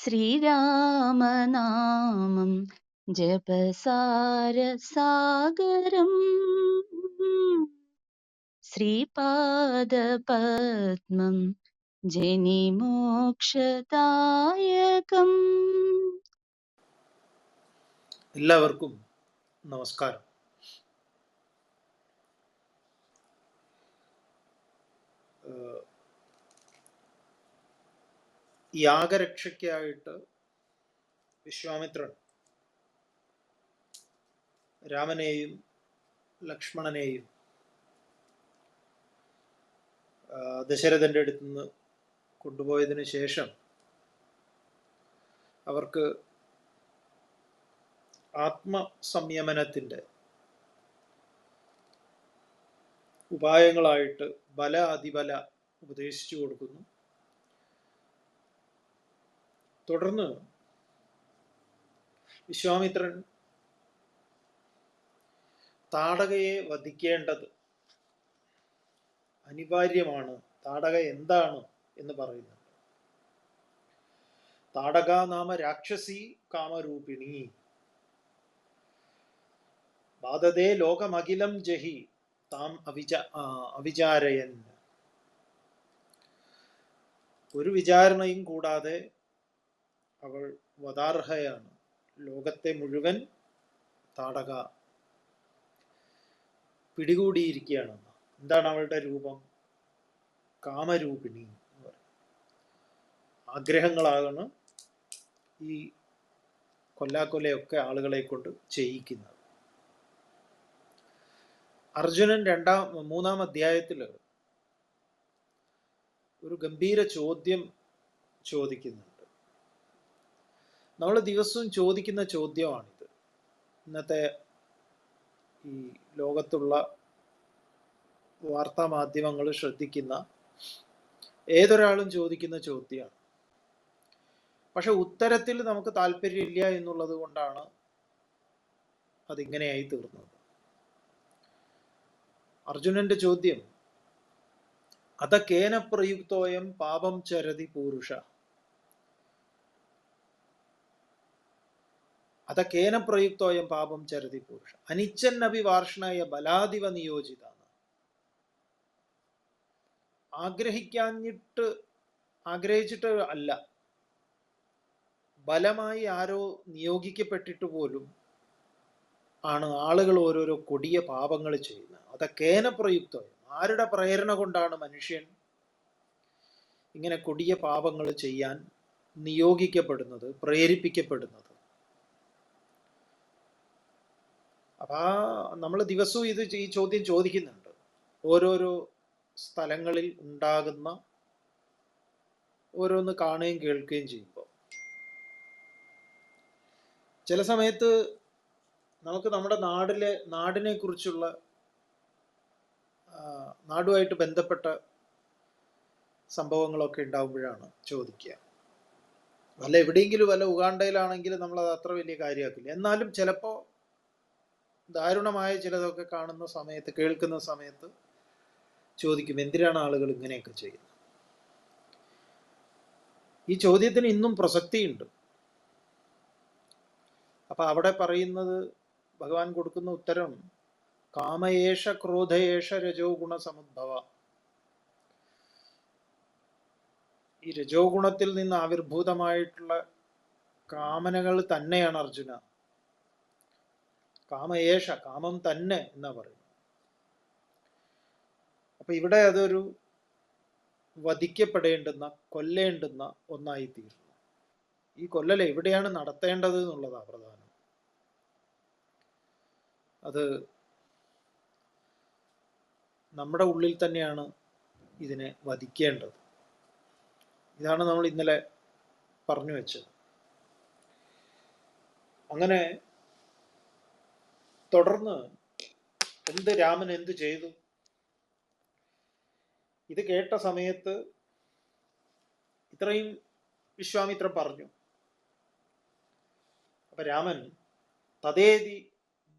ശ്രീരാമനാമം ജപസാരസാഗരം ശ്രീപാദപദ്മം ജനിമോക്ഷദായകം. എല്ലാവർക്കും നമസ്കാരം. യാഗരക്ഷയ്ക്കായിട്ട് വിശ്വാമിത്രൻ രാമനെയും ലക്ഷ്മണനെയും ദശരഥന്റെ അടുത്ത് നിന്ന് കൊണ്ടുപോയതിനു ശേഷം അവർക്ക് ആത്മസംയമനത്തിൻ്റെ ഉപായങ്ങളായിട്ട് ബല അതിബല ഉപദേശിച്ചു കൊടുക്കുന്നു. തുടർന്ന് വിശ്വാമിത്രൻ താടകയെ വധിക്കേണ്ടത് അനിവാര്യമാണ്, താടക എന്താണ് എന്ന് പറയുന്നുണ്ട്. താടക നാമ രാക്ഷസി കാമരൂപിണി ബാധതേ ലോകമഖിലം ജഹി താം അവിചാരയൻ. ഒരു വിചാരണയും കൂടാതെ അവൾ വധാർഹയാണ്. ലോകത്തെ മുഴുവൻ താടക പിടികൂടിയിരിക്കുകയാണ്. എന്താണ് അവളുടെ രൂപം? കാമരൂപിണി എന്ന് പറയും. ആഗ്രഹങ്ങളാണ് ഈ കൊല്ലാക്കൊലയൊക്കെ ആളുകളെ കൊണ്ട് ചെയ്യിക്കുന്നത്. അർജുനൻ മൂന്നാം അധ്യായത്തിൽ ഒരു ഗംഭീര ചോദ്യം ചോദിക്കുന്നുണ്ട്. നമ്മൾ ദിവസവും ചോദിക്കുന്ന ചോദ്യമാണിത്. ഇന്നത്തെ ഈ ലോകത്തുള്ള വാർത്താ മാധ്യമങ്ങൾ ശ്രദ്ധിക്കുന്ന ഏതൊരാളും ചോദിക്കുന്ന ചോദ്യമാണ്. പക്ഷെ ഉത്തരത്തിൽ നമുക്ക് താല്പര്യമില്ല എന്നുള്ളത് കൊണ്ടാണ് അതിങ്ങനെയായി തീർന്നത്. അർജുനന്റെ ചോദ്യം, അതക്കേന പ്രയുക്തോയം പാപം ചരതി പൂരുഷ, അതക്കേന പ്രയുക്തോയം പാപം ചരതി പൂരുഷ അനിച്ചന്നഭി വാർഷ്ണയ ബലാദിവ നിയോജിതാണ്. ആഗ്രഹിച്ചിട്ട് അല്ല, ബലമായി ആരോ നിയോഗിക്കപ്പെട്ടിട്ട് പോലും ആണ് ആളുകൾ ഓരോരോ കൊടിയ പാപങ്ങൾ ചെയ്യുന്നത്. അതക്കേന പ്രയുക്തോയം, ആരുടെ പ്രേരണ കൊണ്ടാണ് മനുഷ്യൻ ഇങ്ങനെ കൊടിയ പാപങ്ങൾ ചെയ്യാൻ നിയോഗിക്കപ്പെടുന്നത്, പ്രേരിപ്പിക്കപ്പെടുന്നത്? അപ്പൊ നമ്മൾ ദിവസവും ഈ ചോദ്യം ചോദിക്കുന്നുണ്ട്. ഓരോരോ സ്ഥലങ്ങളിൽ ഉണ്ടാകുന്ന ഓരോന്ന് കാണുകയും കേൾക്കുകയും ചെയ്യുമ്പോൾ ചില സമയത്ത് നമുക്ക് നമ്മുടെ നാടിനെ കുറിച്ചുള്ള നാടുമായിട്ട് ബന്ധപ്പെട്ട സംഭവങ്ങളൊക്കെ ഉണ്ടാകുമ്പോഴാണ് ചോദിക്കുക. വല്ല എവിടെയെങ്കിലും വല്ല ഉഗാണ്ടയിലാണെങ്കിൽ നമ്മളത് അത്ര വലിയ കാര്യമാക്കില്ല. എന്നാലും ചിലപ്പോൾ ദാരുണമായ ചിലതൊക്കെ കാണുന്ന സമയത്ത്, കേൾക്കുന്ന സമയത്ത് ചോദിക്കും, എന്തിനാണ് ആളുകൾ ഇങ്ങനെയൊക്കെ ചെയ്യുന്നത്? ഈ ചോദ്യത്തിന് ഇന്നും പ്രസക്തിയുണ്ട്. അപ്പൊ അവിടെ പറയുന്നത്, ഭഗവാൻ കൊടുക്കുന്ന ഉത്തരം, കാമയേഷ ക്രോധയേഷ രജോ ഗുണ സമുദ്ഭവ. ഈ രജോ ഗുണത്തിൽ നിന്ന് ആവിർഭൂതമായിട്ടുള്ള കാമനകൾ തന്നെയാണ് അർജുന. കാമയേഷ, കാമം തന്നെ എന്നാ പറയുന്നത്. അപ്പൊ ഇവിടെ അതൊരു വധിക്കപ്പെടേണ്ടുന്ന, കൊല്ലേണ്ടുന്ന ഒന്നായി തീർന്നു. ഈ കൊല്ലൽ എവിടെയാണ് നടത്തേണ്ടത് എന്നുള്ളതാണ് പ്രധാനം. അത് നമ്മുടെ ഉള്ളിൽ തന്നെയാണ് ഇതിനെ വധിക്കേണ്ടത്. ഇതാണ് നമ്മൾ ഇന്നലെ പറഞ്ഞു വെച്ചത്. അങ്ങനെ തുടർന്ന് രാമൻ എന്ത് ചെയ്തു? ഇത് കേട്ട സമയത്ത് ഇത്രയും വിശ്വാമിത്രൻ പറഞ്ഞു. അപ്പൊ രാമൻ, തദേതി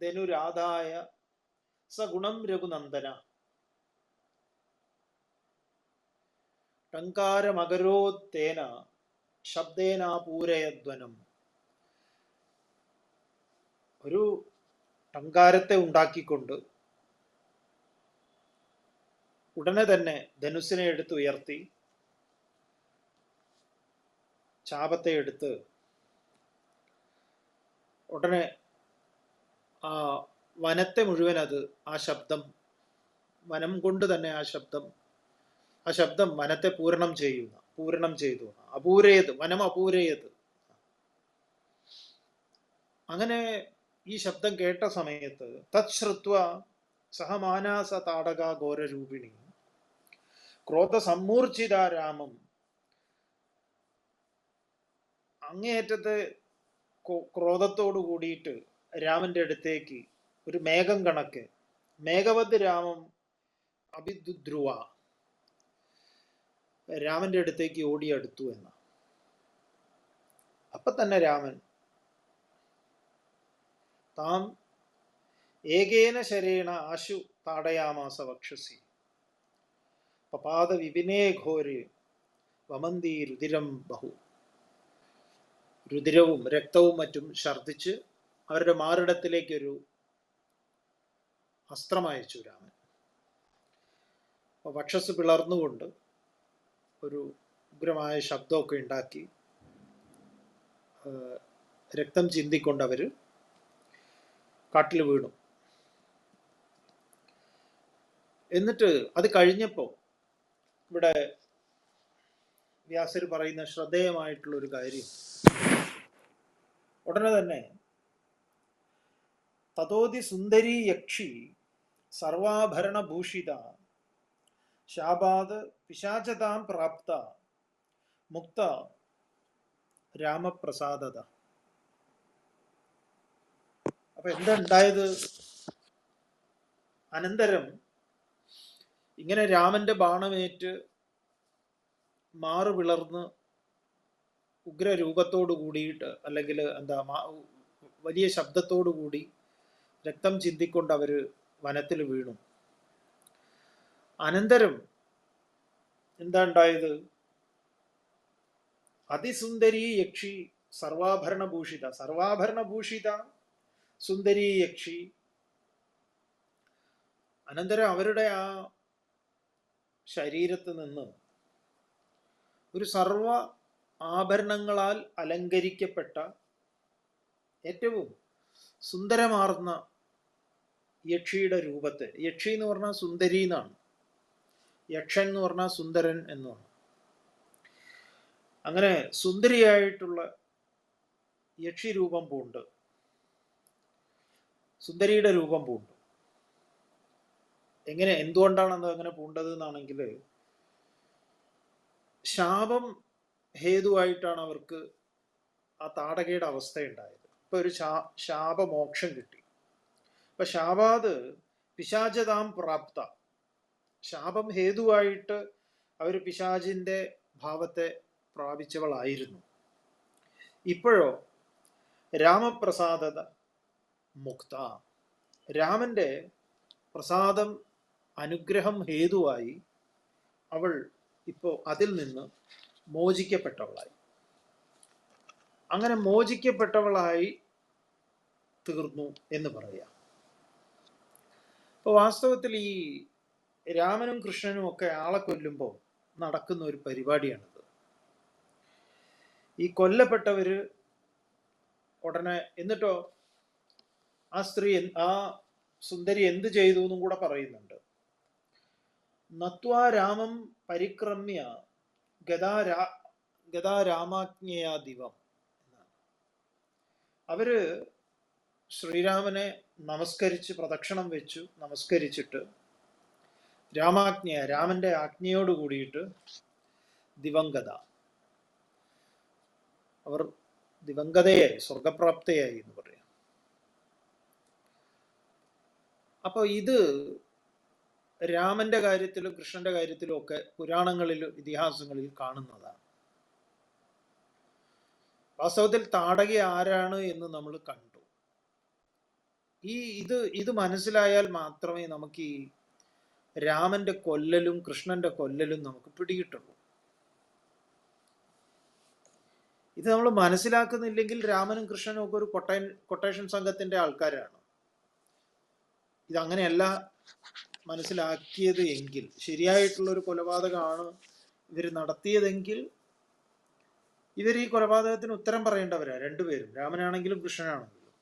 ധനുരാധായ സഗുണം രഘുനന്ദന ടങ്കാരമകരോത്തേന ശബ്ദേനാപൂരയധ്വനം. ഒരു ടങ്കാരത്തെ ഉണ്ടാക്കിക്കൊണ്ട് ഉടനെ തന്നെ ധനുസിനെ എടുത്ത് ഉയർത്തി, ചാപത്തെ എടുത്ത് ഉടനെ ആ വനത്തെ മുഴുവൻ അത് ആ ശബ്ദം, വനം കൊണ്ട് തന്നെ ആ ശബ്ദം വനത്തെ പൂരണം ചെയ്തു. അപൂരയത്, വനം അപൂരയത്. അങ്ങനെ ഈ ശബ്ദം കേട്ട സമയത്ത് തച്ഛ്രുത്വ സഹമാനാസ താടക ഘോരരൂപിണി ക്രോധ സമ്മൂർച്ഛിത രാമം. അങ്ങേയറ്റത്തെ ക്രോധത്തോടു കൂടിയിട്ട് രാമന്റെ അടുത്തേക്ക് ഒരു മേഘം കണക്ക്, മേഘവത് രാമം അഭിദ്രുവ, രാമന്റെ അടുത്തേക്ക് ഓടിയെടുത്തു എന്ന. അപ്പൊ തന്നെ രാമൻ താം ഏകേന ശരേണ ആശു താടയാമാസ വക്ഷസി പപാത വിപിനേ ഘോര് വമന്തി രുതിരം ബഹു. രുതിരവും രക്തവും മറ്റും ഛർദിച്ച് അവരുടെ മാറിടത്തിലേക്കൊരു അസ്ത്രമയച്ചു രാമൻ. അപ്പൊ വക്ഷസ് പിളർന്നുകൊണ്ട് ഒരു ഉഗ്രമായ ശബ്ദമൊക്കെ ഉണ്ടാക്കി രക്തം ചിന്തിക്കൊണ്ട് അവര് കാട്ടിൽ വീണു. എന്നിട്ട് അത് കഴിഞ്ഞപ്പോ ഇവിടെ വ്യാസർ പറയുന്ന ശ്രദ്ധേയമായിട്ടുള്ള ഒരു കാര്യം, ഉടനെ തന്നെ തതോതി സുന്ദരി യക്ഷി സർവാഭരണഭൂഷിത ശാപാത് പിശാചതാം പ്രാപ്ത മുക്ത രാമപ്രസാദത. അപ്പൊ എന്താ ഉണ്ടായത്? അനന്തരം ഇങ്ങനെ രാമന്റെ ബാണമേറ്റ് മാറു പിളർന്ന് ഉഗ്രരൂപത്തോടു കൂടിയിട്ട്, അല്ലെങ്കിൽ എന്താ വലിയ ശബ്ദത്തോടു കൂടി രക്തം ചിന്തിക്കൊണ്ട് അവര് വനത്തിൽ വീണു. അനന്തരം എന്താ ഉണ്ടായത്? അതിസുന്ദരി യക്ഷി സർവാഭരണഭൂഷിത സുന്ദരി യക്ഷി. അനന്തരം അവരുടെ ആ ശരീരത്ത് നിന്ന് ഒരു സർവ ആഭരണങ്ങളാൽ അലങ്കരിക്കപ്പെട്ട ഏറ്റവും സുന്ദരമാർന്ന യക്ഷിയുടെ രൂപത്തെ, യക്ഷി എന്ന് പറഞ്ഞാൽ സുന്ദരി എന്നാണ്, യക്ഷൻ എന്ന് പറഞ്ഞാൽ സുന്ദരൻ എന്നാണ്. അങ്ങനെ സുന്ദരിയായിട്ടുള്ള യക്ഷി രൂപം പൂണ്ട്, സുന്ദരിയുടെ രൂപം പൂണ്ട്. എങ്ങനെ, എന്തുകൊണ്ടാണ് അത് അങ്ങനെ പൂണ്ടത് എന്നാണെങ്കിൽ, ശാപം ഹേതുവായിട്ടാണ് അവർക്ക് ആ താടകയുടെ അവസ്ഥയുണ്ടായത്. ഇപ്പൊ ഒരു ശാപമോക്ഷം കിട്ടി. അപ്പൊ ശാപാത് പിശാചതാം പ്രാപ്ത, ശാപം ഹേതുവായിട്ട് അവർ പിശാചിന്റെ ഭാവത്തെ പ്രാപിച്ചവളായിരുന്നു. ഇപ്പോഴോ രാമപ്രസാദത മുക്ത, രാമന്റെ പ്രസാദം അനുഗ്രഹം ഹേതുവായി അവൾ ഇപ്പോൾ അതിൽ നിന്ന് മോചിക്കപ്പെട്ടവളായി. അങ്ങനെ മോചിക്കപ്പെട്ടവളായി തീർന്നു എന്ന് പറയാം. അപ്പോൾ വാസ്തവത്തിൽ ഈ രാമനും കൃഷ്ണനും ഒക്കെ ആളെ കൊല്ലുമ്പോൾ നടക്കുന്ന ഒരു പരിപാടിയാണിത്. ഈ കൊല്ലപ്പെട്ടവര് ഉടനെ, എന്നിട്ടോ ആ സ്ത്രീ, ആ സുന്ദരി എന്ത് ചെയ്തു എന്നും കൂടെ പറയുന്നുണ്ട്. നത്വാ രാമം പരിക്രമ്യ ഗദാരാമാജ്ഞയാ ദിവം എന്നാണ്. അവര് ശ്രീരാമനെ നമസ്കരിച്ച് പ്രദക്ഷിണം വെച്ചു, നമസ്കരിച്ചിട്ട് രാമന്റെ ആജ്ഞയോട് കൂടിയിട്ട് ദിവംഗത, അവർ ദിവംഗതയായി, സ്വർഗപ്രാപ്തയായി എന്ന് പറയാം. അപ്പൊ ഇത് രാമന്റെ കാര്യത്തിലും കൃഷ്ണന്റെ കാര്യത്തിലും ഒക്കെ പുരാണങ്ങളിലും ഇതിഹാസങ്ങളിൽ കാണുന്നതാണ്. വാസ്തവത്തിൽ താടക ആരാണ് എന്ന് നമ്മൾ കണ്ടു. ഇത് മനസ്സിലായാൽ മാത്രമേ നമുക്ക് ഈ രാമന്റെ കൊല്ലലും കൃഷ്ണന്റെ കൊല്ലലും നമുക്ക് പിടികിട്ടുള്ളൂ. ഇത് നമ്മൾ മനസ്സിലാക്കുന്നില്ലെങ്കിൽ രാമനും കൃഷ്ണനും ഒക്കെ ഒരു കൊട്ടേഷൻ സംഘത്തിന്റെ ആൾക്കാരാണ്. ഇതങ്ങനെയല്ല മനസ്സിലാക്കിയത് എങ്കിൽ, ശരിയായിട്ടുള്ള ഒരു കൊലപാതകമാണ് ഇവർ നടത്തിയതെങ്കിൽ ഇവർ ഈ കൊലപാതകത്തിന് ഉത്തരം പറയേണ്ടവരാ രണ്ടുപേരും, രാമനാണെങ്കിലും കൃഷ്ണനാണെങ്കിലും.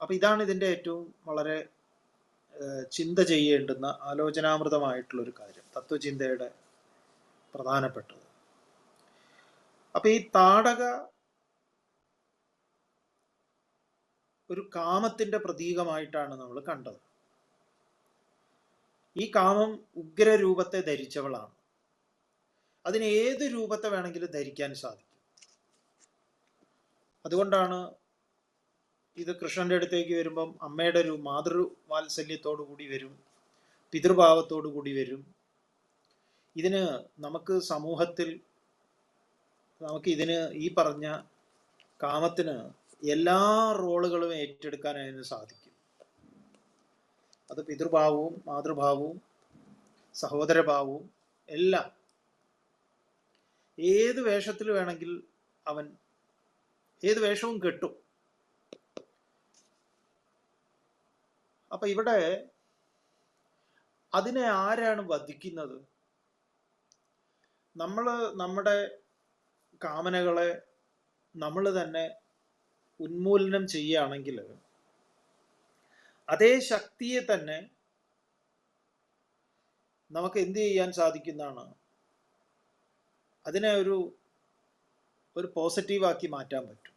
അപ്പൊ ഇതാണ് ഇതിന്റെ ഏറ്റവും വളരെ ചിന്ത ചെയ്യേണ്ടുന്ന ആലോചനാമൃതമായിട്ടുള്ളൊരു കാര്യം, തത്വചിന്തയുടെ പ്രധാനപ്പെട്ടത്. അപ്പൊ ഈ താടക ഒരു കാമത്തിന്റെ പ്രതീകമായിട്ടാണ് നമ്മൾ കണ്ടത്. ഈ കാമം ഉഗ്രരൂപത്തെ ധരിച്ചവളാണ്. അതിന് ഏത് രൂപത്തെ വേണമെങ്കിലും ധരിക്കാൻ സാധിക്കും. അതുകൊണ്ടാണ് ഇത് കൃഷ്ണന്റെ അടുത്തേക്ക് വരുമ്പം അമ്മയുടെ ഒരു മാതൃവാത്സല്യത്തോടു കൂടി വരും, പിതൃഭാവത്തോടു കൂടി വരും. ഇതിന് നമുക്ക് സമൂഹത്തിൽ ഇതിന് ഈ പറഞ്ഞ കാമത്തിന് എല്ലാ റോളുകളും ഏറ്റെടുക്കാൻ അതിന് സാധിക്കും. അത് പിതൃഭാവവും മാതൃഭാവവും സഹോദരഭാവവും എല്ലാം ഏത് വേഷത്തിൽ വേണമെങ്കിൽ അവൻ ഏത് വേഷവും കെട്ടും. അപ്പൊ ഇവിടെ അതിനെ ആരാണ് വധിക്കുന്നത്? നമ്മുടെ കാമനകളെ നമ്മൾ തന്നെ ഉന്മൂലനം ചെയ്യുകയാണെങ്കിൽ അതേ ശക്തിയെ തന്നെ നമുക്ക് എന്ത് ചെയ്യാൻ സാധിക്കുന്നതാണ്? അതിനെ ഒരു പോസിറ്റീവാക്കി മാറ്റാൻ പറ്റും.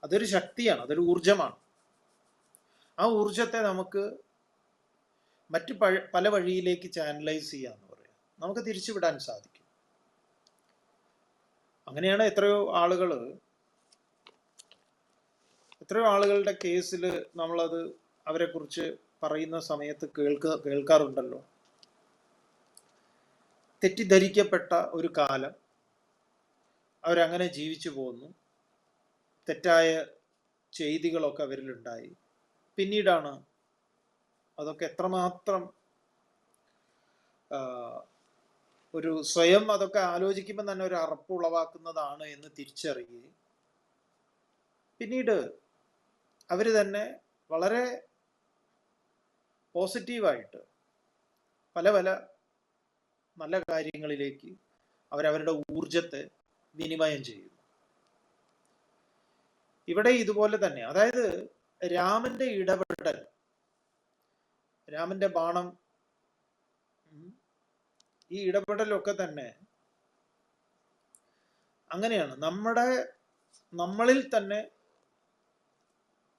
അതൊരു ശക്തിയാണ്, അതൊരു ഊർജമാണ്. ആ ഊർജത്തെ നമുക്ക് മറ്റ് പല വഴിയിലേക്ക് ചാനലൈസ് ചെയ്യാന്ന് പറയാം, നമുക്ക് തിരിച്ചുവിടാൻ സാധിക്കും. അങ്ങനെയാണ് എത്രയോ ആളുകളുടെ കേസിൽ നമ്മളത് അവരെ കുറിച്ച് പറയുന്ന സമയത്ത് കേൾക്കാറുണ്ടല്ലോ. തെറ്റിദ്ധരിക്കപ്പെട്ട ഒരു കാലം അവരങ്ങനെ ജീവിച്ചു പോകുന്നു, തെറ്റായ ചെയ്തികളൊക്കെ അവരിലുണ്ടായി. പിന്നീടാണ് അതൊക്കെ എത്രമാത്രം ഒരു സ്വയം അതൊക്കെ ആലോചിക്കുമ്പോൾ തന്നെ ഒരു അറപ്പ് ഉളവാക്കുന്നതാണ് എന്ന് തിരിച്ചറിയുകയും പിന്നീട് അവർ തന്നെ വളരെ പോസിറ്റീവായിട്ട് പല നല്ല കാര്യങ്ങളിലേക്ക് അവരവരുടെ ഊർജത്തെ വിനിമയം ചെയ്യുന്നു. ഇവിടെ ഇതുപോലെ തന്നെ, അതായത് രാമന്റെ ഇടപെടൽ, രാമന്റെ ബാണം, ഈ ഇടപെടലൊക്കെ തന്നെ അങ്ങനെയാണ് നമ്മളിൽ തന്നെ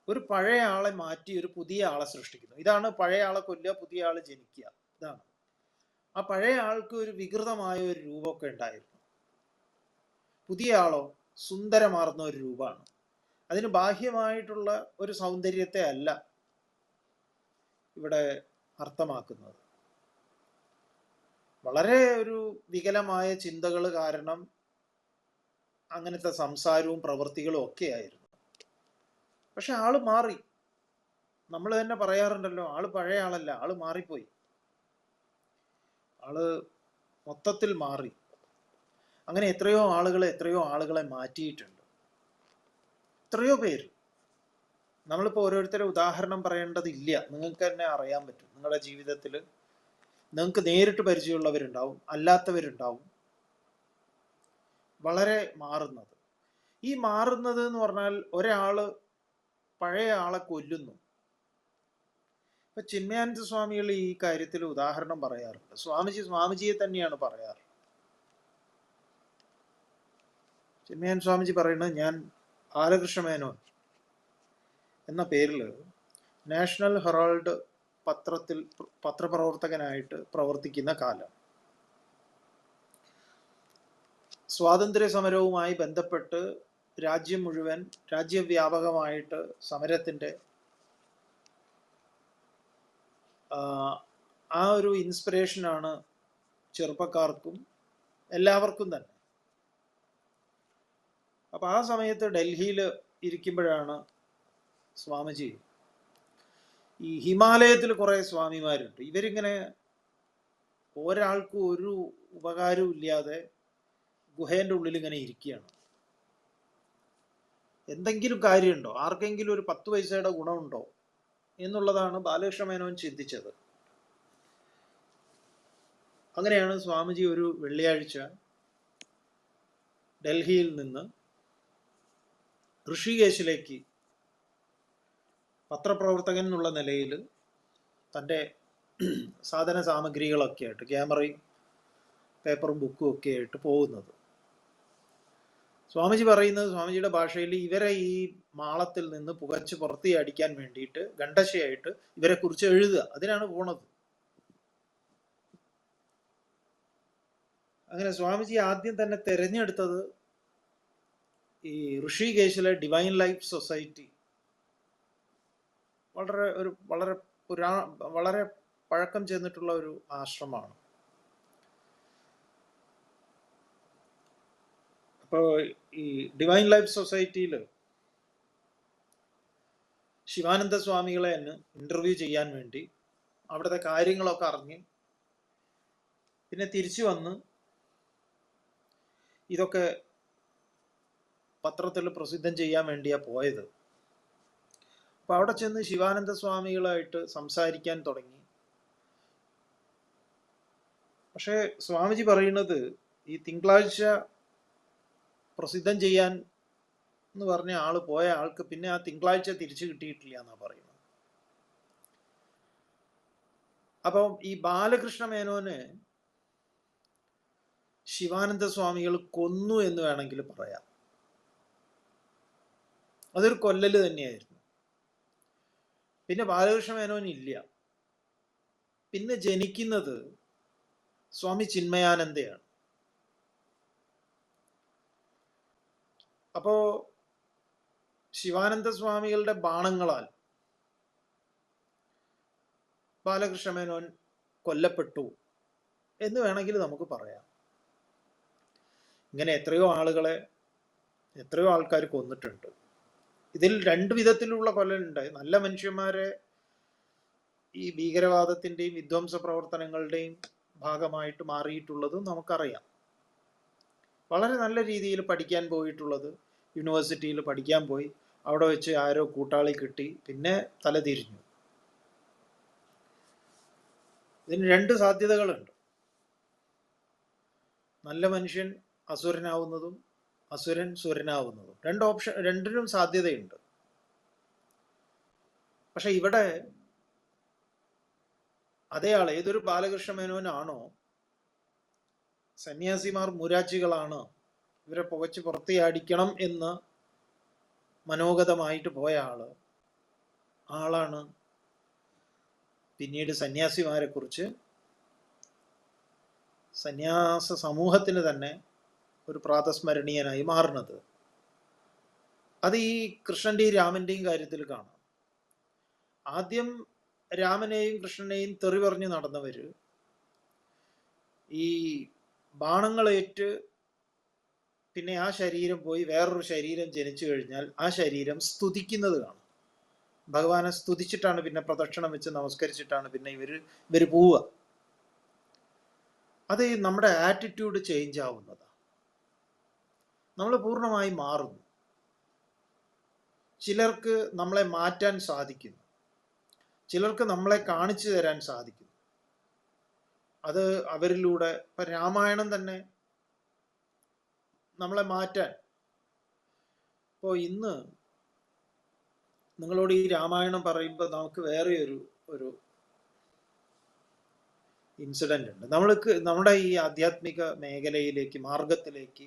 ഒരു പഴയ ആളെ മാറ്റി ഒരു പുതിയ ആളെ സൃഷ്ടിക്കുന്നു. ഇതാണ് പഴയ ആളെ കൊല്ലുക, പുതിയ ആള് ജനിക്കുക. ഇതാണ്. ആ പഴയ ആൾക്ക് ഒരു വികൃതമായ ഒരു രൂപമൊക്കെ ഉണ്ടായിരുന്നു. പുതിയ ആളോ സുന്ദരമാർന്ന ഒരു രൂപമാണ്. അതിന് ബാഹ്യമായിട്ടുള്ള ഒരു സൗന്ദര്യത്തെ അല്ല ഇവിടെ അർത്ഥമാക്കുന്നത്. വളരെ ഒരു വികലമായ ചിന്തകൾ കാരണം അങ്ങനത്തെ സംസാരവും പ്രവൃത്തികളും ഒക്കെ ആയിരുന്നു. പക്ഷെ ആള് മാറി. നമ്മൾ തന്നെ പറയാറുണ്ടല്ലോ, ആള് പഴയ ആളല്ല, ആള് മാറിപ്പോയി, ആള് മൊത്തത്തിൽ മാറി. അങ്ങനെ എത്രയോ ആളുകളെ മാറ്റിയിട്ടുണ്ട്, എത്രയോ പേര്. നമ്മളിപ്പോൾ ഓരോരുത്തരെ ഉദാഹരണം പറയേണ്ടതില്ല, നിങ്ങൾക്ക് തന്നെ അറിയാൻ പറ്റും. നിങ്ങളുടെ ജീവിതത്തിൽ നിങ്ങൾക്ക് നേരിട്ട് പരിചയമുള്ളവരുണ്ടാവും, അല്ലാത്തവരുണ്ടാവും. വളരെ മാറുന്നത്. ഈ മാറുന്നത് എന്ന് പറഞ്ഞാൽ ഒരാള് പഴയ ആളെ കൊല്ലുന്നു. ഇപ്പൊ ചിന്മയാനന്ദ സ്വാമികൾ ഈ കാര്യത്തിൽ ഉദാഹരണം പറയാറുണ്ട്. സ്വാമിജിയെ തന്നെയാണ് പറയാറ്. ചിന്മയാനന്ദ സ്വാമിജി പറയുന്നത്, ഞാൻ ബാലകൃഷ്ണ മേനോൻ എന്ന പേരിൽ നാഷണൽ ഹെറാൾഡ് പത്രത്തിൽ പത്രപ്രവർത്തകനായിട്ട് പ്രവർത്തിക്കുന്ന കാലം, സ്വാതന്ത്ര്യ സമരവുമായി ബന്ധപ്പെട്ട് രാജ്യവ്യാപകമായിട്ട് സമരത്തിൻ്റെ ആ ഒരു ഇൻസ്പിറേഷനാണ് ചെറുപ്പക്കാർക്കും എല്ലാവർക്കും തന്നെ. അപ്പം ആ സമയത്ത് ഡൽഹിയിൽ ഇരിക്കുമ്പോഴാണ് സ്വാമിജി, ഈ ഹിമാലയത്തിൽ കുറേ സ്വാമിമാരുണ്ട്, ഇവരിങ്ങനെ ഒരാൾക്കും ഒരു ഉപകാരവും ഇല്ലാതെ ഗുഹേൻ്റെ ഉള്ളിൽ ഇങ്ങനെ ഇരിക്കുകയാണ്. എന്തെങ്കിലും കാര്യമുണ്ടോ, ആർക്കെങ്കിലും ഒരു 10 പൈസയുടെ ഗുണമുണ്ടോ എന്നുള്ളതാണ് ബാലകൃഷ്ണ മേനോൻ ചിന്തിച്ചത്. അങ്ങനെയാണ് സ്വാമിജി ഒരു വെള്ളിയാഴ്ച ഡൽഹിയിൽ നിന്ന് ഋഷികേശിലേക്ക് പത്രപ്രവർത്തകൻ എന്നുള്ള നിലയിൽ തൻ്റെ സാധന സാമഗ്രികളൊക്കെ ആയിട്ട്, ക്യാമറയും പേപ്പറും ബുക്കും ഒക്കെ ആയിട്ട് പോകുന്നത്. സ്വാമിജി പറയുന്നത്, സ്വാമിജിയുടെ ഭാഷയിൽ, ഇവരെ ഈ മാളത്തിൽ നിന്ന് പുകച്ച് പുറത്തി അടിക്കാൻ വേണ്ടിയിട്ട് ഗണ്ടശയായിട്ട് ഇവരെ കുറിച്ച് എഴുതുക, അതിനാണ് പോണത്. അങ്ങനെ സ്വാമിജി ആദ്യം തന്നെ തിരഞ്ഞെടുത്തത് ഈ ഋഷികേശിലെ ഡിവൈൻ ലൈഫ് സൊസൈറ്റി, വളരെ പഴക്കം ചെന്നിട്ടുള്ള ഒരു ആശ്രമമാണ്. അപ്പോൾ ഈ ഡിവൈൻ ലൈഫ് സൊസൈറ്റിയിൽ ശിവാനന്ദ സ്വാമികളെ തന്നെ ഇന്റർവ്യൂ ചെയ്യാൻ വേണ്ടി അവിടുത്തെ കാര്യങ്ങളൊക്കെ അറിഞ്ഞ് പിന്നെ തിരിച്ചു വന്ന് ഇതൊക്കെ പത്രത്തിൽ പ്രസിദ്ധം ചെയ്യാൻ വേണ്ടിയാ പോയത്. അപ്പൊ അവിടെ ചെന്ന് ശിവാനന്ദ സ്വാമികളായിട്ട് സംസാരിക്കാൻ തുടങ്ങി. പക്ഷെ സ്വാമിജി പറയുന്നത്, ഈ തിങ്കളാഴ്ച പ്രസിദ്ധം ചെയ്യാൻ എന്ന് പറഞ്ഞ ആള് പോയ ആൾക്ക് പിന്നെ ആ തിങ്കളാഴ്ച തിരിച്ചു കിട്ടിയിട്ടില്ല എന്നാ പറയുന്നത്. അപ്പം ഈ ബാലകൃഷ്ണ മേനോന് ശിവാനന്ദ സ്വാമികൾ കൊന്നു എന്ന് വേണമെങ്കിൽ പറയാം. അതൊരു കൊല്ലല് തന്നെയായിരുന്നു. പിന്നെ ബാലകൃഷ്ണ മേനോൻ ഇല്ല. പിന്നെ ജനിക്കുന്നത് സ്വാമി ചിന്മയാനന്ദയാണ്. അപ്പോ ശിവാനന്ദ സ്വാമികളുടെ ബാണങ്ങളാൽ ബാലകൃഷ്ണ മേനോൻ കൊല്ലപ്പെട്ടു എന്ന് വേണമെങ്കിൽ നമുക്ക് പറയാം. ഇങ്ങനെ എത്രയോ ആൾക്കാർ കൊന്നിട്ടുണ്ട്. ഇതിൽ 2 വിധത്തിലുള്ള കൊല്ലലുണ്ട്. നല്ല മനുഷ്യന്മാരെ ഈ ഭീകരവാദത്തിന്റെയും വിധ്വംസ പ്രവർത്തനങ്ങളുടെയും ഭാഗമായിട്ട് മാറിയിട്ടുള്ളതും നമുക്കറിയാം. വളരെ നല്ല രീതിയിൽ പഠിക്കാൻ പോയിട്ടുള്ളത്, യൂണിവേഴ്സിറ്റിയിൽ പഠിക്കാൻ പോയി, അവിടെ വെച്ച് ആരോ കൂട്ടാളി കിട്ടി, പിന്നെ തലതിരിഞ്ഞു. ഇതിന് 2 സാധ്യതകളുണ്ട്. നല്ല മനുഷ്യൻ അസുരനാവുന്നതും അസുരൻ സുരനാവുന്നതും, 2 ഓപ്ഷൻ, 2നും സാധ്യതയുണ്ട്. പക്ഷെ ഇവിടെ അതേ ആൾ, ഏതൊരു ബാലകൃഷ്ണ മേനോനാണോ സന്യാസിമാർ മൂരാച്ചികളാണ്, ഇവരെ പുകച്ച് പുറത്തിയാടിക്കണം എന്ന് മനോഗതമായിട്ട് പോയ ആളാണ് പിന്നീട് സന്യാസിമാരെ കുറിച്ച് സന്യാസ സമൂഹത്തിന് തന്നെ ഒരു പ്രാതസ്മരണീയനായി മാറുന്നത്. അത് ഈ കൃഷ്ണന്റെയും രാമന്റെയും കാര്യത്തിൽ കാണാം. ആദ്യം രാമനെയും കൃഷ്ണനെയും തെറി പറഞ്ഞു നടന്നവര് ഈ ബാണങ്ങളേറ്റ് പിന്നെ ആ ശരീരം പോയി വേറൊരു ശരീരം ജനിച്ചു കഴിഞ്ഞാൽ ആ ശരീരം സ്തുതിക്കുന്നത് കാണും. ഭഗവാനെ സ്തുതിച്ചിട്ടാണ്, പിന്നെ പ്രദക്ഷിണം വെച്ച് നമസ്കരിച്ചിട്ടാണ് പിന്നെ ഇവര് പോവുക. അത് നമ്മുടെ ആറ്റിറ്റ്യൂഡ് ചേഞ്ച് ആവുന്നതാണ്. നമ്മൾ പൂർണ്ണമായി മാറുന്നു. ചിലർക്ക് നമ്മളെ മാറ്റാൻ സാധിക്കുന്നു, ചിലർക്ക് നമ്മളെ കാണിച്ചു തരാൻ സാധിക്കുന്നു. അത് അവരിലൂടെ, ഇപ്പൊ രാമായണം തന്നെ നമ്മളെ മാറ്റാൻ. ഇപ്പോൾ ഇന്ന് നിങ്ങളോട് ഈ രാമായണം പറയുമ്പോൾ നമുക്ക് വേറെ ഒരു ഇൻസിഡന്റ് ഉണ്ട്. നമ്മുടെ ഈ ആധ്യാത്മിക മേഖലയിലേക്ക്, മാർഗത്തിലേക്ക്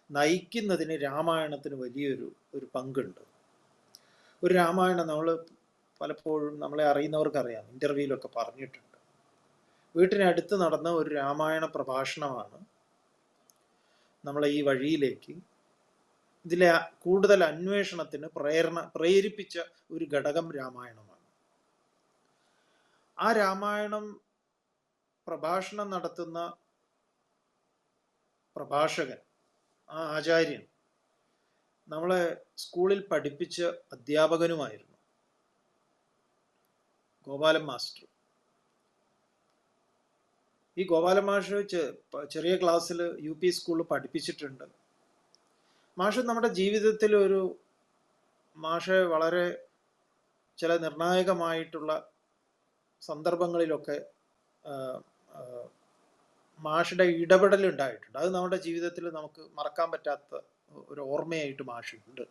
നയിക്കുന്നതിന് രാമായണത്തിന് വലിയൊരു പങ്കുണ്ട്. ഒരു രാമായണം നമ്മൾ പലപ്പോഴും, നമ്മളെ അറിയുന്നവർക്കറിയാം, ഇന്റർവ്യൂലൊക്കെ പറഞ്ഞിട്ടുണ്ട്. വീട്ടിനടുത്ത് നടന്ന ഒരു രാമായണ പ്രഭാഷണമാണ് നമ്മളെ ഈ വഴിയിലേക്ക്, ഇതിലെ കൂടുതൽ അന്വേഷണത്തിന് പ്രേരിപ്പിച്ച ഒരു ഘടകം രാമായണമാണ്. ആ രാമായണം പ്രഭാഷണം നടത്തുന്ന പ്രഭാഷകൻ, ആ ആചാര്യൻ നമ്മളെ സ്കൂളിൽ പഠിപ്പിച്ച അധ്യാപകനുമായിരുന്നു, ഗോപാലൻ മാസ്റ്റർ. ഈ ഗോപാല മാഷ് ചെറിയ ക്ലാസ്സിൽ UP സ്കൂളിൽ പഠിപ്പിച്ചിട്ടുണ്ട്. മാഷ് നമ്മുടെ ജീവിതത്തിൽ മാഷ് വളരെ ചില നിർണായകമായിട്ടുള്ള സന്ദർഭങ്ങളിലൊക്കെ ആ, ആ, മാഷുടെ ഇടപെടൽ ഉണ്ടായിട്ടുണ്ട്. അത് നമ്മുടെ ജീവിതത്തിൽ നമുക്ക് മറക്കാൻ പറ്റാത്ത ഒരു ഓർമ്മയായിട്ട് മാഷുണ്ട്.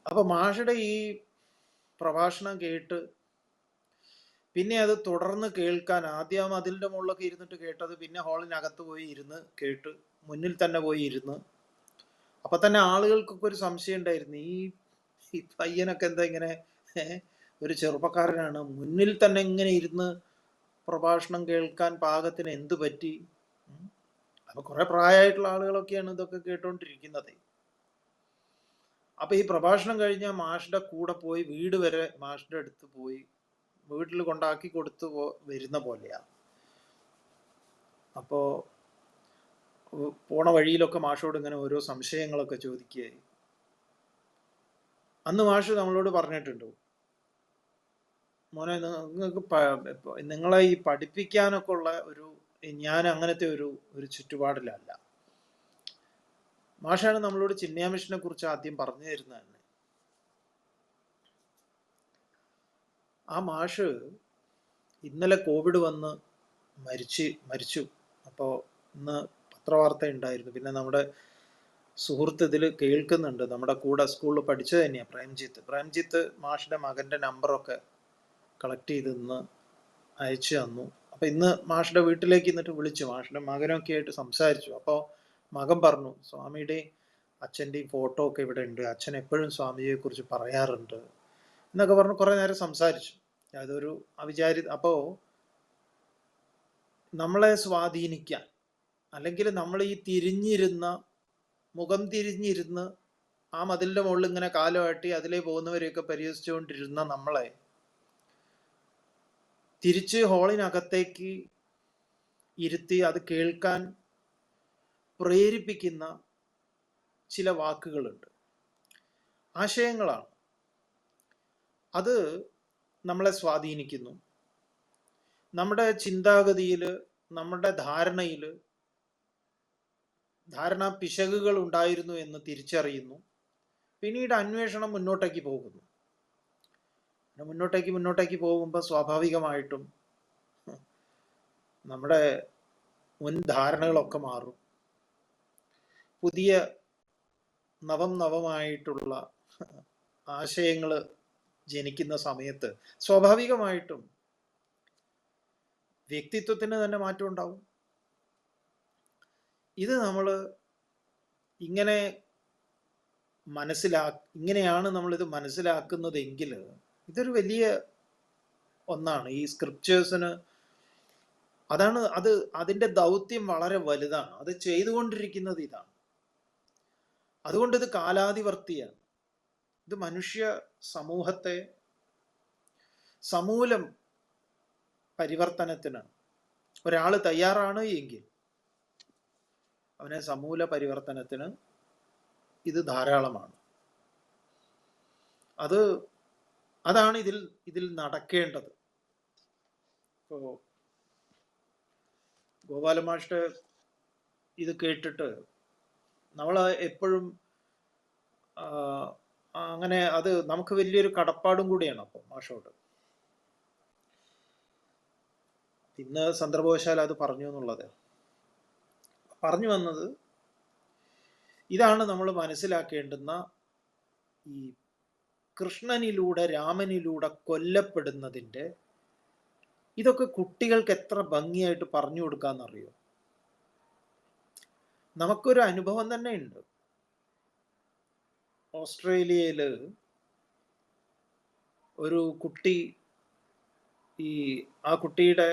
അപ്പൊ മാഷുടെ ഈ പ്രഭാഷണം കേട്ട് പിന്നെ അത് തുടർന്ന് കേൾക്കാൻ, ആദ്യം അതിൻ്റെ മുകളിലൊക്കെ ഇരുന്നിട്ട് കേട്ടത്, പിന്നെ ഹാളിനകത്ത് പോയി ഇരുന്ന് കേട്ട്, മുന്നിൽ തന്നെ പോയി ഇരുന്ന്. അപ്പൊ തന്നെ ആളുകൾക്കൊക്കെ ഒരു സംശയം ഉണ്ടായിരുന്നു, ഈ പയ്യനൊക്കെ എന്താ ഇങ്ങനെ, ഒരു ചെറുപ്പക്കാരനാണ്, മുന്നിൽ തന്നെ ഇങ്ങനെ ഇരുന്ന് പ്രഭാഷണം കേൾക്കാൻ പാകത്തിന് എന്തു പറ്റി? അപ്പൊ കുറെ പ്രായമായിട്ടുള്ള ആളുകളൊക്കെയാണ് ഇതൊക്കെ കേട്ടോണ്ടിരിക്കുന്നത്. അപ്പൊ ഈ പ്രഭാഷണം കഴിഞ്ഞാൽ മാഷിന്റെ കൂടെ പോയി വീട് വരെ മാഷിന്റെ അടുത്ത് പോയി വീട്ടിൽ കൊണ്ടാക്കി കൊടുത്തു വരുന്ന പോലെയാ. അപ്പോ പോണ വഴിയിലൊക്കെ മാഷോട് ഇങ്ങനെ ഓരോ സംശയങ്ങളൊക്കെ ചോദിക്കുകയായി. അന്ന് മാഷ് നമ്മളോട് പറഞ്ഞിട്ടുണ്ട്, മോനെ നിങ്ങൾക്ക് നിങ്ങളെ ഈ പഠിപ്പിക്കാനൊക്കെ ഉള്ള ഞാൻ അങ്ങനത്തെ ഒരു ചുറ്റുപാടിലല്ല. മാഷാണ് നമ്മളോട് ചിന്മയ മിഷനെ കുറിച്ച് ആദ്യം പറഞ്ഞു തരുന്നത് തന്നെ. ആ മാഷ് ഇന്നലെ കോവിഡ് വന്ന് മരിച്ചു. അപ്പോൾ ഇന്ന് പത്രവാർത്ത ഉണ്ടായിരുന്നു. പിന്നെ നമ്മുടെ സുഹൃത്ത് ഇതിൽ കേൾക്കുന്നുണ്ട്, നമ്മുടെ കൂടെ സ്കൂളിൽ പഠിച്ചത് തന്നെയാണ്, പ്രേംജിത്ത് മാഷിന്റെ മകന്റെ നമ്പറൊക്കെ കളക്ട് ചെയ്ത് ഇന്ന് അയച്ചു തന്നു. അപ്പൊ ഇന്ന് മാഷിന്റെ വീട്ടിലേക്ക് എന്നിട്ട് വിളിച്ചു, മാഷിന്റെ മകനൊക്കെ ആയിട്ട് സംസാരിച്ചു. അപ്പോൾ മകൻ പറഞ്ഞു, സ്വാമിയുടെയും അച്ഛൻ്റെയും ഫോട്ടോ ഒക്കെ ഇവിടെ ഉണ്ട്, അച്ഛൻ എപ്പോഴും സ്വാമിയെ കുറിച്ച് പറയാറുണ്ട് എന്നൊക്കെ പറഞ്ഞ് കുറെ നേരം സംസാരിച്ചു. അതൊരു അപ്പോ നമ്മളെ സ്വാധീനിക്കാൻ, അല്ലെങ്കിൽ നമ്മൾ ഈ മുഖം തിരിഞ്ഞിരുന്ന് ആ മതിലിന്റെ മുകളിൽ ഇങ്ങനെ കാലുമാട്ടി അതിലേ പോകുന്നവരെയൊക്കെ പരിഹസിച്ചുകൊണ്ടിരുന്ന നമ്മളെ തിരിച്ച് ഹാളിനകത്തേക്ക് ഇരുത്തി അത് കേൾക്കാൻ പ്രേരിപ്പിക്കുന്ന ചില വാക്കുകളുണ്ട്, ആശയങ്ങളാണ്. അത് നമ്മളെ സ്വാധീനിക്കുന്നു. നമ്മുടെ ചിന്താഗതിയിൽ, നമ്മുടെ ധാരണാ പിശകുകൾ ഉണ്ടായിരുന്നു എന്ന് തിരിച്ചറിയുന്നു. പിന്നീട് അന്വേഷണം മുന്നോട്ടേക്ക് പോകുന്നു. മുന്നോട്ടേക്ക് പോകുമ്പോൾ സ്വാഭാവികമായിട്ടും നമ്മുടെ മുൻ ധാരണകളൊക്കെ മാറും. പുതിയ നവമായിട്ടുള്ള ആശയങ്ങൾ ജനിക്കുന്ന സമയത്ത് സ്വാഭാവികമായിട്ടും വ്യക്തിത്വത്തിന് തന്നെ മാറ്റം ഉണ്ടാവും. ഇത് നമ്മൾ ഇങ്ങനെയാണ് നമ്മളിത് മനസ്സിലാക്കുന്നതെങ്കിൽ ഇതൊരു വലിയ ഒന്നാണ്. ഈ സ്ക്രിപ്റ്റേഴ്സിന് അതിൻ്റെ ദൗത്യം വളരെ വലുതാണ്. അത് ചെയ്തുകൊണ്ടിരിക്കുന്നത് ഇതാണ്. അതുകൊണ്ട് ഇത് കാലാതിവർത്തിയാണ്. ഇത് മനുഷ്യ സമൂഹത്തെ സമൂലം പരിവർത്തനത്തിന് ഒരാൾ തയ്യാറാണ് എങ്കിൽ അവനെ സമൂല പരിവർത്തനത്തിന് ഇത് ധാരാളമാണ്. അതാണ് ഇതിൽ നടക്കേണ്ടത്. ഇപ്പോ ഗോപാലമാഷ്ട ഇത് കേട്ടിട്ട് നമ്മൾ എപ്പോഴും അങ്ങനെ അത് നമുക്ക് വലിയൊരു കടപ്പാടും കൂടിയാണ് അപ്പോൾ മാഷോട്. ഇന്ന് സന്ദർഭവശാൽ അത് പറഞ്ഞു എന്നുള്ളത്. പറഞ്ഞു വന്നത് ഇതാണ് നമ്മൾ മനസ്സിലാക്കേണ്ടുന്ന, ഈ കൃഷ്ണനിലൂടെ രാമനിലൂടെ കൊല്ലപ്പെടുന്നതിൻ്റെ ഇതൊക്കെ കുട്ടികൾക്ക് എത്ര ഭംഗിയായിട്ട് പറഞ്ഞു കൊടുക്കാന്നറിയോ? നമുക്കൊരു അനുഭവം തന്നെ ഉണ്ട്. ഓസ്ട്രേലിയയിൽ ഒരു കുട്ടി, ആ കുട്ടിയുടെ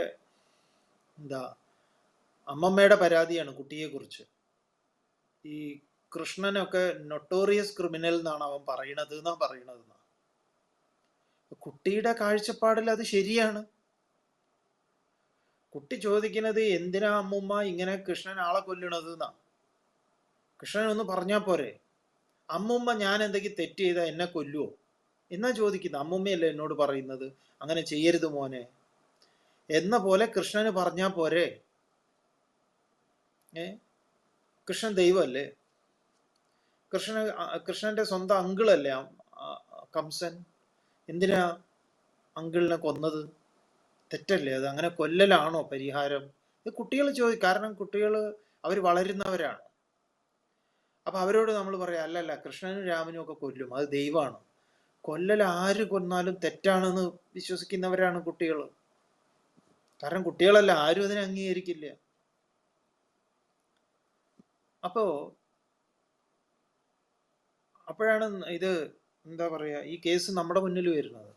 അമ്മമ്മയുടെ പരാതിയാണ് കുട്ടിയെക്കുറിച്ച്. ഈ കൃഷ്ണനൊക്കെ നൊട്ടോറിയസ് ക്രിമിനൽ എന്നാണ് അവൻ പറയണത്. കുട്ടിയുടെ കാഴ്ചപ്പാടിൽ അത് ശരിയാണ്. കുട്ടി ചോദിക്കുന്നത്, എന്തിനാ അമ്മുമ്മ ഇങ്ങനെ കൃഷ്ണൻ ആളെ കൊല്ലണത് എന്നാ. കൃഷ്ണൻ ഒന്ന് പറഞ്ഞാൽ പോരെ? അമ്മുമ്മ ഞാൻ എന്തെങ്കിലും തെറ്റ് ചെയ്താൽ എന്നെ കൊല്ലുവോ എന്നാ ചോദിക്കുന്നത്. അമ്മുമ്മയല്ലേ എന്നോട് പറയുന്നത് അങ്ങനെ ചെയ്യരുത് മോനെ. എന്ന പോലെ കൃഷ്ണന് പറഞ്ഞാൽ പോരെ? കൃഷ്ണൻ ദൈവമല്ലേ? കൃഷ്ണന്റെ സ്വന്തം അങ്കിളല്ലേ കംസൻ? എന്തിനാ അങ്കിളിനെ കൊന്നത്? തെറ്റല്ലേ അത്? അങ്ങനെ കൊല്ലലാണോ പരിഹാരം? ഇത് കുട്ടികൾ കാരണം കുട്ടികൾ അവർ വളരുന്നവരാണ്. അപ്പൊ അവരോട് നമ്മൾ പറയാം, അല്ലല്ല, കൃഷ്ണനും രാമനും ഒക്കെ കൊല്ലും, അത് ദൈവമാണ്. കൊല്ലൽ ആര് കൊന്നാലും തെറ്റാണെന്ന് വിശ്വസിക്കുന്നവരാണ് കുട്ടികൾ. കാരണം കുട്ടികളല്ല, ആരും അതിനെ അംഗീകരിക്കില്ല. അപ്പോഴാണ് ഇത് എന്താ പറയാ, ഈ കേസ് നമ്മുടെ മുന്നിൽ വരുന്നത്.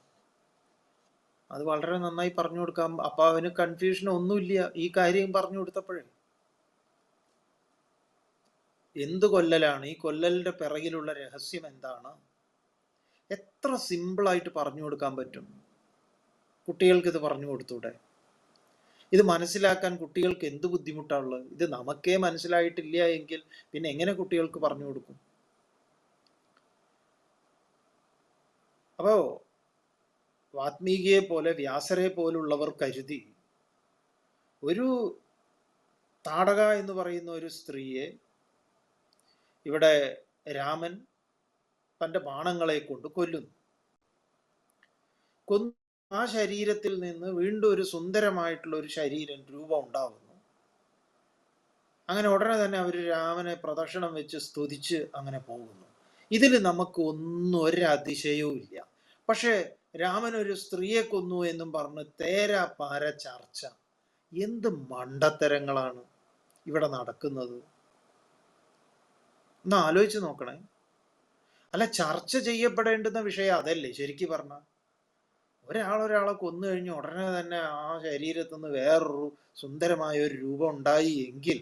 അത് വളരെ നന്നായി പറഞ്ഞു കൊടുക്കാം. അപ്പൊ അവന് കൺഫ്യൂഷൻ ഒന്നുമില്ല ഈ കാര്യം പറഞ്ഞു കൊടുത്തപ്പോഴേ. എന്ത് കൊല്ലലാണ്? ഈ കൊല്ലലിന്റെ പിറകിലുള്ള രഹസ്യം എന്താണ്? എത്ര സിമ്പിളായിട്ട് പറഞ്ഞു കൊടുക്കാൻ പറ്റും. കുട്ടികൾക്ക് ഇത് പറഞ്ഞു കൊടുത്തൂടെ? ഇത് മനസ്സിലാക്കാൻ കുട്ടികൾക്ക് എന്ത് ബുദ്ധിമുട്ടാണുള്ളത്? ഇത് നമുക്കേ മനസ്സിലായിട്ടില്ല എങ്കിൽ പിന്നെ എങ്ങനെ കുട്ടികൾക്ക് പറഞ്ഞു കൊടുക്കും? അപ്പോ വാത്മീകിയെ പോലെ, വ്യാസരെ പോലുള്ളവർ കരുതി ഒരു താടക എന്ന് പറയുന്ന ഒരു സ്ത്രീയെ ഇവിടെ രാമൻ തൻ്റെ ബാണങ്ങളെ കൊണ്ട് കൊല്ലുന്നു. ആ ശരീരത്തിൽ നിന്ന് വീണ്ടും ഒരു സുന്ദരമായിട്ടുള്ള ഒരു രൂപം ഉണ്ടാവുന്നു. അങ്ങനെ ഉടനെ തന്നെ അവർ രാമനെ പ്രദക്ഷിണം വെച്ച് സ്തുതിച്ച് അങ്ങനെ പോകുന്നു. ഇതിൽ നമുക്ക് ഒരതിശയവും ഇല്ല. പക്ഷെ രാമൻ ഒരു സ്ത്രീയെ കൊന്നു എന്നും പറഞ്ഞ് തേരാ പാര ചർച്ച. എന്ത് മണ്ടത്തരങ്ങളാണ് ഇവിടെ നടക്കുന്നത് ഒന്ന് ആലോചിച്ച് നോക്കണേ. അല്ല, ചർച്ച ചെയ്യപ്പെടേണ്ടുന്ന വിഷയം അതല്ലേ ശരിക്കും പറഞ്ഞ? ഒരാളെ കൊന്നു കഴിഞ്ഞ് ഉടനെ തന്നെ ആ ശരീരത്തിൽ നിന്ന് വേറൊരു സുന്ദരമായ ഒരു രൂപം ഉണ്ടായി എങ്കിൽ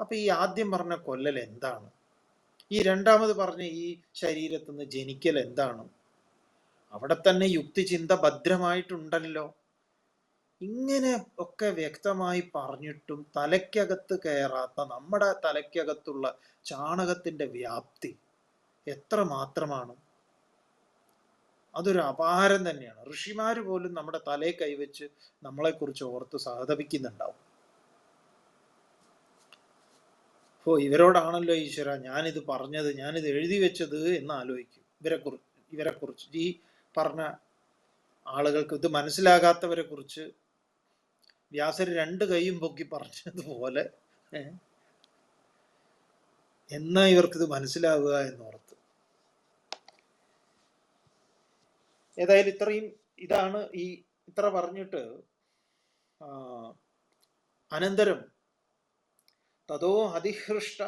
അപ്പൊ ഈ ആദ്യം പറഞ്ഞ കൊല്ലൽ എന്താണ്? ഈ രണ്ടാമത് പറഞ്ഞ ഈ ശരീരത്തിൽ നിന്ന് ജനിക്കൽ എന്താണ്? അവിടെ തന്നെ യുക്തിചിന്ത ഭദ്രമായിട്ടുണ്ടല്ലോ. ഇങ്ങനെ ഒക്കെ വ്യക്തമായി പറഞ്ഞിട്ടും തലയ്ക്കകത്ത് കയറാത്ത, നമ്മുടെ തലയ്ക്കകത്തുള്ള ചാണകത്തിന്റെ വ്യാപ്തി എത്ര മാത്രമാണ്? അതൊരു അപാരം തന്നെയാണ്. ഋഷിമാര് പോലും നമ്മുടെ തലയെ കൈവച്ച് നമ്മളെക്കുറിച്ച് ഓർത്ത് സഹതപിക്കുന്നുണ്ടാവും. ഇവരോടാണല്ലോ ഈശ്വര ഞാനിത് പറഞ്ഞത്, ഞാനിത് എഴുതി വെച്ചത് എന്ന് ആലോചിക്കും. ഇവരെക്കുറിച്ച് ഈ പറഞ്ഞ ആളുകൾക്ക്, ഇത് മനസ്സിലാകാത്തവരെ കുറിച്ച് വ്യാസർ രണ്ട് കൈയും പൊക്കി പറഞ്ഞതുപോലെ എന്നാ ഇവർക്കിത് മനസ്സിലാവുക എന്നോർത്ത്. ഏതായാലും ഇതാണ് ഇത്ര പറഞ്ഞിട്ട് അനന്തരം തതോ അതിഹൃഷ്ട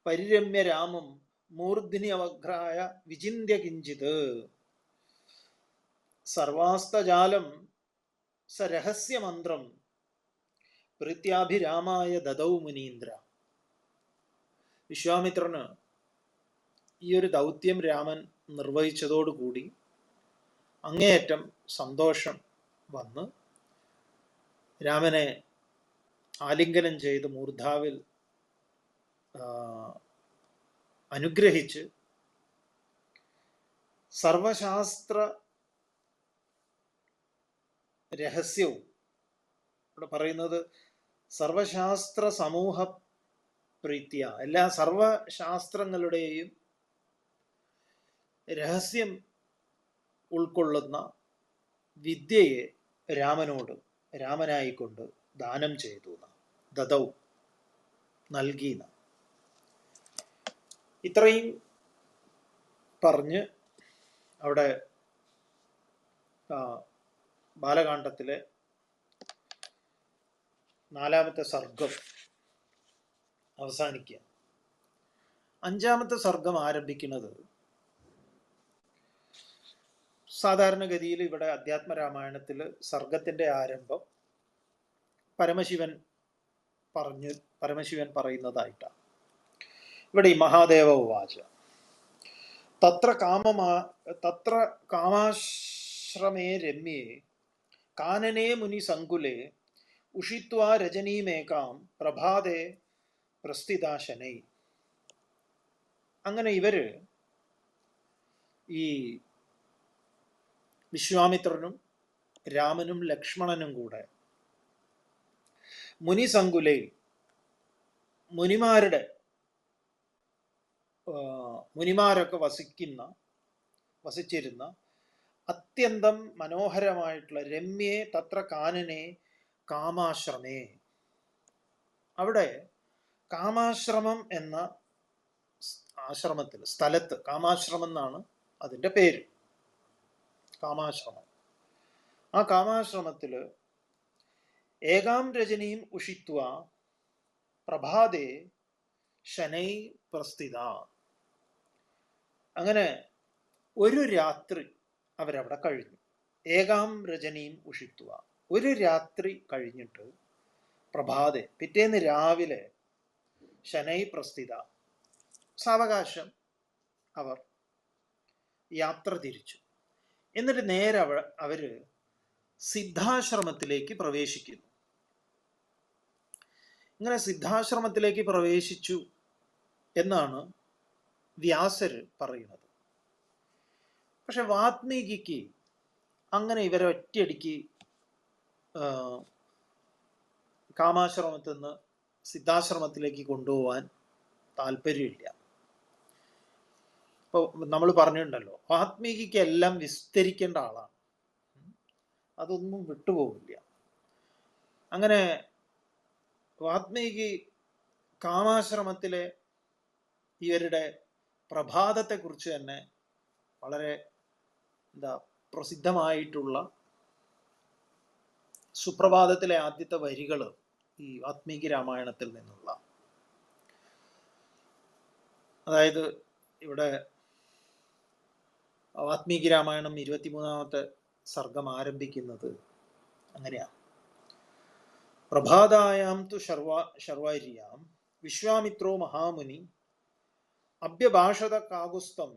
പരിരമ്യ രാമം മൂർധ്നി അവഘ്രായ വിചിന്യ കിഞ്ചിത് സർവാസ്തജാലം സ രഹസ്യമന്ത്രം പ്രീത്യാഭിരാമായ ദദൗ മുനീന്ദ്ര. വിശ്വാമിത്രന് ഈ ഒരു ദൗത്യം രാമൻ നിർവഹിച്ചതോടുകൂടി അങ്ങേയറ്റം സന്തോഷം വന്ന് രാമനെ ആലിംഗനം ചെയ്ത് മൂർധാവിൽ അനുഗ്രഹിച്ച് സർവശാസ്ത്ര രഹസ്യവും, ഇവിടെ പറയുന്നത് സർവശാസ്ത്ര സമൂഹ പ്രീത്യ, എല്ലാ സർവശാസ്ത്രങ്ങളുടെയും രഹസ്യം ഉൾക്കൊള്ളുന്ന വിദ്യയെ രാമനായിക്കൊണ്ട് ദാനം ചെയ്തു, ദദൗ നൽകി. ഇത്രയും പറഞ്ഞ് അവിടെ ബാലകാണ്ഡത്തിലെ 4-ാമത്തെ സർഗം അവസാനിക്കുക. 5-ാമത്തെ സർഗം ആരംഭിക്കുന്നത് സാധാരണഗതിയിൽ ഇവിടെ അധ്യാത്മരാമായണത്തിൽ സർഗത്തിന്റെ ആരംഭം പരമശിവൻ പറയുന്നതായിട്ടാണ്. ഇവിടെ ഈ മഹാദേവ ഉവാച തത്ര കാമാശ്രമേ രമ്യേ കാനനേ മുനി സങ്കുലേ ഉഷിത്വാ രജനീമേകാം പ്രഭാതേ പ്രസ്ഥിതാശനൈ. അങ്ങനെ ഇവര് ഈ വിശ്വാമിത്രനും രാമനും ലക്ഷ്മണനും കൂടെ മുനിസങ്കുലയിൽ മുനിമാരുടെ മുനിമാരൊക്കെ വസിച്ചിരുന്ന അത്യന്തം മനോഹരമായിട്ടുള്ള രമ്യേ തത്ര കാനനെ കാമാശ്രമേ, അവിടെ കാമാശ്രമം എന്ന ആശ്രമത്തിൽ, സ്ഥലത്ത്, കാമാശ്രമം എന്നാണ് അതിൻ്റെ പേര്, കാമാശ്രമം. ആ കാമാശ്രമത്തില് ഏകാം രജനീം ഉഷിത്വ പ്രഭാതേ ശനൈ പ്രസ്ഥിത, അങ്ങനെ ഒരു രാത്രി അവരവിടെ കഴിഞ്ഞു. ഏകാം രജനീം ഉഷിത്വ, ഒരു രാത്രി കഴിഞ്ഞിട്ട് പ്രഭാതേ, പിറ്റേന്ന് രാവിലെ ശനൈ പ്രസ്ഥിത, സാവകാശം അവർ യാത്ര തിരിച്ചു. എന്നിട്ട് നേരെ അവര് സിദ്ധാശ്രമത്തിലേക്ക് പ്രവേശിക്കുന്നു. ഇങ്ങനെ സിദ്ധാശ്രമത്തിലേക്ക് പ്രവേശിച്ചു എന്നാണ് വ്യാസര് പറയുന്നത്. പക്ഷെ വാത്മീകിക്ക് അങ്ങനെ ഇവരെ ഒറ്റയടിക്ക് കാമാശ്രമത്തിൽ നിന്ന് സിദ്ധാശ്രമത്തിലേക്ക് കൊണ്ടുപോകാൻ താല്പര്യമില്ല. ഇപ്പോൾ നമ്മൾ പറഞ്ഞിട്ടുണ്ടല്ലോ, വാത്മീകിക്ക് എല്ലാം വിസ്തരിക്കേണ്ട ആളാണ്, അതൊന്നും വിട്ടുപോകില്ല. അങ്ങനെ വാത്മീകി കാമാശ്രമത്തിലെ ഇവരുടെ പ്രഭാതത്തെക്കുറിച്ച് തന്നെ വളരെ പ്രസിദ്ധമായിട്ടുള്ള സുപ്രഭാതത്തിലെ ആദ്യത്തെ വരികൾ ഈ വാത്മീകി രാമായണത്തിൽ നിന്നുള്ള, അതായത് ഇവിടെ വാത്മീകി രാമായണം 23-ാമത്തെ സർഗം ആരംഭിക്കുന്നത് അങ്ങനെയാണ്. പ്രഭാതായാം തു ശർവാര്യാം വിശ്വാമിത്രോ മഹാമുനി അഭ്യഭാഷത കാകുസ്തം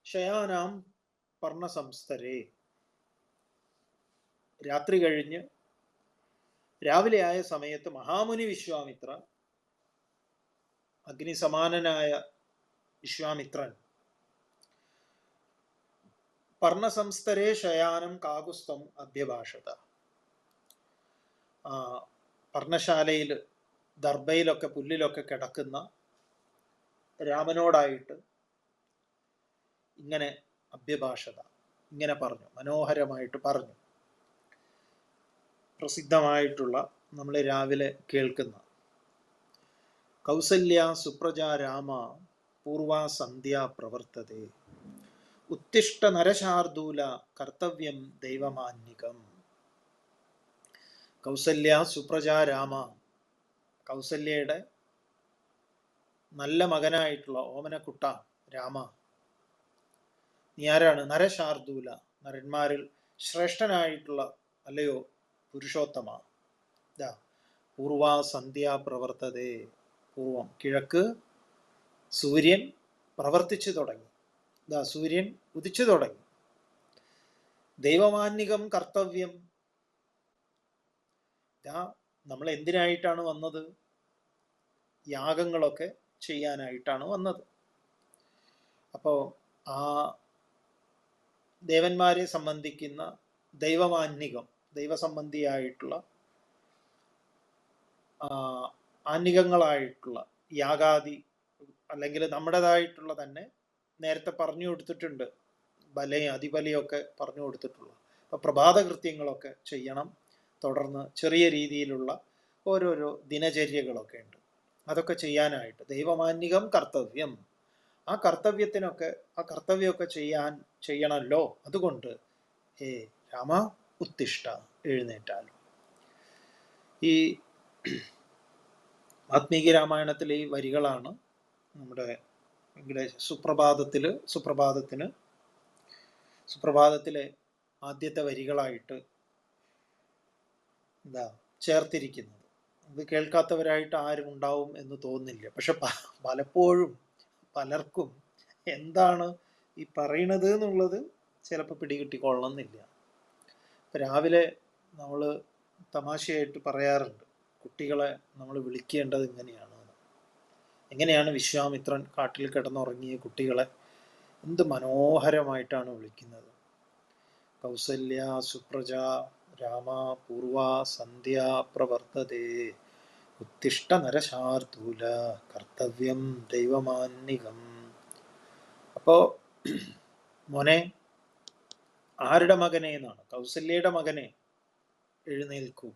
ശയാനാം പർണസംസ്തരേ. രാത്രി കഴിഞ്ഞ് രാവിലെ ആയ സമയത്ത് മഹാമുനി വിശ്വാമിത്ര, അഗ്നിസമാനനായ വിശ്വാമിത്രൻ, പർണസംസ്തരേ ശയാനം കാകുസ്തം അഭ്യഭാഷത, പർണശാലയിൽ ദർഭയിലൊക്കെ പുല്ലിലൊക്കെ കിടക്കുന്ന രാമനോടായിട്ട് ഇങ്ങനെ അഭ്യഭാഷത, ഇങ്ങനെ പറഞ്ഞു, മനോഹരമായിട്ട് പറഞ്ഞു. പ്രസിദ്ധമായിട്ടുള്ള നമ്മൾ രാവിലെ കേൾക്കുന്ന കൗസല്യ സുപ്രജാ രാമ പൂർവാ സന്ധ്യ പ്രവർത്തതേ ഉത്തിഷ്ഠ നരശാർദൂല കർത്തവ്യം ദൈവമാന്യകം. കൗസല്യ സുപ്രജാ രാമ, കൗസല്യയുടെ നല്ല മകനായിട്ടുള്ള ഓമനക്കുട്ട രാമ, നീ ആരാണ്? നരശാർദൂല, നരന്മാരിൽ ശ്രേഷ്ഠനായിട്ടുള്ള അല്ലയോ പുരുഷോത്തമ. പൂർവാ സന്ധ്യ പ്രവർത്തതേ, പൂർവം കിഴക്ക് സൂര്യൻ പ്രവർത്തിച്ചു തുടങ്ങി, സൂര്യൻ ഉദിച്ചു തുടങ്ങി. ദൈവമാന്യകം കർത്തവ്യം, നമ്മൾ എന്തിനായിട്ടാണ് വന്നത്? യാഗങ്ങളൊക്കെ ചെയ്യാനായിട്ടാണ് വന്നത്. അപ്പോൾ ആ ദേവന്മാരെ സംബന്ധിക്കുന്ന ദൈവമാന്യകം, ദൈവസംബന്ധിയായിട്ടുള്ള ആന്യകങ്ങളായിട്ടുള്ള യാഗാദി, അല്ലെങ്കിൽ നമ്മുടേതായിട്ടുള്ള തന്നെ നേരത്തെ പറഞ്ഞു കൊടുത്തിട്ടുണ്ട്, ബലയും അതിബലയൊക്കെ പറഞ്ഞു കൊടുത്തിട്ടുള്ള. അപ്പോൾ പ്രഭാതകൃത്യങ്ങളൊക്കെ ചെയ്യണം. തുടർന്ന് ചെറിയ രീതിയിലുള്ള ഓരോരോ ദിനചര്യകളൊക്കെ ഉണ്ട്, അതൊക്കെ ചെയ്യാനായിട്ട് ദൈവമാന്യകം കർത്തവ്യം, ആ കർത്തവ്യമൊക്കെ ചെയ്യണമല്ലോ. അതുകൊണ്ട് രാമ ഉത്തിഷ്ഠ, എഴുന്നേറ്റാലും. ഈ വാത്മീകി രാമായണത്തിലെ ഈ വരികളാണ് നമ്മുടെ സുപ്രഭാതത്തിലെ ആദ്യത്തെ വരികളായിട്ട് ചേർത്തിരിക്കുന്നത്. ഇത് കേൾക്കാത്തവരായിട്ട് ആരും ഉണ്ടാവും എന്ന് തോന്നുന്നില്ല. പക്ഷെ പലപ്പോഴും പലർക്കും എന്താണ് ഈ പറയണത് എന്നുള്ളത് ചിലപ്പോൾ പിടികിട്ടിക്കൊള്ളണമെന്നില്ല. രാവിലെ നമ്മൾ തമാശയായിട്ട് പറയാറുണ്ട്, കുട്ടികളെ നമ്മൾ വിളിക്കേണ്ടത് എങ്ങനെയാണ് വിശ്വാമിത്രൻ കാട്ടിൽ കിടന്നുറങ്ങിയ കുട്ടികളെ എന്ത് മനോഹരമായിട്ടാണ് വിളിക്കുന്നത്. കൗസല്യ സുപ്രജ രാമ പൂർവ സന്ധ്യ പ്രവർത്തതേ ഉത്തിഷ്ഠ നരശാർദൂല കർത്തവ്യം ദൈവമാന്നികം. അപ്പോ മോനെ, ആരുടെ മകനെ എന്നാണ്? കൗസല്യയുടെ മകനെ, എഴുന്നേൽക്കൂ.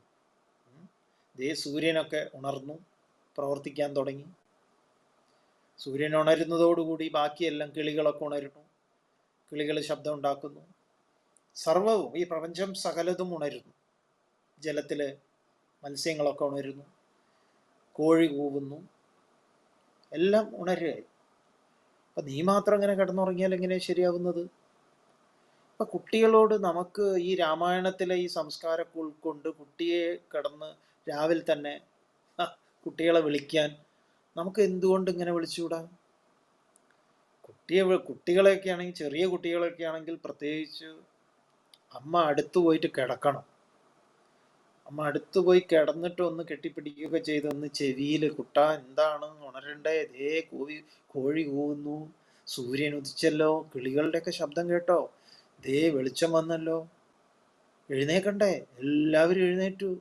ദേ സൂര്യനൊക്കെ ഉണർന്നു പ്രവർത്തിക്കാൻ തുടങ്ങി. സൂര്യൻ ഉണരുന്നതോടുകൂടി ബാക്കിയെല്ലാം കിളികളൊക്കെ ഉണരുന്നു. കിളികൾ ശബ്ദം ഉണ്ടാക്കുന്നു. സർവവും, ഈ പ്രപഞ്ചം സകലതും ഉണരുന്നു. ജലത്തിലെ മത്സ്യങ്ങളൊക്കെ ഉണരുന്നു, കോഴി കൂവുന്നു, എല്ലാം ഉണരുകയായി. അപ്പൊ നീ മാത്രം ഇങ്ങനെ കിടന്നുറങ്ങിയാൽ എങ്ങനെ ശരിയാവുന്നത്? അപ്പൊ കുട്ടികളോട് നമുക്ക് ഈ രാമായണത്തിലെ ഈ സംസ്കാരമൊക്കെ ഉൾക്കൊണ്ട് കുട്ടിയെ കിടന്ന് രാവിലെ തന്നെ കുട്ടികളെ വിളിക്കാൻ നമുക്ക് എന്തുകൊണ്ട് ഇങ്ങനെ വിളിച്ചുകൂടാ? കുട്ടികളെയൊക്കെ ആണെങ്കിൽ, ചെറിയ കുട്ടികളൊക്കെ ആണെങ്കിൽ പ്രത്യേകിച്ച് അമ്മ അടുത്ത് പോയിട്ട് കിടക്കണം. അമ്മ അടുത്ത് പോയി കിടന്നിട്ട് ഒന്ന് കെട്ടിപ്പിടിക്കുകയൊക്കെ ചെയ്ത് ഒന്ന് ചെവിയിൽ, കുട്ട എന്താണ് ഉണരണ്ടേ, ദേ കോഴി കൂവുന്നു, സൂര്യൻ ഉദിച്ചല്ലോ, കിളികളുടെയൊക്കെ ശബ്ദം കേട്ടോ, ദേ വെളിച്ചം വന്നല്ലോ, എഴുന്നേക്കണ്ടേ, എല്ലാവരും എഴുന്നേറ്റു.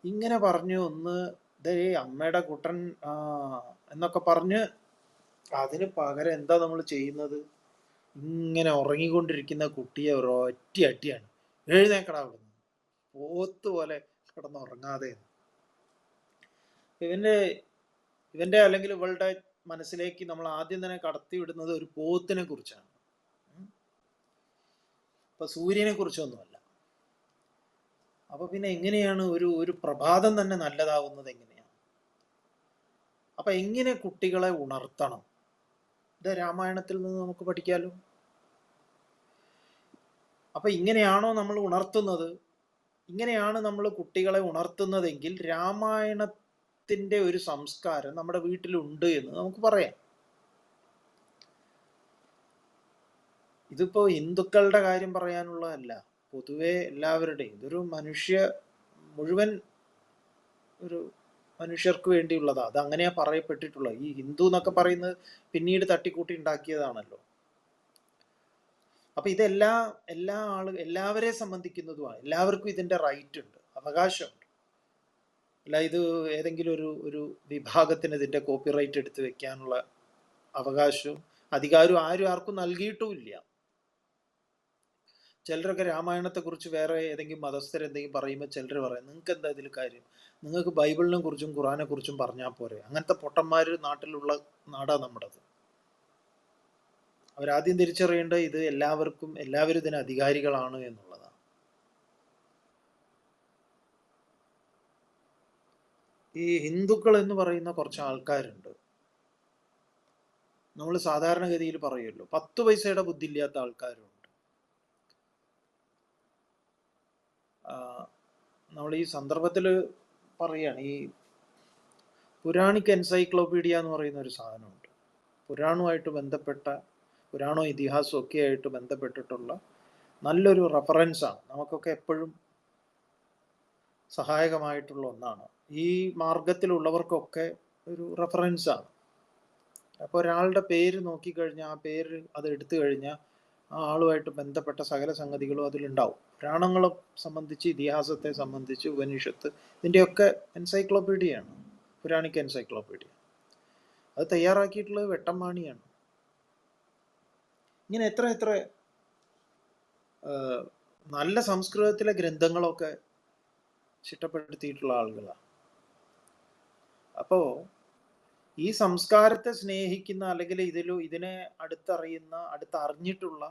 ഇങ്ങനെ പറഞ്ഞു ഒന്ന് ദേ അമ്മയുടെ കുട്ടൻ എന്നൊക്കെ പറഞ്ഞ്, അതിന് പകരം എന്താ നമ്മൾ ചെയ്യുന്നത്? ഇങ്ങനെ ഉറങ്ങിക്കൊണ്ടിരിക്കുന്ന കുട്ടിയെ ഒരൊറ്റ അടിയാണ്, എഴുന്നേക്കടാ അവിടുന്ന്, പോത്ത് പോലെ കിടന്നുറങ്ങാതെ. ഇവന്റെ ഇവന്റെ അല്ലെങ്കിൽ ഇവളുടെ മനസ്സിലേക്ക് നമ്മൾ ആദ്യം തന്നെ കടത്തി വിടുന്നത് ഒരു പോത്തിനെ കുറിച്ചാണ്. അപ്പൊ സൂര്യനെ കുറിച്ചൊന്നുമല്ല. അപ്പൊ പിന്നെ എങ്ങനെയാണ് ഒരു പ്രഭാതം തന്നെ നല്ലതാവുന്നത്? എങ്ങനെയാണ്? അപ്പൊ എങ്ങനെ കുട്ടികളെ ഉണർത്തണം? ഇത് രാമായണത്തിൽ നിന്ന് നമുക്ക് പഠിക്കാലോ. അപ്പൊ ഇങ്ങനെയാണോ നമ്മൾ ഉണർത്തുന്നത്? ഇങ്ങനെയാണ് നമ്മൾ കുട്ടികളെ ഉണർത്തുന്നതെങ്കിൽ രാമായണത്തിന്റെ ഒരു സംസ്കാരം നമ്മുടെ വീട്ടിലുണ്ട് എന്ന് നമുക്ക് പറയാം. ഇതിപ്പോ ഹിന്ദുക്കളുടെ കാര്യം പറയാനുള്ളതല്ല, പൊതുവെ എല്ലാവരുടെയും, ഇതൊരു മുഴുവൻ ഒരു മനുഷ്യർക്ക് വേണ്ടിയുള്ളതാ. അത് അങ്ങനെയാ പറയപ്പെട്ടിട്ടുള്ളത്. ഈ ഹിന്ദു എന്നൊക്കെ പറയുന്നത് പിന്നീട് തട്ടിക്കൂട്ടി ഉണ്ടാക്കിയതാണല്ലോ. അപ്പൊ എല്ലാവരെ സംബന്ധിക്കുന്നതുമാണ്. എല്ലാവർക്കും ഇതിന്റെ റൈറ്റ് ഉണ്ട്, അവകാശമുണ്ട്. അല്ല ഇത് ഏതെങ്കിലും ഒരു വിഭാഗത്തിന് ഇതിന്റെ കോപ്പിറൈറ്റ് എടുത്ത് വെക്കാനുള്ള അവകാശവും അധികാരവും ആർക്കും നൽകിയിട്ടുമില്ല. ചിലരൊക്കെ രാമായണത്തെ കുറിച്ച് വേറെ ഏതെങ്കിലും മതസ്ഥരെന്തെങ്കിലും പറയുമ്പോൾ ചിലർ പറയും, നിങ്ങൾക്ക് എന്താ ഇതിൽ കാര്യം, നിങ്ങൾക്ക് ബൈബിളിനെ കുറിച്ചും ഖുറാനെ കുറിച്ചും പറഞ്ഞാൽ പോരെ. അങ്ങനത്തെ പൊട്ടന്മാർ നാട്ടിലുള്ള നാടാ നമ്മുടേത്. അവരാദ്യം തിരിച്ചറിയേണ്ടത് ഇത് എല്ലാവരും ഇതിന് അധികാരികളാണ് എന്നുള്ളതാണ്. ഈ ഹിന്ദുക്കൾ എന്ന് പറയുന്ന കുറച്ച് ആൾക്കാരുണ്ട്. നമ്മൾ സാധാരണഗതിയിൽ പറയുമല്ലോ, 10 പൈസയുടെ ബുദ്ധി ഇല്ലാത്ത ആൾക്കാരുണ്ട്. നമ്മൾ ഈ സന്ദർഭത്തിൽ പറയുകയാണ്, ഈ പുരാണിക് എൻസൈക്ലോപീഡിയ എന്ന് പറയുന്ന ഒരു സാധനമുണ്ട്. പുരാണവുമായിട്ട് ബന്ധപ്പെട്ട, പുരാണോ ഇതിഹാസവും ഒക്കെ ആയിട്ട് ബന്ധപ്പെട്ടിട്ടുള്ള നല്ലൊരു റെഫറൻസാണ്. നമുക്കൊക്കെ എപ്പോഴും സഹായകമായിട്ടുള്ള ഒന്നാണ്. ഈ മാർഗത്തിലുള്ളവർക്കൊക്കെ ഒരു റെഫറൻസാണ്. അപ്പോൾ ഒരാളുടെ പേര് നോക്കിക്കഴിഞ്ഞാൽ, ആ പേര് അത് എടുത്തു കഴിഞ്ഞാൽ ആ ആളുമായിട്ട് ബന്ധപ്പെട്ട സകല സംഗതികളും അതിലുണ്ടാവും. പുരാണങ്ങളെ സംബന്ധിച്ച്, ഇതിഹാസത്തെ സംബന്ധിച്ച്, ഉപനിഷത്ത്, ഇതിൻ്റെയൊക്കെ എൻസൈക്ലോപീഡിയയാണ് പുരാണിക് എൻസൈക്ലോപീഡിയ. അത് തയ്യാറാക്കിയിട്ടുള്ളത് വെട്ടമ്മാണിയാണ്. ഇങ്ങനെ എത്ര നല്ല സംസ്കൃതത്തിലെ ഗ്രന്ഥങ്ങളൊക്കെ ചിട്ടപ്പെടുത്തിയിട്ടുള്ള ആളുകളാണ്. അപ്പോ ഈ സംസ്കാരത്തെ സ്നേഹിക്കുന്ന, അല്ലെങ്കിൽ ഇതിനെ അടുത്തറിഞ്ഞിട്ടുള്ള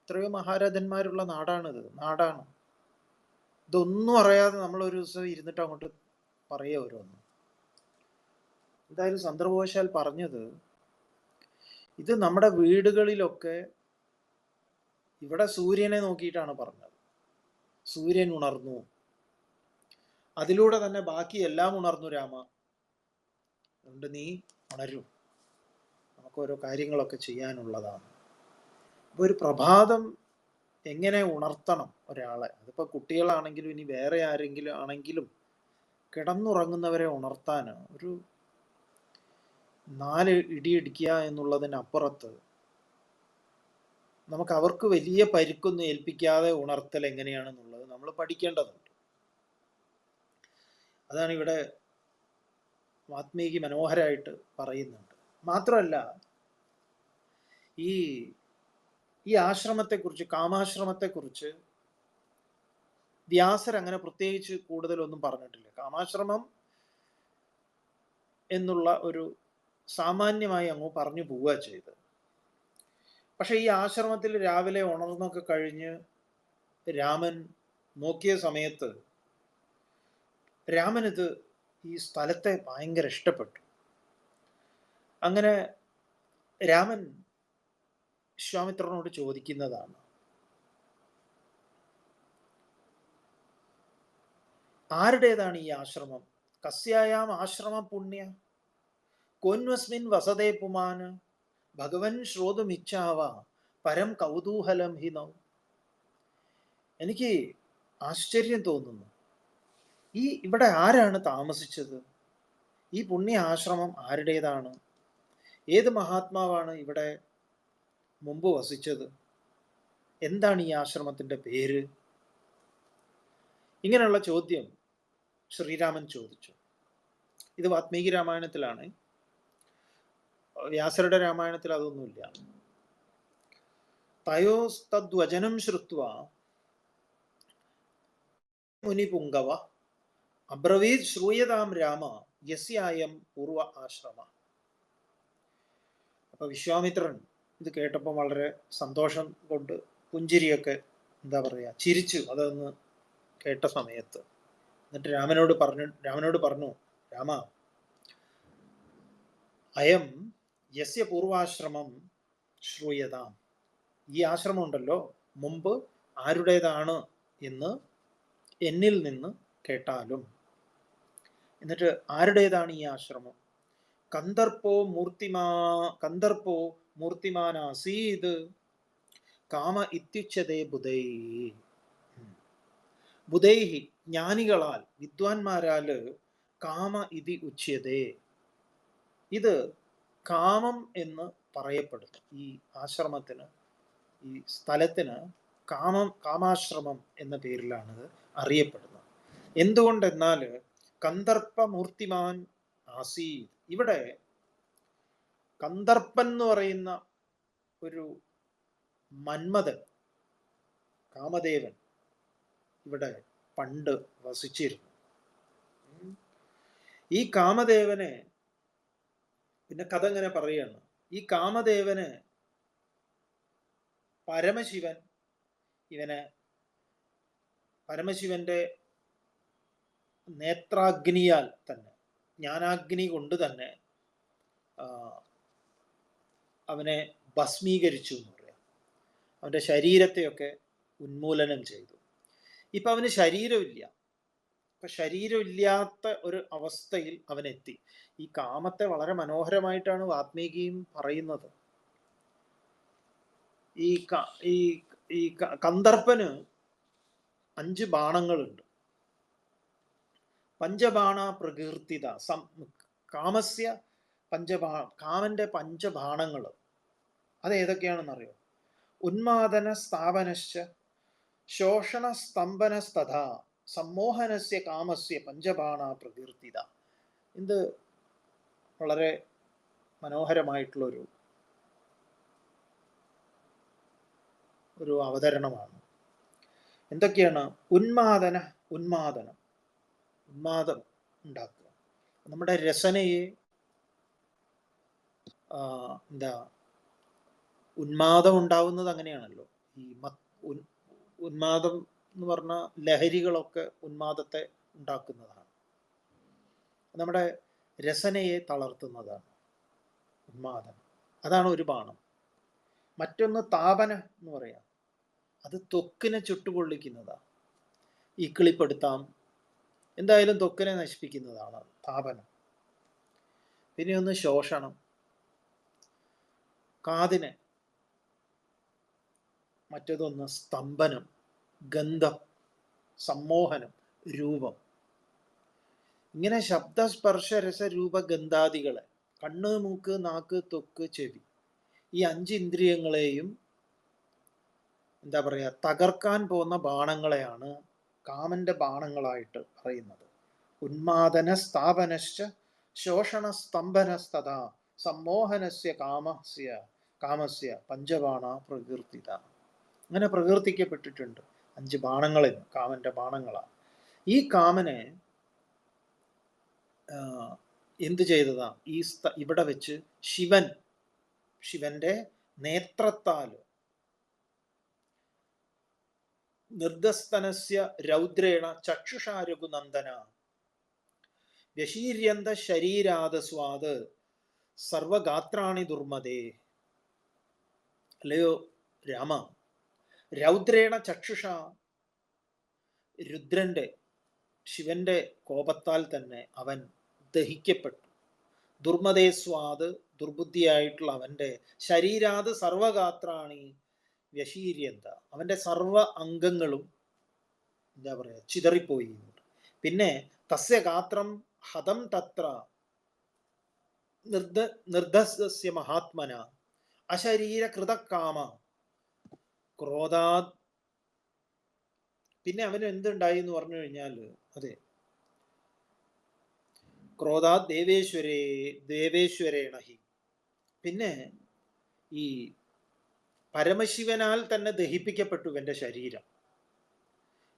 എത്രയോ മഹാരഥന്മാരുള്ള നാടാണ്. ഇതൊന്നും അറിയാതെ നമ്മൾ ഒരു ദിവസം ഇരുന്നിട്ട് അങ്ങോട്ട് പറയുക ഓരോന്നും. എന്തായാലും സന്ദർഭവശാൽ പറഞ്ഞത്, ഇത് നമ്മുടെ വീടുകളിലൊക്കെ, ഇവിടെ സൂര്യനെ നോക്കിയിട്ടാണ് പറഞ്ഞത്. സൂര്യൻ ഉണർന്നു, അതിലൂടെ തന്നെ ബാക്കി എല്ലാം ഉണർന്നു രാമ. അതുകൊണ്ട് നീ ഉണരൂ, നമുക്ക് ഓരോ കാര്യങ്ങളൊക്കെ ചെയ്യാനുള്ളതാണ്. അപ്പൊ ഒരു പ്രഭാതം എങ്ങനെ ഉണർത്തണം ഒരാളെ, അതിപ്പോ കുട്ടികളാണെങ്കിലും ഇനി വേറെ ആരെങ്കിലും ആണെങ്കിലും, കിടന്നുറങ്ങുന്നവരെ ഉണർത്താൻ ഒരു 4 ഇടിയടിക്കുക എന്നുള്ളതിനപ്പുറത്ത് നമുക്ക് അവർക്ക് വലിയ പരിക്കൊന്നും ഏൽപ്പിക്കാതെ ഉണർത്തൽ എങ്ങനെയാണെന്നുള്ളത് നമ്മൾ പഠിക്കേണ്ടതുണ്ട്. അതാണ് ഇവിടെ വാത്മീകി മനോഹരമായിട്ട് പറയുന്നുണ്ട്. മാത്രമല്ല, ഈ ഈ ആശ്രമത്തെക്കുറിച്ച്, കാമാശ്രമത്തെക്കുറിച്ച് വ്യാസർ അങ്ങനെ പ്രത്യേകിച്ച് കൂടുതലൊന്നും പറഞ്ഞിട്ടില്ല. കാമാശ്രമം എന്നുള്ള ഒരു സാമാന്യമായി അങ്ങ് പറഞ്ഞു പോവുക ചെയ്ത്. പക്ഷെ ഈ ആശ്രമത്തിൽ രാവിലെ ഉണർന്നൊക്കെ കഴിഞ്ഞ് രാമൻ നോക്കിയ സമയത്ത് രാമനിത് ഈ സ്ഥലത്തെ ഭയങ്കര ഇഷ്ടപ്പെട്ടു. അങ്ങനെ രാമൻ വിശ്വാമിത്രനോട് ചോദിക്കുന്നതാണ്, ആരുടേതാണ് ഈ ആശ്രമം? കസ്യായാം ആശ്രമം പുണ്യ കോന്വസ്മിൻ വസതേ പുമാന് ഭഗവൻ ശ്രോതുമിച്ഛാവ പരം കൗതൂഹലം ഹി നൗ. എനിക്ക് ആശ്ചര്യം തോന്നുന്നു, ഇവിടെ ആരാണ് താമസിച്ചത്? ഈ പുണ്യ ആശ്രമം ആരുടേതാണ്? ഏത് മഹാത്മാവാണ് ഇവിടെ മുമ്പ് വസിച്ചത്? എന്താണ് ഈ ആശ്രമത്തിന്റെ പേര്? ഇങ്ങനെയുള്ള ചോദ്യം ശ്രീരാമൻ ചോദിച്ചു. ഇത് വാത്മീകി രാമായണത്തിലാണ്. വ്യാസരുടെ രാമായണത്തിൽ അതൊന്നുമില്ല. തയോസ്തദ്വചനം ശ്രുത്വാ മുനിപുങ്കവ അബ്രവീത് ശ്രൂയതാം രാമ യസ്യായം പൂർവ ആശ്രമ. അപ്പൊ വിശ്വാമിത്രൻ ഇത് കേട്ടപ്പോൾ വളരെ സന്തോഷം കൊണ്ട് പുഞ്ചിരിയൊക്കെ എന്താ പറയാ ചിരിച്ചു അതൊന്ന് കേട്ട സമയത്ത്. എന്നിട്ട് രാമനോട് പറഞ്ഞു, രാമ, അയം യസ്യ പൂർവാശ്രമം ശ്രൂയതാം. ഈ ആശ്രമം ഉണ്ടല്ലോ, മുമ്പ് ആരുടേതാണ് എന്ന് എന്നിൽ നിന്ന് കേട്ടാലും. എന്നിട്ട് ആരുടേതാണ് ഈ ആശ്രമം? കന്ദർപ്പോ മൂർത്തിമാനാസീത് കാമ ഇത്യുച്യതേ ബുധൈഹി. ബുധൈഹി ജ്ഞാനികളാൽ, വിദ്വാൻമാരാല് കാമ ഇതി ഉച്യതേ. ഇത് കാമം എന്ന് പറയപ്പെടുന്നു. ഈ ആശ്രമത്തിന്, ഈ സ്ഥലത്തിന് കാമാശ്രമം എന്ന പേരിലാണിത് അറിയപ്പെടുന്നത്. എന്തുകൊണ്ടെന്നാൽ കന്ദർപ്പമൂർത്തിമാൻ ആസീത്. ഇവിടെ കന്ദർപ്പൻ എന്ന് പറയുന്ന ഒരു മന്മഥൻ, കാമദേവൻ ഇവിടെ പണ്ട് വസിച്ചിരുന്നു. ഈ കാമദേവനെ, പിന്നെ കഥ ഇങ്ങനെ പറയാണ്, ഈ കാമദേവന് പരമശിവന്റെ നേത്രാഗ്നിയാൽ തന്നെ, ജ്ഞാനാഗ്നി കൊണ്ട് തന്നെ അവനെ ഭസ്മീകരിച്ചു എന്ന് പറയാം. അവന്റെ ശരീരത്തെയൊക്കെ ഉന്മൂലനം ചെയ്തു. ഇപ്പൊ അവന് ശരീരമില്ല. അപ്പൊ ശരീരമില്ലാത്ത ഒരു അവസ്ഥയിൽ അവനെത്തി. ഈ കാമത്തെ വളരെ മനോഹരമായിട്ടാണ് വാത്മീകിയും പറയുന്നത്. ഈ കന്ദർപ്പന് 5 ബാണങ്ങളുണ്ട്. പഞ്ചബാണ പ്രകീർത്തിത കാമസ്യ കാമന്റെ 5 ബാണങ്ങൾ. അത് ഏതൊക്കെയാണെന്നറിയോ? ഉന്മാദന സ്ഥാപനശ്ച ശോഷണ സ്തംഭനസ്തഥാ സമ്മോഹനസ്യ കാമസ്യ പഞ്ചബാണ പ്രകീർത്തിത. ഇത് വളരെ മനോഹരമായിട്ടുള്ളൊരു അവതരണമാണ്. എന്തൊക്കെയാണ്? ഉന്മാദനം ഉണ്ടാക്കുക. നമ്മുടെ രസനയെ ഉന്മാദം ഉണ്ടാവുന്നത് അങ്ങനെയാണല്ലോ. ഈ ഉന്മാദം എന്ന് പറഞ്ഞ ലഹരികളൊക്കെ ഉന്മാദത്തെ ഉണ്ടാക്കുന്നതാണ്. നമ്മുടെ രസനയെ തളർത്തുന്നതാണ് ഉന്മാദം. അതാണ് ഒരു ബാണം. മറ്റൊന്ന് താപന എന്ന് പറയാം. അത് ത്വക്കിനെ ചുട്ടുപൊള്ളിക്കുന്നതാണ്. ഇക്കിളിപ്പെടുത്താം, എന്തായാലും ത്വക്കിനെ നശിപ്പിക്കുന്നതാണ് താപനം. പിന്നെ ഒന്ന് ശോഷണം, കാതിനെ. മറ്റേതൊന്ന് സ്തംഭനം, ഗന്ധം, സമ്മോഹനം, രൂപം. ഇങ്ങനെ ശബ്ദസ്പർശ രസരൂപ ഗന്ധാദികളെ, കണ്ണ്, മൂക്ക്, നാക്ക്, ത്വക്ക്, ചെവി, ഈ 5 ഇന്ദ്രിയങ്ങളെയും എന്താ പറയുക, തകർക്കാൻ പോകുന്ന ബാണങ്ങളെയാണ് കാമന്റെ ബാണങ്ങളായിട്ട് പറയുന്നത്. ഉന്മാദന സ്ഥാപനശ്ച ശോഷണ സ്തംഭനസ്തഥാ സമ്മോഹനസ്യ കാമസ്യ പഞ്ചബാണ പ്രകീർത്തിത. അങ്ങനെ പ്രകീർത്തിക്കപ്പെട്ടിട്ടുണ്ട് 5 ബാണങ്ങളിൽ കാമന്റെ ബാണങ്ങളാണ്. ഈ കാമനെ എന്ത് ചെയ്തതാ? ഇവിടെ വെച്ച് ശിവന്റെ നേത്രത്താൽ നിർദ്ദസ്തനസ്യ രൗദ്രേണ ചക്ഷുഷാ രഘുനന്ദന വ്യശീര്യന്ത ശരീരാദസ്വാദ് സർവഗാത്രാണി ദുർമതേ. അല്ലയോ രാമ, രൗദ്രേണ ചക്ഷുഷ, രുദ്രന്റെ ശിവന്റെ കോപത്താൽ തന്നെ അവൻ ദഹിക്കപ്പെട്ടു. ദുർമതേ സ്വാദ്, ദുർബുദ്ധിയായിട്ടുള്ള അവന്റെ ശരീരാത് സർവഗാത്രാണി വ്യശീര്യന്ത, അവന്റെ സർവ അംഗങ്ങളും എന്താ പറയാ ചിതറിപ്പോയി. പിന്നെ തസ്യ ഗാത്രം ഹതം തത്ര നിർദ്ദസ്യ മഹാത്മന അശരീരകൃതകാമ ക്രോധാത്. പിന്നെ അവന് എന്തുണ്ടായി എന്ന് പറഞ്ഞു കഴിഞ്ഞാൽ, അതെ, ക്രോധാത് ദേവേശ്വരേണ ഹി, പിന്നെ ഈ പരമശിവനാൽ തന്നെ ദഹിപ്പിക്കപ്പെട്ടു ഇവന്റെ ശരീരം.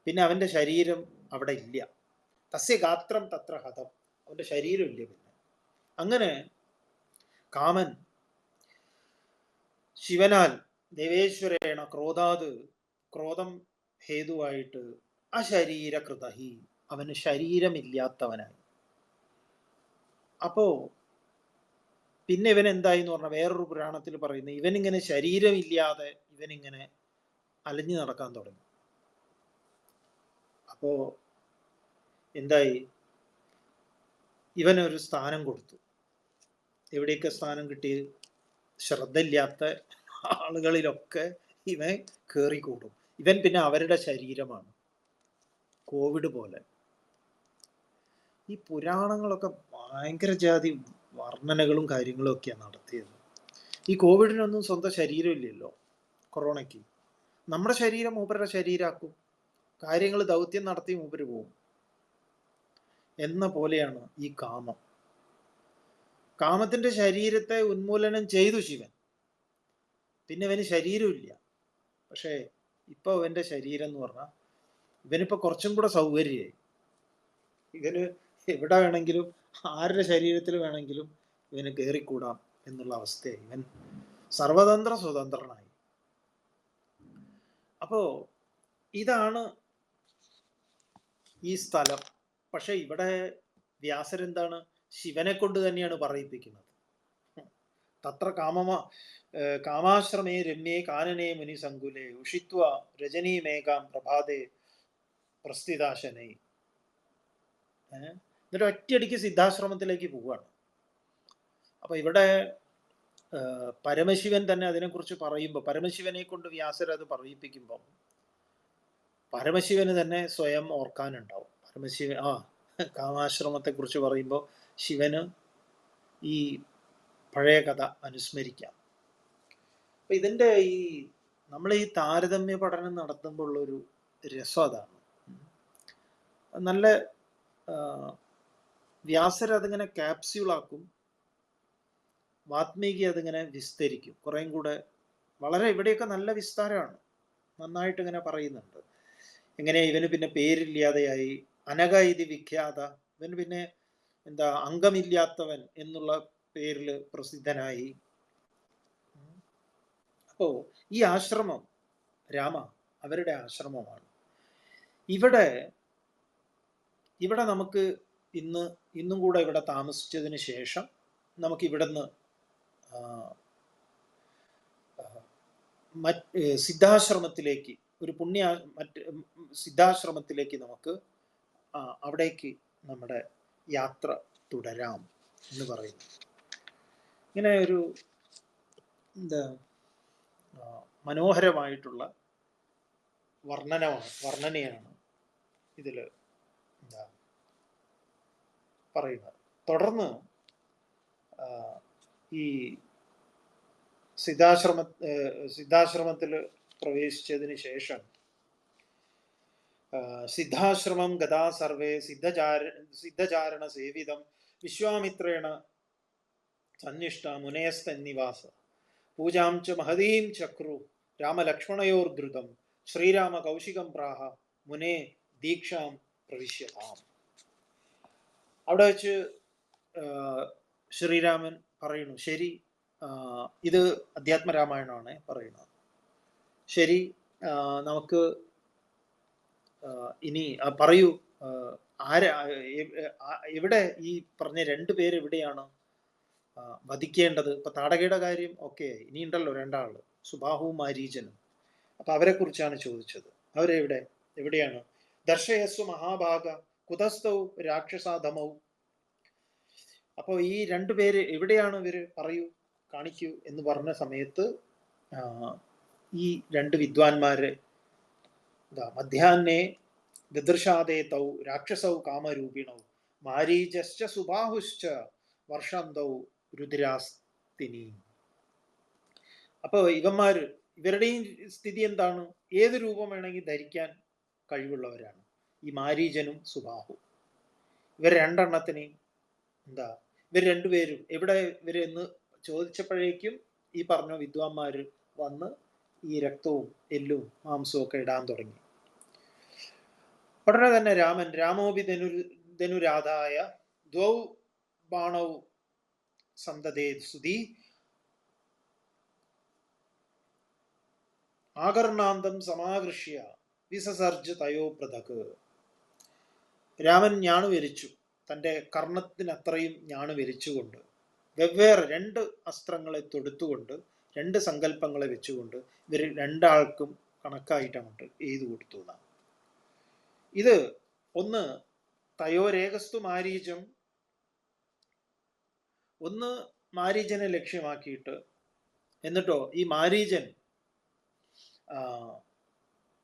പിന്നെ അവന്റെ ശരീരം അവിടെ ഇല്ല. തസ്യ ഗാത്രം തത്ര ഹതം, അവന്റെ ശരീരം ഇല്ല. പിന്നെ അങ്ങനെ കാമൻ ശിവനാൽ ദേവേശ്വരേണ ക്രോധാത്, ക്രോധം ഹേതുവായിട്ട് അശരീരകൃതഹി, അവന് ശരീരമില്ലാത്തവനായി. അപ്പോ പിന്നെ ഇവൻ എന്തായി എന്ന് പറഞ്ഞാൽ വേറൊരു പുരാണത്തിൽ പറയുന്നു, ഇവനിങ്ങനെ ശരീരമില്ലാതെ ഇവനിങ്ങനെ അലഞ്ഞു നടക്കാൻ തുടങ്ങി. അപ്പോ എന്തായി? ഇവനൊരു സ്ഥാനം കൊടുത്തു. എവിടെയൊക്കെ സ്ഥാനം കിട്ടി? ശ്രദ്ധയില്ലാത്ത ആളുകളിലൊക്കെ ഇവൻ കയറിക്കൂടും. ഇവൻ പിന്നെ അവരുടെ ശരീരമാണ്. കോവിഡ് പോലെ. ഈ പുരാണങ്ങളൊക്കെ ഭയങ്കര ജാതി വർണ്ണനകളും കാര്യങ്ങളും ഒക്കെയാണ് നടത്തിയത്. ഈ കോവിഡിനൊന്നും സ്വന്തം ശരീരമില്ലല്ലോ. കൊറോണയ്ക്ക് നമ്മുടെ ശരീരം മൂപ്പരുടെ ശരീരമാക്കും, കാര്യങ്ങൾ ദൗത്യം നടത്തി മൂപ്പര് പോവും എന്ന പോലെയാണ് ഈ കാമം. കാമത്തിന്റെ ശരീരത്തെ ഉന്മൂലനം ചെയ്തു ശിവൻ. പിന്നെ ഇവന് ശരീരമില്ല. പക്ഷേ ഇപ്പൊ ഇവന്റെ ശരീരം എന്ന് പറഞ്ഞാൽ ഇവനിപ്പോ കുറച്ചും കൂടെ സൗകര്യമായി. ഇവന് എവിടെ വേണമെങ്കിലും ആരുടെ ശരീരത്തിൽ വേണമെങ്കിലും ഇവന് കയറിക്കൂടാം എന്നുള്ള അവസ്ഥയായി. ഇവൻ സർവതന്ത്ര സ്വതന്ത്രനായി. അപ്പോ ഇതാണ് ഈ സ്ഥലം. പക്ഷെ ഇവിടെ വ്യാസരെന്താണ് ശിവനെ കൊണ്ട് തന്നെയാണ് പറയിപ്പിക്കുന്നത്. തത്ര കാമാശ്രമേ രമ്യേ കാനനേ മുനി സങ്കുലേ ഉഷിത്വ രജനീമേഘാം പ്രഭാതേ പ്രസ്ഥിതാശനേ. എന്നിട്ട് ഒറ്റയടിക്ക് സിദ്ധാശ്രമത്തിലേക്ക് പോവുകയാണ്. അപ്പൊ ഇവിടെ പരമശിവൻ തന്നെ അതിനെക്കുറിച്ച് പറയുമ്പോൾ, പരമശിവനെ കൊണ്ട് വ്യാസർ അത് പറയിപ്പിക്കുമ്പോൾ പരമശിവന് തന്നെ സ്വയം ഓർക്കാനുണ്ടാവും. പരമശിവൻ കാമാശ്രമത്തെ കുറിച്ച് പറയുമ്പോൾ ശിവന് ഈ പഴയ കഥ അനുസ്മരിക്കാം. അപ്പൊ ഇതിൻ്റെ ഈ നമ്മൾ ഈ താരതമ്യ പഠനം നടത്തുമ്പോൾ ഉള്ളൊരു രസം അതാണ്. നല്ല വ്യാസർ അതിങ്ങനെ ക്യാപ്സ്യൂളാക്കും, വാത്മീകി അതിങ്ങനെ വിസ്തരിക്കും കുറേയും കൂടെ. വളരെ ഇവിടെയൊക്കെ നല്ല വിസ്താരമാണ്, നന്നായിട്ട് ഇങ്ങനെ പറയുന്നുണ്ട്. എങ്ങനെ ഇവന് പിന്നെ പേരില്ലാതെയായി, അനഘ ഇത് വിഖ്യാത, ഇവന് പിന്നെ എന്താ അംഗമില്ലാത്തവൻ എന്നുള്ള പേരിൽ പ്രസിദ്ധനായി. അപ്പോ ഈ ആശ്രമം രാമ അവരുടെ ആശ്രമമാണ്. ഇവിടെ നമുക്ക് ഇന്നും കൂടെ ഇവിടെ താമസിച്ചതിന് ശേഷം നമുക്ക് ഇവിടുന്ന് സിദ്ധാശ്രമത്തിലേക്ക് ഒരു സിദ്ധാശ്രമത്തിലേക്ക് നമുക്ക് അവിടേക്ക് നമ്മുടെ യാത്ര തുടരാം എന്ന് പറയുന്നു. ഇങ്ങനെ ഒരു എന്താ മനോഹരമായിട്ടുള്ള വർണ്ണനയാണ് ഇതിൽ എന്താ പറയുന്നത്. തുടർന്ന് ഈ സിദ്ധാശ്രമത്തിൽ പ്രവേശിച്ചതിന് ശേഷം സിദ്ധാശ്രമം ഗതാ സർവേ സിദ്ധചാരണ സേവിതം വിശ്വാമിത്രേണ സന്നിഷ്ട മുനയസ്തന്നിവാസ പൂജാം ച മഹതീം ചക്രു രാമലക്ഷ്മണയോർധൃതം ശ്രീരാമ കൗശികം പ്രാഹ മുനേ ദീക്ഷാം പ്രവിശ്യതാം. അവിടെ വെച്ച് ശ്രീരാമൻ പറയുന്നു, ശരി, ഇത് അധ്യാത്മരാമായണമാണ് പറയുന്നത്, ശരി, നമുക്ക് ഇനി പറയൂ, എവിടെ ഈ പറഞ്ഞ രണ്ടുപേര് എവിടെയാണ് വധിക്കേണ്ടത്? ഇപ്പൊ താടകയുടെ കാര്യം ഒക്കെ ഇനിയുണ്ടല്ലോ, രണ്ടാള് സുബാഹുവും മാരീചനും. അപ്പൊ അവരെ കുറിച്ചാണ് ചോദിച്ചത്. എവിടെയാണ്? ദർശയസ്വ മഹാഭാഗ കുതസ്ഥൗ രാക്ഷസാധമൗ. അപ്പോൾ ഈ രണ്ടുപേര് എവിടെയാണ് ഇവര്, പറയൂ, കാണിക്കൂ എന്ന് പറഞ്ഞ സമയത്ത് ഈ രണ്ട് വിദ്വാൻമാര് മധ്യാഹ്നേ ദിദൃശാദേ തൗ രാക്ഷസൗ കാമരൂപിണൗ മാരീചശ്ച സുബാഹുശ്ച വർഷന്തൗ രുദ്രാസ്തിനി. അപ്പൊ ഇവരുടെയും സ്ഥിതി എന്താണ്? ഏത് രൂപം വേണമെങ്കിൽ ധരിക്കാൻ കഴിവുള്ളവരാണ് ഈ മാരീചനും സുബാഹു. ഇവർ രണ്ടെണ്ണത്തിനെയും ഇവർ രണ്ടുപേരും എവിടെ എന്ന് ചോദിച്ചപ്പോഴേക്കും ഈ പറഞ്ഞ വിദ്വാൻമാര് വന്ന് ഈ രക്തവും എല്ലും മാംസവും ഒക്കെ ഇടാൻ തുടങ്ങി. ഉടനെ തന്നെ രാമോപി ധനുരാധായ ദ്വൗ ബാണൗ സന്തതേ സുധി ആകർണാന്തം സമാകൃഷ്യ വിസസർജ തയോ പൃഥക്. രാമൻ ഞാണു വലിച്ചു, തൻ്റെ കർണത്തിനത്രയും ഞാണു വലിച്ചുകൊണ്ട് വെവ്വേറെ രണ്ട് അസ്ത്രങ്ങളെ തൊടുത്തുകൊണ്ട്, രണ്ട് സങ്കല്പങ്ങളെ വെച്ചുകൊണ്ട് ഇവർ രണ്ടാൾക്കും കണക്കായിട്ട് അങ്ങോട്ട് എഴുതി കൊടുത്തു. ഇത് ഒന്ന് തയോരേകസ്തു മാരീചം, ഒന്ന് മാരീചനെ ലക്ഷ്യമാക്കിയിട്ട്, എന്നിട്ടോ ഈ മാരീചൻ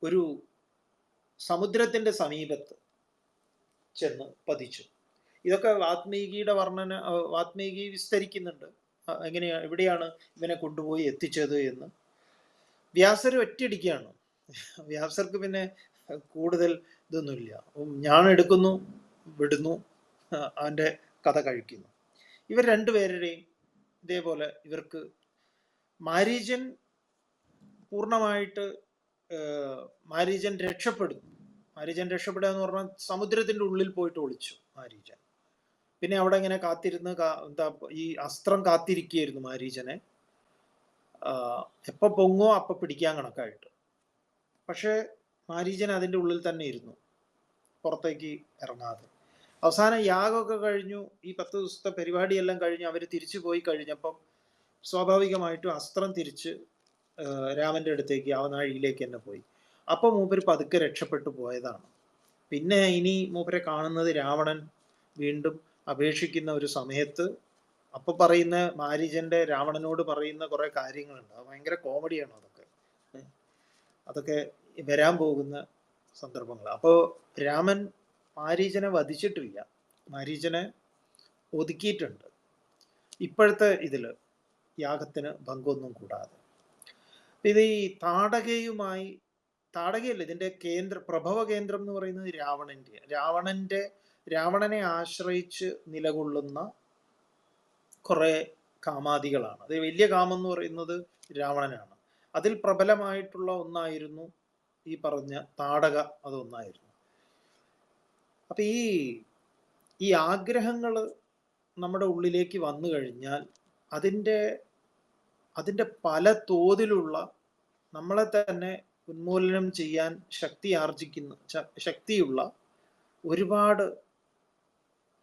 ഒരു സമുദ്രത്തിന്റെ സമീപത്ത് ചെന്ന് പതിച്ചു. ഇതൊക്കെ വാത്മീകി വിസ്തരിക്കുന്നുണ്ട്, എവിടെയാണ് ഇവനെ കൊണ്ടുപോയി എത്തിച്ചത് എന്ന്. വ്യാസർ ഒറ്റയടിക്കുകയാണ്. വ്യാസർക്ക് പിന്നെ കൂടുതൽ ഇതൊന്നുമില്ല, ഞാൻ എടുക്കുന്നു, വിടുന്നു, അവൻ്റെ കഥ കഴിക്കുന്നു. ഇവർ രണ്ടുപേരുടെയും ഇതേപോലെ ഇവർക്ക് മാരീചൻ പൂർണ്ണമായിട്ട് മാരീചൻ രക്ഷപ്പെടുന്നു. മാരീചൻ രക്ഷപ്പെടുക എന്ന് പറഞ്ഞാൽ സമുദ്രത്തിന്റെ ഉള്ളിൽ പോയിട്ട് ഒളിച്ചു മാരീചൻ. പിന്നെ അവിടെ ഇങ്ങനെ കാത്തിരുന്ന് ഈ അസ്ത്രം കാത്തിരിക്കുകയായിരുന്നു മാരീചനെ, എപ്പോൾ പൊങ്ങോ അപ്പം പിടിക്കാൻ കണക്കായിട്ട്. പക്ഷെ മാരീചൻ അതിൻ്റെ ഉള്ളിൽ തന്നെ ഇരുന്നു, പുറത്തേക്ക് ഇറങ്ങാതെ. അവസാനം യാഗമൊക്കെ കഴിഞ്ഞു, ഈ 10 ദിവസത്തെ പരിപാടിയെല്ലാം കഴിഞ്ഞ് അവർ തിരിച്ചു പോയി കഴിഞ്ഞപ്പം സ്വാഭാവികമായിട്ടും അസ്ത്രം തിരിച്ച് രാമന്റെ അടുത്തേക്ക് ആവനാഴിയിലേക്ക് തന്നെ പോയി. അപ്പൊ മൂപ്പര് പതുക്കെ രക്ഷപ്പെട്ടു പോയതാണ്. പിന്നെ ഇനി മൂപ്പരെ കാണുന്നത് രാവണൻ വീണ്ടും അപേക്ഷിക്കുന്ന ഒരു സമയത്ത് അപ്പൊ പറയുന്ന മാരീചന്റെ രാവണനോട് പറയുന്ന കുറെ കാര്യങ്ങളുണ്ട്. അത് ഭയങ്കര കോമഡിയാണ്. അതൊക്കെ വരാൻ പോകുന്ന സന്ദർഭങ്ങൾ. അപ്പോൾ രാമൻ മാരീചനെ വധിച്ചിട്ടില്ല, മാരീചനെ ഒതുക്കിയിട്ടുണ്ട് ഇപ്പോഴത്തെ ഇതില്, യാഗത്തിന് ഭംഗമൊന്നും കൂടാതെ. ഇത് ഈ താടകയല്ല ഇതിന്റെ പ്രഭവ കേന്ദ്രം എന്ന് പറയുന്നത് രാവണനെ ആശ്രയിച്ച് നിലകൊള്ളുന്ന കുറെ കാമാദികളാണ്. അത് വലിയ കാമം എന്ന് പറയുന്നത് രാവണനാണ്. അതിൽ പ്രബലമായിട്ടുള്ള ഒന്നായിരുന്നു ഈ പറഞ്ഞ താടക, അതൊന്നായിരുന്നു. അപ്പൊ ഈ ആഗ്രഹങ്ങൾ നമ്മുടെ ഉള്ളിലേക്ക് വന്നു കഴിഞ്ഞാൽ അതിൻ്റെ പല തോതിലുള്ള നമ്മളെ തന്നെ ഉന്മൂലനം ചെയ്യാൻ ശക്തിയുള്ള ഒരുപാട്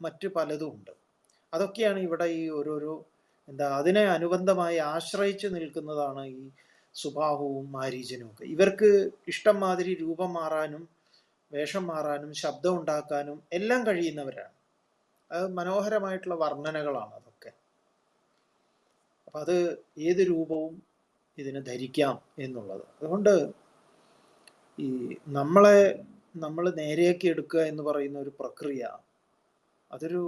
മറ്റു പലതും ഉണ്ട്. അതൊക്കെയാണ് ഇവിടെ ഈ ഓരോരോ അതിനെ അനുബന്ധമായി ആശ്രയിച്ച് നിൽക്കുന്നതാണ് ഈ സുബാഹുവും മാരീചനും ഒക്കെ. ഇവർക്ക് ഇഷ്ടം മാതിരി രൂപം മാറാനും വേഷം മാറാനും ശബ്ദം ഉണ്ടാക്കാനും എല്ലാം കഴിയുന്നവരാണ്. അത് മനോഹരമായിട്ടുള്ള വർണ്ണനകളാണ് അതൊക്കെ. അപ്പം അത് ഏത് രൂപവും ഇതിന് ധരിക്കാം എന്നുള്ളത്. അതുകൊണ്ട് ഈ നമ്മൾ നേരെയാക്കി എടുക്കുക എന്ന് പറയുന്ന ഒരു പ്രക്രിയ, അതൊരു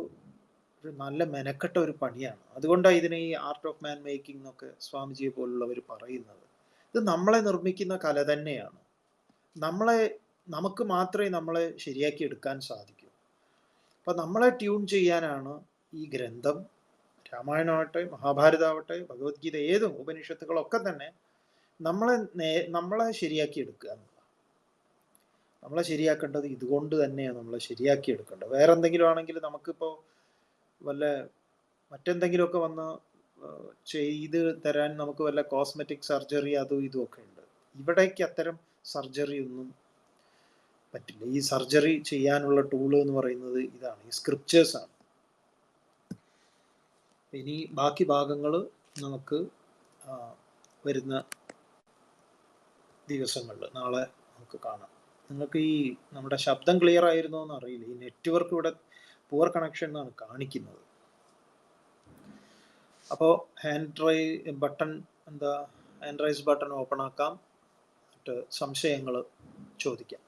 നല്ല മെനക്കെട്ട ഒരു പണിയാണ്. അതുകൊണ്ടാണ് ഇതിനെ ഈ ആർട്ട് ഓഫ് മാൻ മേക്കിംഗ് എന്നൊക്കെ സ്വാമിജിയെ പോലുള്ളവർ പറയുന്നത്. ഇത് നമ്മളെ നിർമ്മിക്കുന്ന കല തന്നെയാണ്. നമുക്ക് മാത്രമേ നമ്മളെ ശരിയാക്കി എടുക്കാൻ സാധിക്കൂ. അപ്പൊ നമ്മളെ ട്യൂൺ ചെയ്യാനാണ് ഈ ഗ്രന്ഥം. രാമായണമാവട്ടെ, മഹാഭാരതമാവട്ടെ, ഭഗവത്ഗീത, ഏതും ഉപനിഷത്തുകളൊക്കെ തന്നെ നമ്മളെ ശരിയാക്കി എടുക്കുക എന്നുള്ളതാണ്. നമ്മളെ ശരിയാക്കേണ്ടത് ഇതുകൊണ്ട് തന്നെയാണ് നമ്മളെ ശരിയാക്കി എടുക്കേണ്ടത്. വേറെ എന്തെങ്കിലും ആണെങ്കിൽ നമുക്കിപ്പോൾ വല്ല മറ്റെന്തെങ്കിലുമൊക്കെ വന്ന് ചെയ്ത് തരാൻ നമുക്ക് വല്ല കോസ്മെറ്റിക് സർജറി അതും ഇതും ഒക്കെ ഉണ്ട്. ഇവിടേക്ക് അത്തരം സർജറി ഒന്നും പറ്റില്ല. ഈ സർജറി ചെയ്യാനുള്ള ടൂള് എന്ന് പറയുന്നത് ഇതാണ്, ഈ സ്ക്രിപ്റ്റേഴ്സ് ആണ്. ഇനി ബാക്കി ഭാഗങ്ങൾ നമുക്ക് വരുന്ന ദിവസങ്ങളിൽ നാളെ നമുക്ക് കാണാം. നിങ്ങൾക്ക് ഈ നമ്മുടെ ശബ്ദം ക്ലിയർ ആയിരുന്നോ എന്ന് അറിയില്ല. ഈ നെറ്റ്വർക്ക് ഇവിടെ പുവർ കണക്ഷൻ എന്നാണ് കാണിക്കുന്നത്. അപ്പോൾ ഹാൻഡ് റൈസ് ബട്ടൺ ഓപ്പൺ ആക്കാം, എന്നിട്ട് സംശയങ്ങൾ ചോദിക്കാം.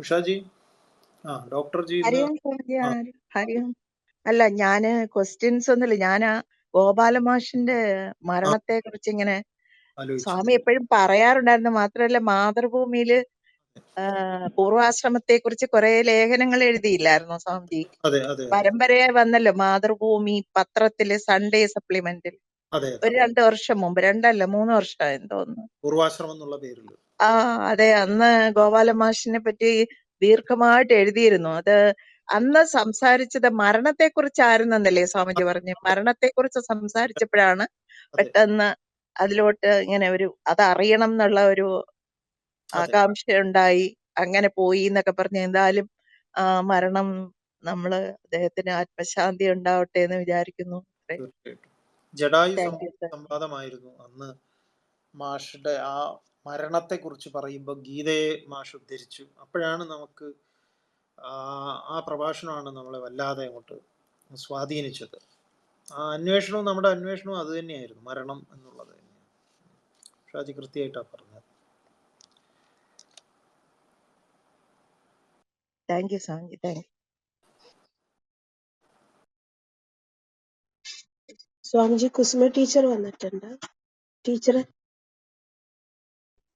ഉഷാജി, ഡോക്ടർ ജി ഹരിയും. അല്ല, ഞാന് ക്വസ്റ്റ്യൻസ് ഒന്നുമില്ല. ഞാൻ ഗോപാലമാഷിന്റെ മരണത്തെ കുറിച്ച് ഇങ്ങനെ സ്വാമി എപ്പോഴും പറയാറുണ്ടായിരുന്നു. മാത്രമല്ല, മാതൃഭൂമിയില് പൂർവാശ്രമത്തെ കുറിച്ച് കുറെ ലേഖനങ്ങൾ എഴുതിയില്ലായിരുന്നു സ്വാമിജി? പരമ്പരയെ വന്നല്ലോ മാതൃഭൂമി പത്രത്തില്, സൺഡേ സപ്ലിമെന്റിൽ. ഒരു 2 വർഷം മുമ്പ്, 2 അല്ല 3 വർഷമായെന്ന് തോന്നുന്നു. പൂർവാശ്രമം എന്നുള്ള പേരിൽ. അതെ, അന്ന് ഗോപാലമാഷിനെ പറ്റി ദീർഘമായിട്ട് എഴുതിയിരുന്നു. അത് അന്ന് സംസാരിച്ചത് മരണത്തെ കുറിച്ചായിരുന്നല്ലേ സ്വാമിജി പറഞ്ഞു? മരണത്തെ കുറിച്ച് സംസാരിച്ചപ്പോഴാണ് പെട്ടെന്ന് അതിലോട്ട് ഇങ്ങനെ അതറിയണം എന്നുള്ള ഒരു ആകാംക്ഷ ഉണ്ടായി. അങ്ങനെ പോയി എന്നൊക്കെ പറഞ്ഞു. എന്തായാലും മരണം അദ്ദേഹത്തിന് ആത്മശാന്തി ഉണ്ടാവട്ടെ എന്ന് വിചാരിക്കുന്നു. ജഡായു സംവാദമായിരുന്നു അന്ന്. മാഷുടെ ആ മരണത്തെ കുറിച്ച് പറയുമ്പോൾ ഗീതയെ മാഷ് ഉദ്ധരിച്ചു. അപ്പോഴാണ് നമുക്ക് ആ പ്രഭാഷണമാണ് നമ്മളെ വല്ലാതെ അങ്ങോട്ട് സ്വാധീനിച്ചത്. ആ അന്വേഷണവും നമ്മുടെ അന്വേഷണവും അത് തന്നെയായിരുന്നു, മരണം എന്നുള്ളത് തന്നെയാണ്. ഷാജി കൃത്യമായിട്ടാണ് പറഞ്ഞത്. Thank you Swami, thank you. Swamiji, Kusuma teacher വന്നിട്ടുണ്ട്.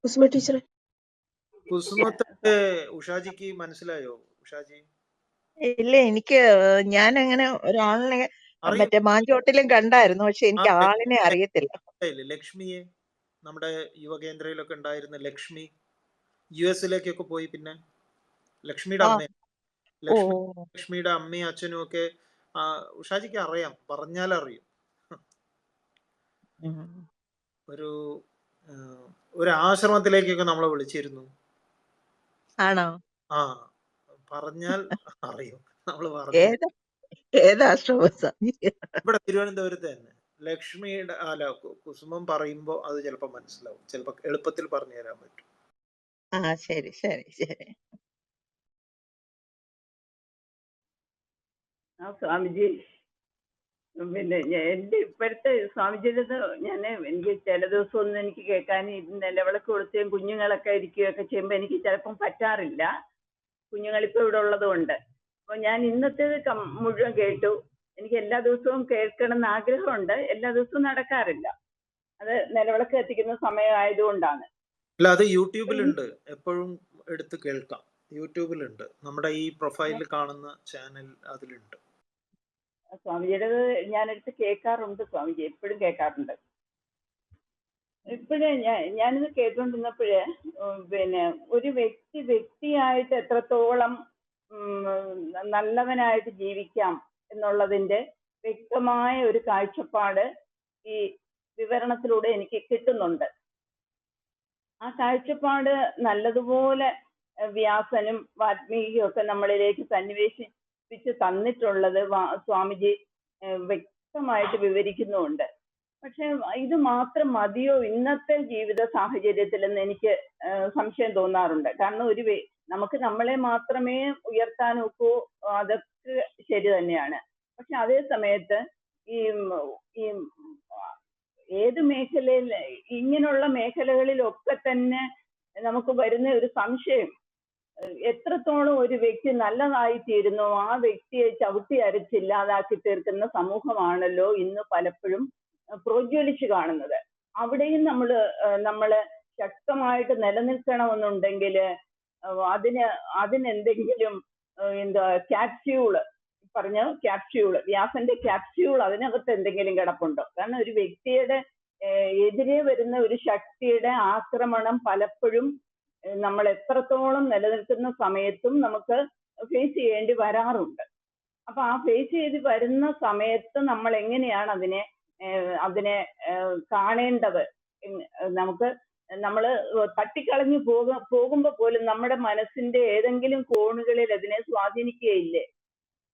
കുസുമ ടീച്ചർ. കുസുമത്തെ ഉഷാജിക്ക് മനസ്സിലായോ? ഉഷാജി ഇല്ല, ഞാൻ അങ്ങനെ ഒരാളിനെ മറ്റേ മാഞ്ചോട്ടിലും കണ്ടായിരുന്നു, പക്ഷെ എനിക്ക് ആളിനെ അറിയത്തില്ല. ലക്ഷ്മിയെ, നമ്മുടെ യുവകേന്ദ്രയിലൊക്കെ ഉണ്ടായിരുന്ന ലക്ഷ്മി, US-ലേക്കൊക്കെ പോയി. പിന്നെ ലക്ഷ്മിയുടെ അമ്മയും അച്ഛനും ഒക്കെ ഉഷാജിക്ക് അറിയാം, പറഞ്ഞാലറിയും. ഒരു ആശ്രമത്തിലേക്കൊക്കെ നമ്മളെ വിളിച്ചിരുന്നു. ആണോ? പറഞ്ഞാൽ അറിയും. നമ്മള് ഇവിടെ തിരുവനന്തപുരത്ത് തന്നെ ലക്ഷ്മിയുടെ കുസുമം പറയുമ്പോ അത് ചിലപ്പോ മനസ്സിലാവും, ചിലപ്പോ എളുപ്പത്തിൽ പറഞ്ഞു തരാൻ പറ്റും. ശരി ശരി ശരി. സ്വാമിജി, പിന്നെ എന്റെ ഇപ്പോഴത്തെ സ്വാമിജിയുടെ എനിക്ക് ചില ദിവസം ഒന്നും എനിക്ക് കേൾക്കാൻ നിലവിളക്ക് കൊടുത്തുകയും കുഞ്ഞുങ്ങളൊക്കെ ഇരിക്കുകയൊക്കെ ചെയ്യുമ്പോൾ എനിക്ക് ചിലപ്പം പറ്റാറില്ല. കുഞ്ഞുങ്ങളിപ്പോ ഇവിടെ ഉള്ളത് കൊണ്ട്. അപ്പൊ ഞാൻ ഇന്നത്തേത് മുഴുവൻ കേട്ടു. എനിക്ക് എല്ലാ ദിവസവും കേൾക്കണം എന്ന് ആഗ്രഹമുണ്ട്. എല്ലാ ദിവസവും നടക്കാറില്ല. അത് നിലവിളക്ക് എത്തിക്കുന്ന സമയമായതുകൊണ്ടാണ്. അല്ല, അത് യൂട്യൂബിലുണ്ട്, എപ്പോഴും എടുത്ത് കേൾക്കാം. യൂട്യൂബിലുണ്ട്, നമ്മുടെ ഈ പ്രൊഫൈലിൽ കാണുന്ന ചാനൽ അതിലുണ്ട്. സ്വാമിജിയുടെ ഞാനെടുത്ത് കേൾക്കാറുണ്ട് സ്വാമിജി, എപ്പോഴും കേൾക്കാറുണ്ട്. ഇപ്പോഴേ ഞാനിത് കേട്ടുകൊണ്ടിരുന്നപ്പോഴേ പിന്നെ ഒരു വ്യക്തിയായിട്ട് എത്രത്തോളം നല്ലവനായിട്ട് ജീവിക്കാം എന്നുള്ളതിന്റെ വ്യക്തമായ ഒരു കാഴ്ചപ്പാട് ഈ വിവരണത്തിലൂടെ എനിക്ക് കിട്ടുന്നുണ്ട്. ആ കാഴ്ചപ്പാട് നല്ലതുപോലെ വ്യാസനും വാൽമീകിയും ഒക്കെ നമ്മളിലേക്ക് സന്നിവേശിപ്പിച്ച് തന്നിട്ടുള്ളത് സ്വാമിജി വ്യക്തമായിട്ട് വിവരിക്കുന്നുമുണ്ട്. പക്ഷെ ഇത് മാത്രം മതിയോ ഇന്നത്തെ ജീവിത സാഹചര്യത്തിലെന്ന് എനിക്ക് സംശയം തോന്നാറുണ്ട്. കാരണം നമുക്ക് നമ്മളെ മാത്രമേ ഉയർത്താൻ ഒക്കൂ, അതൊക്കെ ശരി തന്നെയാണ്. പക്ഷെ അതേ സമയത്ത് ഈ ഈ ഏത് മേഖലയിൽ, ഇങ്ങനെയുള്ള മേഖലകളിലൊക്കെ തന്നെ നമുക്ക് വരുന്ന ഒരു സംശയം, എത്രത്തോളം ഒരു വ്യക്തി നല്ലതായി തീരുന്നോ ആ വ്യക്തിയെ ചവിട്ടി അരച്ചില്ലാതാക്കി തീർക്കുന്ന സമൂഹമാണല്ലോ ഇന്ന് പലപ്പോഴും പ്രോജ്വലിച്ച് കാണുന്നത്. അവിടെയും നമ്മള് ശക്തമായിട്ട് നിലനിൽക്കണമെന്നുണ്ടെങ്കിൽ അതിനെന്തെങ്കിലും എന്താ ക്യാപ്സ്യൂള് വ്യാസന്റെ ക്യാപ്സ്യൂൾ അതിനകത്ത് എന്തെങ്കിലും കിടപ്പുണ്ടോ? കാരണം ഒരു വ്യക്തിയുടെ എതിരെ വരുന്ന ഒരു ശക്തിയുടെ ആക്രമണം പലപ്പോഴും നമ്മൾ എത്രത്തോളം നിലനിൽക്കുന്ന സമയത്തും നമുക്ക് ഫേസ് ചെയ്യേണ്ടി വരാറുണ്ട്. അപ്പൊ ആ ഫേസ് ചെയ്ത് വരുന്ന സമയത്ത് നമ്മൾ എങ്ങനെയാണ് അതിനെ കാണേണ്ടത്? നമ്മള് തട്ടിക്കളഞ്ഞു പോകുമ്പോ പോലും നമ്മുടെ മനസ്സിന്റെ ഏതെങ്കിലും കോണുകളിൽ അതിനെ സ്വാധീനിക്കുകയില്ലേ?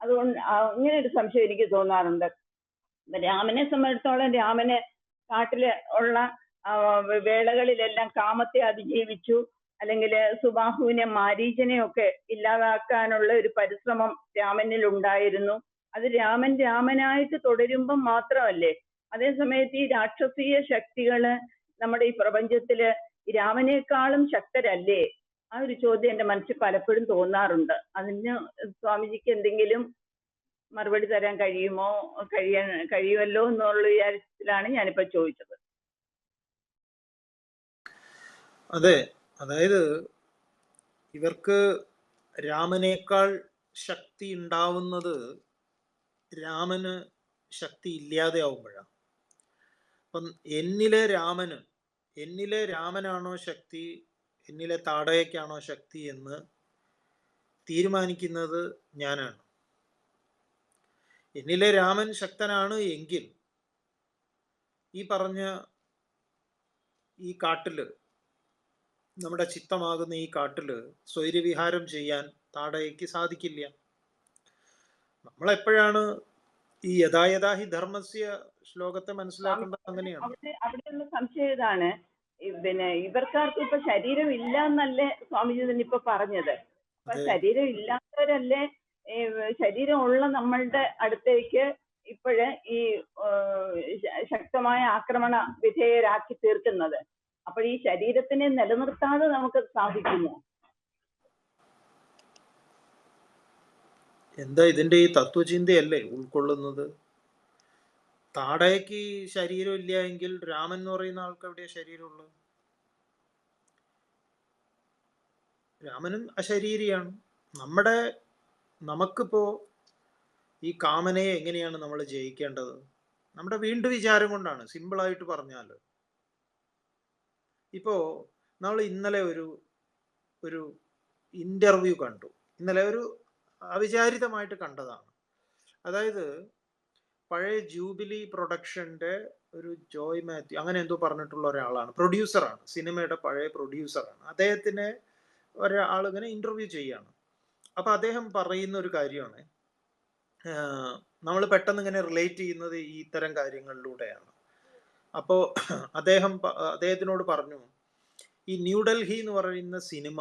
അതുകൊണ്ട് ഇങ്ങനെ ഒരു സംശയം എനിക്ക് തോന്നാറുണ്ട്. രാമനെ സംബന്ധിച്ചിടത്തോളം രാമന് കാട്ടില് ഉള്ള വേളകളിലെല്ലാം കാമത്തെ അതിജീവിച്ചു, അല്ലെങ്കിൽ സുബാഹുവിനെ മാരീചനെയൊക്കെ ഇല്ലാതാക്കാനുള്ള ഒരു പരിശ്രമം രാമനിൽ ഉണ്ടായിരുന്നു. അത് രാമനായിട്ട് തുടരുമ്പം മാത്രമല്ലേ. അതേസമയത്ത് ഈ രാക്ഷസീയ ശക്തികള് നമ്മുടെ ഈ പ്രപഞ്ചത്തില് രാമനേക്കാളും ശക്തരല്ലേ? ആ ഒരു ചോദ്യം എൻ്റെ മനസ്സിൽ പലപ്പോഴും തോന്നാറുണ്ട്. അതിന് സ്വാമിജിക്ക് എന്തെങ്കിലും മറുപടി തരാൻ കഴിയുമല്ലോ എന്നുള്ള വിചാരത്തിലാണ് ഞാനിപ്പോ ചോദിച്ചത്. അതെ, അതായത് ഇവർക്ക് രാമനേക്കാൾ ശക്തി ഉണ്ടാവുന്നത് രാമന് ശക്തി ഇല്ലാതെ ആവുമ്പോഴാണ്. അപ്പം എന്നിലെ രാമനാണോ ശക്തി, എന്നിലെ താടകയ്ക്കാണോ ശക്തി എന്ന് തീരുമാനിക്കുന്നത് ഞാനാണ്. എന്നിലെ രാമൻ ശക്തനാണ് എങ്കിൽ ഈ പറഞ്ഞ ഈ കാട്ടില്, നമ്മുടെ ചിത്തമാകുന്ന ഈ കാട്ടില് സ്വൈര്യവിഹാരം ചെയ്യാൻ താടകയ്ക്ക് സാധിക്കില്ല. നമ്മളെപ്പോഴാണ് ഈ യഥാ ഹി ധർമ്മസ്യ ശ്ലോകത്തെ മനസ്സിലാക്കേണ്ടത് അങ്ങനെയാണ്. അവിടെയുള്ള സംശയം ഇതാണ്, പിന്നെ ഇവർക്കാർക്ക് ഇപ്പൊ ശരീരം ഇല്ല എന്നല്ലേ സ്വാമിജി തന്നെ ഇപ്പൊ പറഞ്ഞത്. അപ്പൊ ശരീരം ഇല്ലാത്തവരല്ലേ ശരീരമുള്ള നമ്മളുടെ അടുത്തേക്ക് ഇപ്പോഴ് ഈ ശക്തമായ ആക്രമണ വിധേയരാക്കി തീർക്കുന്നത്. അപ്പോൾ ഈ ശരീരത്തിനെ നിലനിർത്താതെ നമുക്ക് സാധിക്കുമോ? എന്താ ഇതിന്റെ ഈ തത്വചിന്തയല്ലേ ഉൾക്കൊള്ളുന്നത്? താടകയ്ക്ക് ശരീരം ഇല്ല എങ്കിൽ രാമൻ എന്ന് പറയുന്ന ആൾക്ക് എവിടെയാ ശരീരമുള്ളത്? രാമനും അശരീരിയാണ്. നമുക്കിപ്പോ ഈ കാമനയെ എങ്ങനെയാണ് നമ്മൾ ജയിക്കേണ്ടത്? നമ്മുടെ വീണ്ടും വിചാരം കൊണ്ടാണ്. സിമ്പിളായിട്ട് പറഞ്ഞാൽ, ഇപ്പോ നമ്മൾ ഇന്നലെ ഒരു ഇന്റർവ്യൂ കണ്ടു. ഇന്നലെ ഒരു അവിചാരിതമായിട്ട് കണ്ടതാണ്. അതായത് പഴയ ജൂബിലി പ്രൊഡക്ഷന്റെ ഒരു ജോയ് മാത്യു അങ്ങനെ എന്തോ പറഞ്ഞിട്ടുള്ള ഒരാളാണ്, പ്രൊഡ്യൂസറാണ്, സിനിമയുടെ പഴയ പ്രൊഡ്യൂസറാണ്. അദ്ദേഹത്തിനെ ഒരാളിങ്ങനെ ഇന്റർവ്യൂ ചെയ്യാണ്. അപ്പൊ അദ്ദേഹം പറയുന്ന ഒരു കാര്യമാണ്, നമ്മൾ പെട്ടെന്ന് ഇങ്ങനെ റിലേറ്റ് ചെയ്യുന്നത് ഈ ഇത്തരം കാര്യങ്ങളിലൂടെയാണ്. അപ്പോ അദ്ദേഹത്തിനോട് പറഞ്ഞു, ഈ ന്യൂഡൽഹി എന്ന് പറയുന്ന സിനിമ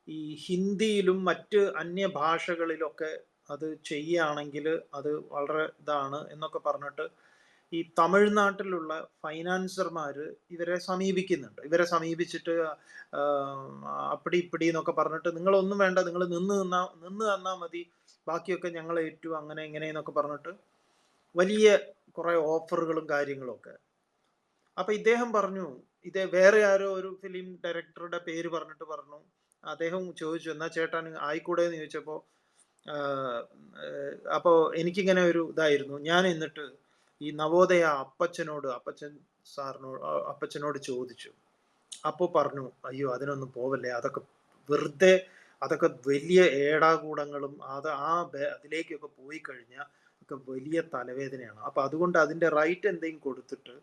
ഈ ഹിന്ദിയിലും മറ്റ് അന്യഭാഷകളിലൊക്കെ അത് ചെയ്യുകയാണെങ്കിൽ അത് വളരെ ഇതാണ് എന്നൊക്കെ പറഞ്ഞിട്ട് ഈ തമിഴ്നാട്ടിലുള്ള ഫൈനാൻസർമാർ ഇവരെ സമീപിക്കുന്നുണ്ട്. ഇവരെ സമീപിച്ചിട്ട് അപ്പടി ഇപ്പടി എന്നൊക്കെ പറഞ്ഞിട്ട്, നിങ്ങളൊന്നും വേണ്ട, നിങ്ങൾ നിന്ന് തന്നാൽ മതി, ബാക്കിയൊക്കെ ഞങ്ങൾ ഏറ്റു, അങ്ങനെ ഇങ്ങനെ എന്നൊക്കെ പറഞ്ഞിട്ട് വലിയ കുറെ ഓഫറുകളും കാര്യങ്ങളും ഒക്കെ. അപ്പൊ ഇദ്ദേഹം പറഞ്ഞു, വേറെ ആരോ ഒരു ഫിലിം ഡയറക്ടറുടെ പേര് പറഞ്ഞിട്ട് പറഞ്ഞു, അദ്ദേഹം ചോദിച്ചു എന്നാ ചേട്ടാ ആയിക്കൂടെ എന്ന് ചോദിച്ചപ്പോ അപ്പോ എനിക്കിങ്ങനെ ഒരു ഇതായിരുന്നു. ഞാൻ എന്നിട്ട് ഈ നവോദയ അപ്പച്ചൻ അപ്പച്ചനോട് ചോദിച്ചു. അപ്പോൾ പറഞ്ഞു, അയ്യോ അതിനൊന്നും പോവല്ലേ, അതൊക്കെ വെറുതെ, അതൊക്കെ വലിയ ഏടാകൂടങ്ങളും അതിലേക്കൊക്കെ പോയി കഴിഞ്ഞാൽ ഒക്കെ വലിയ തലവേദനയാണ്. അപ്പൊ അതുകൊണ്ട് അതിന്റെ റൈറ്റ് എന്തെങ്കിലും കൊടുത്തിട്ട്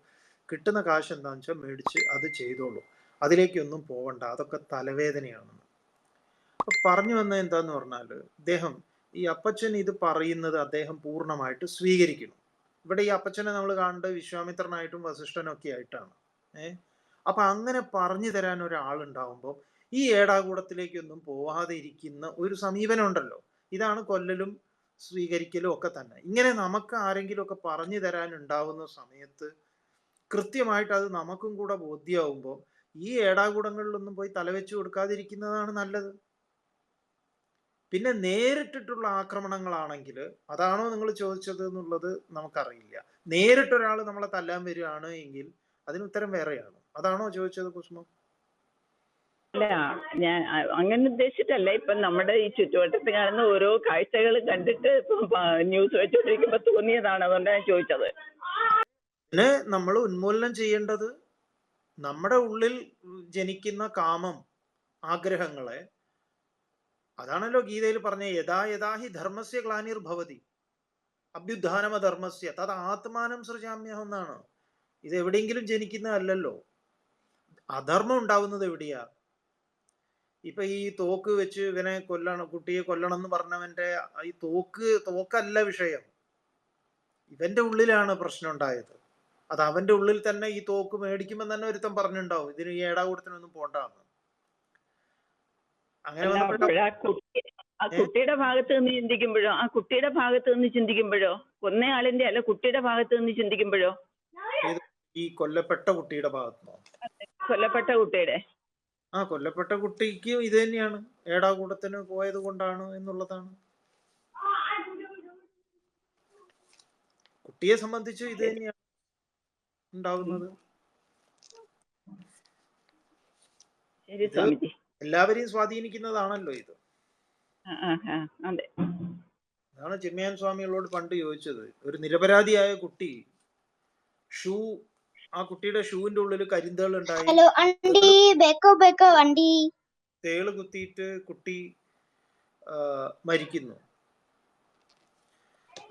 കിട്ടുന്ന കാശ് എന്താണെന്ന് വെച്ചാൽ മേടിച്ച് അത് ചെയ്തോളൂ, അതിലേക്കൊന്നും പോവണ്ട, അതൊക്കെ തലവേദനയാണെന്ന്. അപ്പൊ പറഞ്ഞു വന്നത് എന്താന്ന് പറഞ്ഞാല്, ഈ അപ്പച്ചൻ ഇത് പറയുന്നത് അദ്ദേഹം പൂർണ്ണമായിട്ട് സ്വീകരിക്കുന്നു. ഇവിടെ ഈ അപ്പച്ചനെ നമ്മൾ കാണേണ്ടത് വിശ്വാമിത്രനായിട്ടും വസിഷ്ഠനൊക്കെ ആയിട്ടാണ്. അപ്പൊ അങ്ങനെ പറഞ്ഞു തരാൻ ഒരാളുണ്ടാവുമ്പോൾ ഈ ഏടാകൂടത്തിലേക്കൊന്നും പോവാതെ ഇരിക്കുന്ന ഒരു സമീപനം ഉണ്ടല്ലോ. ഇതാണ് കൊല്ലലും സ്വീകരിക്കലും ഒക്കെ തന്നെ. ഇങ്ങനെ നമുക്ക് ആരെങ്കിലും ഒക്കെ പറഞ്ഞു തരാൻ ഉണ്ടാവുന്ന സമയത്ത് കൃത്യമായിട്ട് അത് നമുക്കും കൂടെ ബോധ്യമാവുമ്പോൾ ഈ ഏടാകൂടങ്ങളിലൊന്നും പോയി തലവെച്ചു കൊടുക്കാതിരിക്കുന്നതാണ് നല്ലത്. പിന്നെ നേരിട്ടിട്ടുള്ള ആക്രമണങ്ങളാണെങ്കിൽ അതാണോ നിങ്ങൾ ചോദിച്ചത് എന്നുള്ളത് നമുക്കറിയില്ല. നേരിട്ടൊരാൾ നമ്മളെ തല്ലാൻ വരികയാണ് എങ്കിൽ അതിന് ഉത്തരം വേറെയാണ്. അതാണോ ചോദിച്ചത് കുസുമ? അല്ല, ഞാൻ അങ്ങനെ ഉദ്ദേശിച്ചിട്ടല്ല. ഇപ്പൊ നമ്മുടെ ഈ ചുറ്റുവട്ടത്ത് കാണുന്ന ഓരോ കാഴ്ചകൾ കണ്ടിട്ട് ന്യൂസ് വെച്ചോണ്ടിരിക്കുമ്പോ തോന്നിയതാണ്, അതുകൊണ്ടാണ് ഞാൻ ചോദിച്ചത്. പിന്നെ നമ്മൾ ഉന്മൂലനം ചെയ്യേണ്ടത് നമ്മുടെ ഉള്ളിൽ ജനിക്കുന്ന കാമം, ആഗ്രഹങ്ങളെ, അതാണല്ലോ ഗീതയിൽ പറഞ്ഞ യഥാ യഥാഹി ധർമ്മസ്യ ഗ്ലാനിർഭവതി അഭ്യുത്ഥാനമ ധർമ്മസ്യ തത് ആത്മാനം സൃജാമ്യഹം എന്നാണ്. ഇത് എവിടെയെങ്കിലും ജനിക്കുന്നതല്ലല്ലോ. അധർമ്മം ഉണ്ടാവുന്നത് എവിടെയാ? ഇപ്പൊ ഈ തോക്ക് വെച്ച് ഇവനെ കൊല്ലണം, കുട്ടിയെ കൊല്ലണം എന്ന് പറഞ്ഞവന്റെ ഈ തോക്കല്ല വിഷയം. ഇവന്റെ ഉള്ളിലാണ് പ്രശ്നം ഉണ്ടായത്. അത് അവന്റെ ഉള്ളിൽ തന്നെ ഈ തോക്ക് മേടിക്കുമ്പോൾ തന്നെ ഒരുത്തൻ പറഞ്ഞിട്ടുണ്ടാവും ഇതിന് ഈ ഏടാകൂടത്തിനൊന്നും പോണ്ടാന്ന്. അങ്ങനെ ആ കുട്ടിയുടെ ഭാഗത്ത് നിന്ന് ചിന്തിക്കുമ്പോഴോ കൊന്നയാളിന്റെ അല്ല കുട്ടിയുടെ ഭാഗത്ത് നിന്ന് ചിന്തിക്കുമ്പോഴോ? ഈ കൊല്ലപ്പെട്ട കുട്ടിയുടെ ഭാഗത്തുനിന്നോ? കൊല്ലപ്പെട്ട കുട്ടിയുടെ കൊല്ലപ്പെട്ട കുട്ടിക്ക് ഇത് തന്നെയാണ്, ഏടാകൂടത്തിന് പോയത് കൊണ്ടാണ് എന്നുള്ളതാണ്. കുട്ടിയെ സംബന്ധിച്ച് ഇത് തന്നെയാണ് ഉണ്ടാവുന്നത്. എല്ലാവരെയും സ്വാധീനിക്കുന്നതാണല്ലോ ഇത്. അതാണ് ചിന്മയാൻ സ്വാമികളോട് പണ്ട് ചോദിച്ചത്. ഒരു നിരപരാധിയായ കുട്ടി ആ കുട്ടിയുടെ ഷൂവിന്റെ ഉള്ളിൽ കരിന്തേൾ ഉണ്ടായി, തേള് കുത്തിയിട്ട് കുട്ടി മരിക്കുന്നു.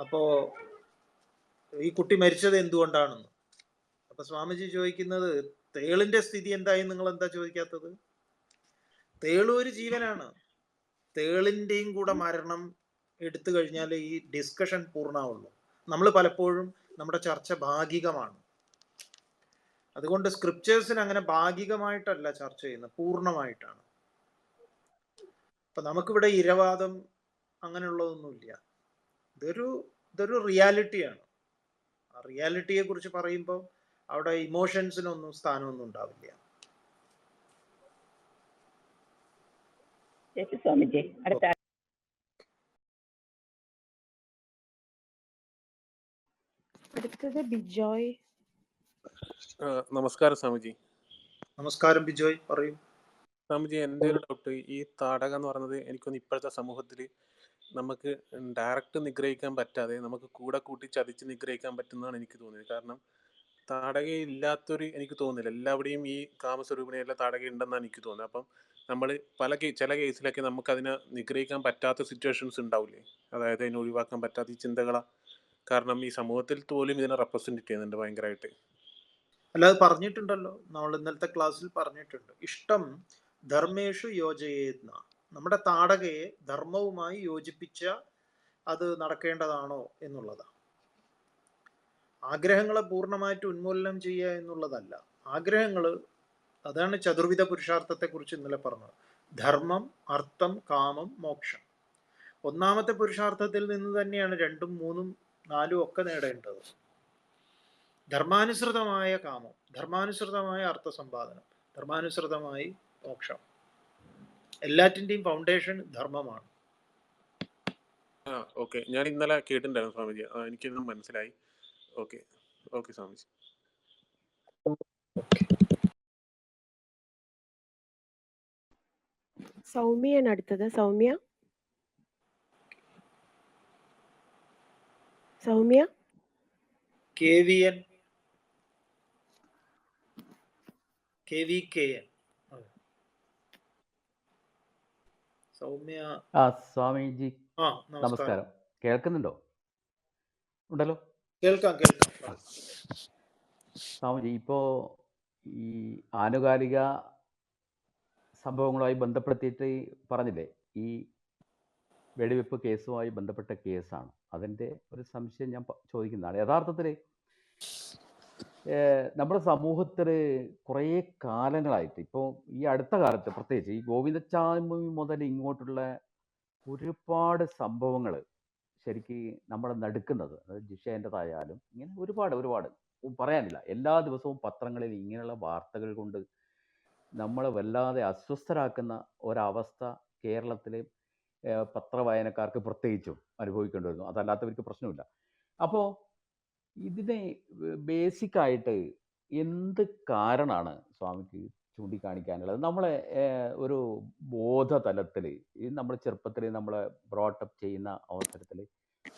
അപ്പോ ഈ കുട്ടി മരിച്ചത് എന്തുകൊണ്ടാണെന്ന്. അപ്പൊ സ്വാമിജി ചോദിക്കുന്നത്, തേളിന്റെ സ്ഥിതി എന്തായി നിങ്ങൾ എന്താ ചോദിക്കാത്തത്? തേള് ഒരു ജീവനാണ്. തേളിന്റെയും കൂടെ മരണം എടുത്തു കഴിഞ്ഞാൽ ഈ ഡിസ്കഷൻ പൂർണ്ണമാവുള്ളൂ. നമ്മൾ പലപ്പോഴും നമ്മുടെ ചർച്ച ഭാഗികമാണ്. അതുകൊണ്ട് സ്ക്രിപ്റ്റേഴ്സിന് അങ്ങനെ ഭാഗികമായിട്ടല്ല ചർച്ച ചെയ്യുന്നത്, പൂർണ്ണമായിട്ടാണ്. അപ്പൊ നമുക്കിവിടെ ഇരവാദം അങ്ങനെയുള്ളതൊന്നുമില്ല. ഇതൊരു റിയാലിറ്റിയാണ്. ആ റിയാലിറ്റിയെ കുറിച്ച് പറയുമ്പോൾ അവിടെ ഇമോഷൻസിനൊന്നും സ്ഥാനമൊന്നും ഉണ്ടാവില്ല. അടുത്തത് ബിജോയ്. നമസ്കാരം സ്വാമിജി. നമസ്കാരം ബിജോയ്, പറയൂ. സ്വാമിജി, എൻ്റെ ഒരു ഡൗട്ട്, ഈ താടക എന്ന് പറയുന്നത് എനിക്കൊന്ന് ഇപ്പോഴത്തെ സമൂഹത്തിൽ നമുക്ക് ഡയറക്റ്റ് നിഗ്രഹിക്കാൻ പറ്റാതെ നമുക്ക് കൂടെ കൂട്ടി ചതിച്ച് നിഗ്രഹിക്കാൻ പറ്റുന്നതാണ് എനിക്ക് തോന്നിയത്. കാരണം താടകയില്ലാത്തൊരു എനിക്ക് തോന്നുന്നില്ല. എല്ലാവിടെയും ഈ കാമസ്വരൂപിണിയെല്ലാം താടക ഉണ്ടെന്നാണ് എനിക്ക് തോന്നുന്നത്. അപ്പം നമ്മൾ ചില കേസിലൊക്കെ നമുക്കതിനെ നിഗ്രഹിക്കാൻ പറ്റാത്ത സിറ്റുവേഷൻസ് ഉണ്ടാവില്ലേ? അതായത് അതിനെ ഒഴിവാക്കാൻ പറ്റാത്ത ഈ ചിന്തകളാ കാരണം ഈ സമൂഹത്തിൽ പോലും ഇതിനെ റെപ്രസെന്റ് ചെയ്യുന്നുണ്ട് ഭയങ്കരമായിട്ട്. അല്ലാതെ പറഞ്ഞിട്ടുണ്ടല്ലോ, നമ്മൾ ഇന്നലത്തെ ക്ലാസ്സിൽ പറഞ്ഞിട്ടുണ്ട്, ഇഷ്ടം ധർമ്മേഷു യോജയേത്ന. നമ്മുടെ താടകയെ ധർമ്മവുമായി യോജിപ്പിച്ച അത് നടക്കേണ്ടതാണോ എന്നുള്ളതാണ്. ആഗ്രഹങ്ങളെ പൂർണ്ണമായിട്ട് ഉന്മൂലനം ചെയ്യുക എന്നുള്ളതല്ല. ആഗ്രഹങ്ങൾ, അതാണ് ചതുർവിധ പുരുഷാർത്ഥത്തെ കുറിച്ച് ഇന്നലെ പറഞ്ഞത്. ധർമ്മം, അർത്ഥം, കാമം, മോക്ഷം. ഒന്നാമത്തെ പുരുഷാർത്ഥത്തിൽ നിന്ന് തന്നെയാണ് 2ഉം 3ഉം 4ഉം ഒക്കെ നേടേണ്ടത്. ധർമാനുസൃതമായ കാമം, ധർമാനുസൃതമായ അർത്ഥസമ്പാദനം, ധർമാനുസൃതമായി മോക്ഷം. എല്ലാറ്റിൻ്റെയും ഫൗണ്ടേഷൻ ധർമ്മമാണ്. ഓക്കെ, ഞാൻ ഇന്നലെ കേട്ടിട്ടുണ്ടായിരുന്നു സ്വാമിജി, എനിക്കിന്നും മനസ്സിലായി. Okay okay Swamiji. സൗമ്യയാണ് അടുത്തത്. സൗമ്യ KVN സൗമ്യ. സ്വാമിജി നമസ്കാരം. കേൾക്കുന്നുണ്ടോ? ഉണ്ടല്ലോ, കേൾക്കാം. സ്വാമിജി, ഇപ്പോ ഈ ആനുകാലിക സംഭവങ്ങളുമായി ബന്ധപ്പെടുത്തിയിട്ട് പറഞ്ഞില്ലേ, ഈ വെടിവെപ്പ് കേസുമായി ബന്ധപ്പെട്ട കേസാണ്. അതിൻ്റെ ഒരു സംശയം ഞാൻ ചോദിക്കുന്നതാണ്. യഥാർത്ഥത്തിൽ നമ്മുടെ സമൂഹത്തിൽ കുറേ കാലങ്ങളായിട്ട്, ഇപ്പോൾ ഈ അടുത്ത കാലത്ത് പ്രത്യേകിച്ച് ഈ ഗോവിന്ദച്ചാമി മുതൽ ഇങ്ങോട്ടുള്ള ഒരുപാട് സംഭവങ്ങൾ ശരിക്ക് നമ്മളെ നടുക്കുന്നത്, അതായത് ജിഷേൻ്റെതായാലും ഇങ്ങനെ ഒരുപാട് പറയാനില്ല. എല്ലാ ദിവസവും പത്രങ്ങളിൽ ഇങ്ങനെയുള്ള വാർത്തകൾ കൊണ്ട് നമ്മളെ വല്ലാതെ അസ്വസ്ഥരാക്കുന്ന ഒരവസ്ഥ കേരളത്തിലെ പത്രവായനക്കാർക്ക് പ്രത്യേകിച്ചും അനുഭവിക്കേണ്ടി വരുന്നു. അതല്ലാത്തവർക്ക് പ്രശ്നമില്ല. അപ്പോൾ ഇതിനെ ബേസിക്കായിട്ട് എന്ത് കാരണമാണ് സ്വാമിക്ക് ചൂണ്ടിക്കാണിക്കാനുള്ളത്? നമ്മളെ ഒരു ബോധതലത്തിൽ, ഈ നമ്മൾ ചെറുപ്പത്തിൽ നമ്മളെ ബ്രോട്ടപ്പ് ചെയ്യുന്ന അവസരത്തിൽ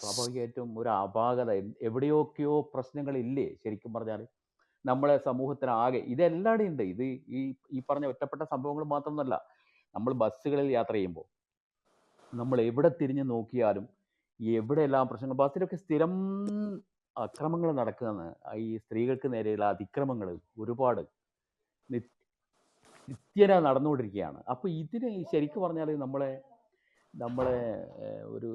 സ്വാഭാവികമായിട്ടും ഒരു അപാകത, എവിടെയൊക്കെയോ പ്രശ്നങ്ങളില്ലേ ശരിക്കും പറഞ്ഞാൽ നമ്മളെ സമൂഹത്തിനാകെ. ഇതെല്ലാവരുടെയും ഉണ്ട്. ഇത് ഈ പറഞ്ഞ ഒറ്റപ്പെട്ട സംഭവങ്ങൾ മാത്രമൊന്നുമല്ല. നമ്മൾ ബസ്സുകളിൽ യാത്ര ചെയ്യുമ്പോൾ നമ്മൾ എവിടെ തിരിഞ്ഞ് നോക്കിയാലും എവിടെയെല്ലാം പ്രശ്നങ്ങൾ, ബസ്സിലൊക്കെ സ്ഥിരം അക്രമങ്ങൾ നടക്കുകയാണ്. ഈ സ്ത്രീകൾക്ക് നേരെയുള്ള അതിക്രമങ്ങൾ ഒരുപാട് നിത്യേന നടന്നുകൊണ്ടിരിക്കുകയാണ്. അപ്പോൾ ഇതിന് ശരിക്കും പറഞ്ഞാൽ നമ്മളെ ഒരു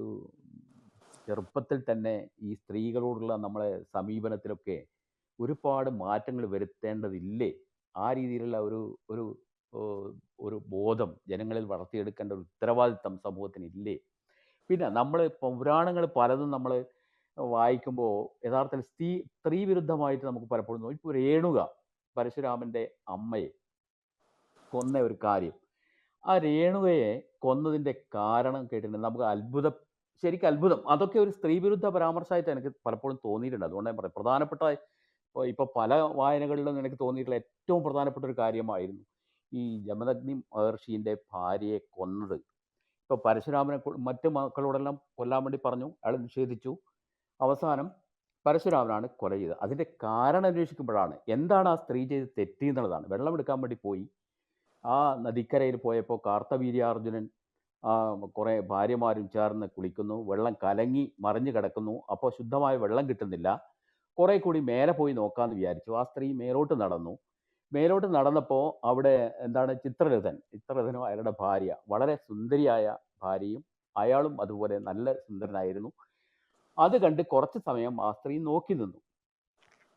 ചെറുപ്പത്തിൽ തന്നെ ഈ സ്ത്രീകളോടുള്ള നമ്മളെ സമീപനത്തിലൊക്കെ ഒരുപാട് മാറ്റങ്ങൾ വരുത്തേണ്ടതില്ലേ? ആ രീതിയിലുള്ള ഒരു ബോധം ജനങ്ങളിൽ വളർത്തിയെടുക്കേണ്ട ഒരു ഉത്തരവാദിത്തം സമൂഹത്തിനില്ലേ? പിന്നെ നമ്മൾ പുരാണങ്ങൾ പലതും നമ്മൾ വായിക്കുമ്പോൾ യഥാർത്ഥത്തിൽ സ്ത്രീ വിരുദ്ധമായിട്ട് നമുക്ക് പലപ്പോഴും, ഇപ്പോൾ രേണുക പരശുരാമൻ്റെ അമ്മയെ കൊന്ന ഒരു കാര്യം, ആ രേണുകയെ കൊന്നതിൻ്റെ കാരണം കേട്ടിട്ടുണ്ട്. നമുക്ക് ശരിക്കും അത്ഭുതം. അതൊക്കെ ഒരു സ്ത്രീ വിരുദ്ധ പരാമർശമായിട്ട് എനിക്ക് പലപ്പോഴും തോന്നിയിട്ടുണ്ട്. അതുകൊണ്ട് ഞാൻ പറയാം, പ്രധാനപ്പെട്ട ഇപ്പോൾ പല വായനകളിലും എനിക്ക് തോന്നിയിട്ടുള്ള ഏറ്റവും പ്രധാനപ്പെട്ട ഒരു കാര്യമായിരുന്നു ഈ ജമദഗ്നി മഹർഷീൻ്റെ ഭാര്യയെ കൊന്നത്. ഇപ്പോൾ പരശുരാമനെ മറ്റു മക്കളോടെല്ലാം കൊല്ലാൻ വേണ്ടി പറഞ്ഞു, അയാൾ നിഷേധിച്ചു. അവസാനം പരശുരാമനാണ് കൊല ചെയ്തത്. അതിൻ്റെ കാരണം അന്വേഷിക്കുമ്പോഴാണ് എന്താണ് ആ സ്ത്രീ ചെയ്ത് തെറ്റി എന്നുള്ളതാണ്. വെള്ളം എടുക്കാൻ വേണ്ടി പോയി, ആ നദിക്കരയിൽ പോയപ്പോൾ കാർത്തവീര്യാർജുനൻ കുറേ ഭാര്യമാരും ചേർന്ന് കുളിക്കുന്നു, വെള്ളം കലങ്ങി മറിഞ്ഞു കിടക്കുന്നു. അപ്പോൾ ശുദ്ധമായ വെള്ളം കിട്ടുന്നില്ല. കുറേ കൂടി മേലെ പോയി നോക്കാമെന്ന് വിചാരിച്ചു. ആ സ്ത്രീ മേലോട്ട് നടന്നപ്പോൾ അവിടെ എന്താണ്, ചിത്രരഥനും അയാളുടെ ഭാര്യ, വളരെ സുന്ദരിയായ ഭാര്യയും അയാളും അതുപോലെ നല്ല സുന്ദരനായിരുന്നു. അത് കണ്ട് കുറച്ച് സമയം ആ സ്ത്രീ നോക്കി നിന്നു.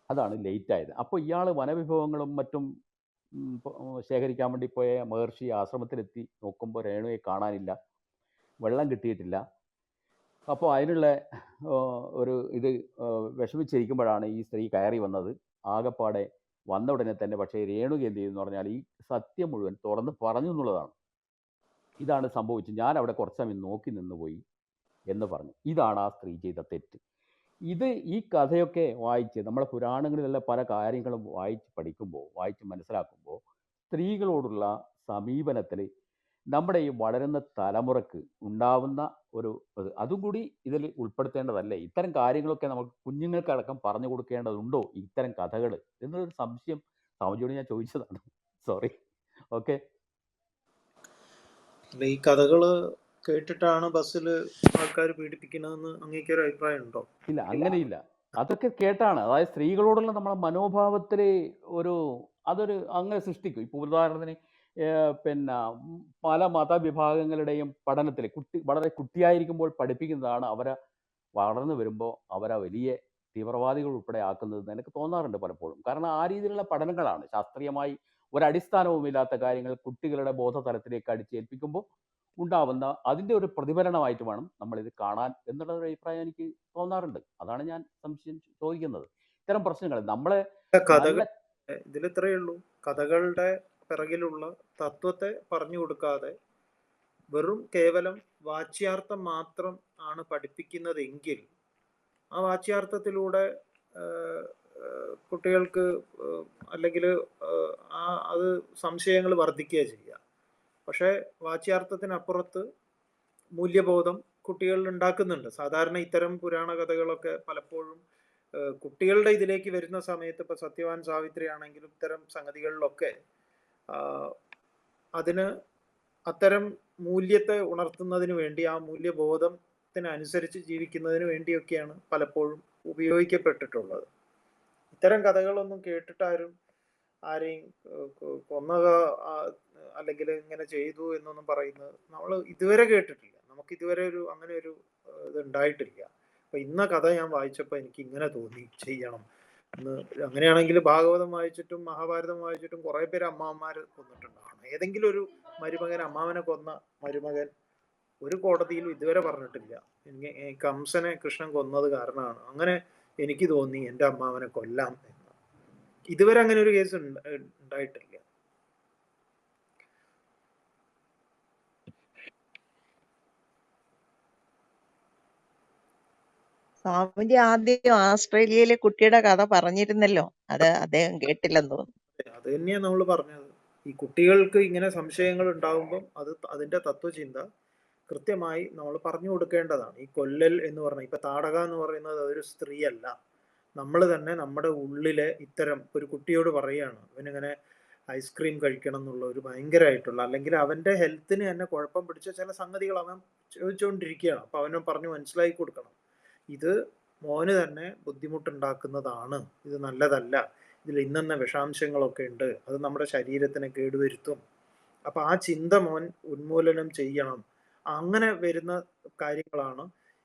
അതാണ് ലേറ്റായത്. അപ്പോൾ ഇയാൾ വനവിഭവങ്ങളും മറ്റും ശേഖരിക്കാൻ വേണ്ടി പോയ മഹർഷി ആശ്രമത്തിലെത്തി നോക്കുമ്പോൾ രേണുയെ കാണാനില്ല, വെള്ളം കിട്ടിയിട്ടില്ല. അപ്പോൾ അതിനുള്ള ഇത് വിഷമിച്ചിരിക്കുമ്പോഴാണ് ഈ സ്ത്രീ കയറി വന്നത്. ആകപ്പാടെ വന്ന ഉടനെ തന്നെ പക്ഷേ രേണുക എന്ത് ചെയ്തെന്ന് പറഞ്ഞാൽ ഈ സത്യം മുഴുവൻ തുറന്ന് പറഞ്ഞു എന്നുള്ളതാണ്. ഇതാണ് സംഭവിച്ചത്, ഞാൻ അവിടെ കുറച്ച് സമയം നോക്കി നിന്നുപോയി എന്ന് പറഞ്ഞു. ഇതാണ് ആ സ്ത്രീ ചെയ്ത തെറ്റ്. ഈ കഥയൊക്കെ വായിച്ച് നമ്മളെ പുരാണങ്ങളിലുള്ള പല കാര്യങ്ങളും വായിച്ച് മനസ്സിലാക്കുമ്പോൾ സ്ത്രീകളോടുള്ള സമീപനത്തിൽ നമ്മുടെ ഈ വളരുന്ന തലമുറക്ക് ഉണ്ടാവുന്ന അതും കൂടി ഇതിൽ ഉൾപ്പെടുത്തേണ്ടതല്ലേ? ഇത്തരം കാര്യങ്ങളൊക്കെ നമുക്ക് കുഞ്ഞുങ്ങൾക്കടക്കം പറഞ്ഞു കൊടുക്കേണ്ടതുണ്ടോ ഇത്തരം കഥകൾ എന്നൊരു സംശയം സ്വാമിജിയോട് ഞാൻ ചോദിച്ചതാണ്. സോറി. ഓക്കെ. ഈ കഥകൾ കേട്ടിട്ടാണ് ബസ്സിൽ ആൾക്കാർ പീഡിപ്പിക്കുന്നതെന്ന് അങ്ങേക്കൊരു അഭിപ്രായം ഉണ്ടോ? ഇല്ല, അങ്ങനെയില്ല. അതൊക്കെ കേട്ടാണ്. അതായത് സ്ത്രീകളോടുള്ള നമ്മളെ മനോഭാവത്തിൽ അതൊരു അങ്ങനെ സൃഷ്ടിക്കും. ഇപ്പോൾ ഉദാഹരണത്തിന് പിന്നെ പല മതവിഭാഗങ്ങളുടെയും പഠനത്തിൽ വളരെ കുട്ടിയായിരിക്കുമ്പോൾ പഠിപ്പിക്കുന്നതാണ് അവരെ വളർന്നു വരുമ്പോൾ അവരെ വലിയ തീവ്രവാദികൾ ഉൾപ്പെടെ ആക്കുന്നതെന്ന് എനിക്ക് തോന്നാറുണ്ട് പലപ്പോഴും. കാരണം ആ രീതിയിലുള്ള പഠനങ്ങളാണ് ശാസ്ത്രീയമായി ഒരടിസ്ഥാനവുമില്ലാത്ത കാര്യങ്ങൾ കുട്ടികളുടെ ബോധതലത്തിലേക്ക് അടിച്ചേൽപ്പിക്കുമ്പോൾ ഉണ്ടാവുന്ന അതിൻ്റെ ഒരു പ്രതിഫലനമായിട്ട് വേണം നമ്മളിത് കാണാൻ എന്നുള്ള ഒരു അഭിപ്രായം എനിക്ക് തോന്നാറുണ്ട്. അതാണ് ഞാൻ സംശയം ചോദിക്കുന്നത്. ഇത്തരം പ്രശ്നങ്ങൾ ഇതിലിത്രയേ ഉള്ളൂ. കഥകളുടെ പിറകിലുള്ള തത്വത്തെ പറഞ്ഞു കൊടുക്കാതെ വെറും കേവലം വാച്യാർത്ഥം മാത്രം ആണ് പഠിപ്പിക്കുന്നതെങ്കിൽ ആ വാച്യാർത്ഥത്തിലൂടെ കുട്ടികൾക്ക് അല്ലെങ്കിൽ അത് സംശയങ്ങൾ വർദ്ധിക്കുക ചെയ്യുക. പക്ഷേ വാച്യാർത്ഥത്തിനപ്പുറത്ത് മൂല്യബോധം കുട്ടികളിൽ ഉണ്ടാക്കുന്നുണ്ട്. സാധാരണ ഇത്തരം പുരാണ കഥകളൊക്കെ പലപ്പോഴും കുട്ടികളുടെ ഇതിലേക്ക് വരുന്ന സമയത്ത്, ഇപ്പോൾ സത്യവാൻ സാവിത്രി ആണെങ്കിലും ഇത്തരം സംഗതികളിലൊക്കെ അത്തരം മൂല്യത്തെ ഉണർത്തുന്നതിന് വേണ്ടി, ആ മൂല്യബോധത്തിനനുസരിച്ച് ജീവിക്കുന്നതിന് വേണ്ടിയൊക്കെയാണ് പലപ്പോഴും ഉപയോഗിക്കപ്പെട്ടിട്ടുള്ളത്. ഇത്തരം കഥകളൊന്നും കേട്ടിട്ടാരും ആരെയും കൊന്നത് അല്ലെങ്കിൽ ഇങ്ങനെ ചെയ്തു എന്നൊന്നും പറയുന്നത് നമ്മൾ ഇതുവരെ കേട്ടിട്ടില്ല. നമുക്ക് നമുക്ക് ഇതുവരെ അങ്ങനെ ഒരു ഇത് ഉണ്ടായിട്ടില്ല. അപ്പൊ ഇന്ന കഥ ഞാൻ വായിച്ചപ്പോൾ എനിക്ക് ഇങ്ങനെ തോന്നി ചെയ്യണം എന്ന്. അങ്ങനെയാണെങ്കിൽ ഭാഗവതം വായിച്ചിട്ടും മഹാഭാരതം വായിച്ചിട്ടും കുറെ പേര് അമ്മാവന്മാര് കൊന്നിട്ടുണ്ടാവണം. ഏതെങ്കിലും ഒരു മരുമകൻ, അമ്മാവനെ കൊന്ന മരുമകൻ ഒരു കോടതിയിലും ഇതുവരെ പറഞ്ഞിട്ടില്ല കംസനെ കൃഷ്ണൻ കൊന്നത് കാരണമാണ്, അങ്ങനെ എനിക്ക് തോന്നി എൻ്റെ അമ്മാവനെ കൊല്ലാം എന്ന്. ഇതുവരെ അങ്ങനെ ഒരു കേസ് ഉണ്ടായിട്ടില്ല. സ്വാമിജി ആദ്യം ആസ്ട്രേലിയയിലെ കുട്ടിയുടെ കഥ പറഞ്ഞിരുന്നല്ലോ, അത് അദ്ദേഹം കേട്ടില്ലെന്ന് തോന്നുന്നു. അത് തന്നെയാണ് നമ്മൾ പറഞ്ഞത്. ഈ കുട്ടികൾക്ക് ഇങ്ങനെ സംശയങ്ങൾ ഉണ്ടാകുമ്പം അതിന്റെ തത്വചിന്ത കൃത്യമായി നമ്മൾ പറഞ്ഞു കൊടുക്കേണ്ടതാണ്. ഈ കൊല്ലൽ എന്ന് പറഞ്ഞാൽ, ഇപ്പൊ താടക എന്ന് പറയുന്നത് അതൊരു സ്ത്രീയല്ല. നമ്മൾ തന്നെ നമ്മുടെ ഉള്ളിലെ ഇത്തരം ഒരു കുട്ടിയോട് പറയുകയാണ് അവനിങ്ങനെ ഐസ്ക്രീം കഴിക്കണം എന്നുള്ള ഒരു ഭയങ്കരമായിട്ടുള്ള, അല്ലെങ്കിൽ അവന്റെ ഹെൽത്തിന് തന്നെ കുഴപ്പം പിടിച്ച ചില സംഗതികൾ അവൻ ചോദിച്ചുകൊണ്ടിരിക്കുകയാണ്. അപ്പൊ അവനെ പറഞ്ഞു മനസ്സിലാക്കി കൊടുക്കണം, ഇത് മോന് തന്നെ ബുദ്ധിമുട്ടുണ്ടാക്കുന്നതാണ്, ഇത് നല്ലതല്ല, ഇതിൽ ഇന്നെന്ന വിഷാംശങ്ങളൊക്കെ ഉണ്ട്, അത് നമ്മുടെ ശരീരത്തിനെ കേടുവരുത്തും. അപ്പൊ ആ ചിന്ത മോൻ ഉന്മൂലനം ചെയ്യണം. അങ്ങനെ വരുന്ന കാര്യങ്ങളാണ്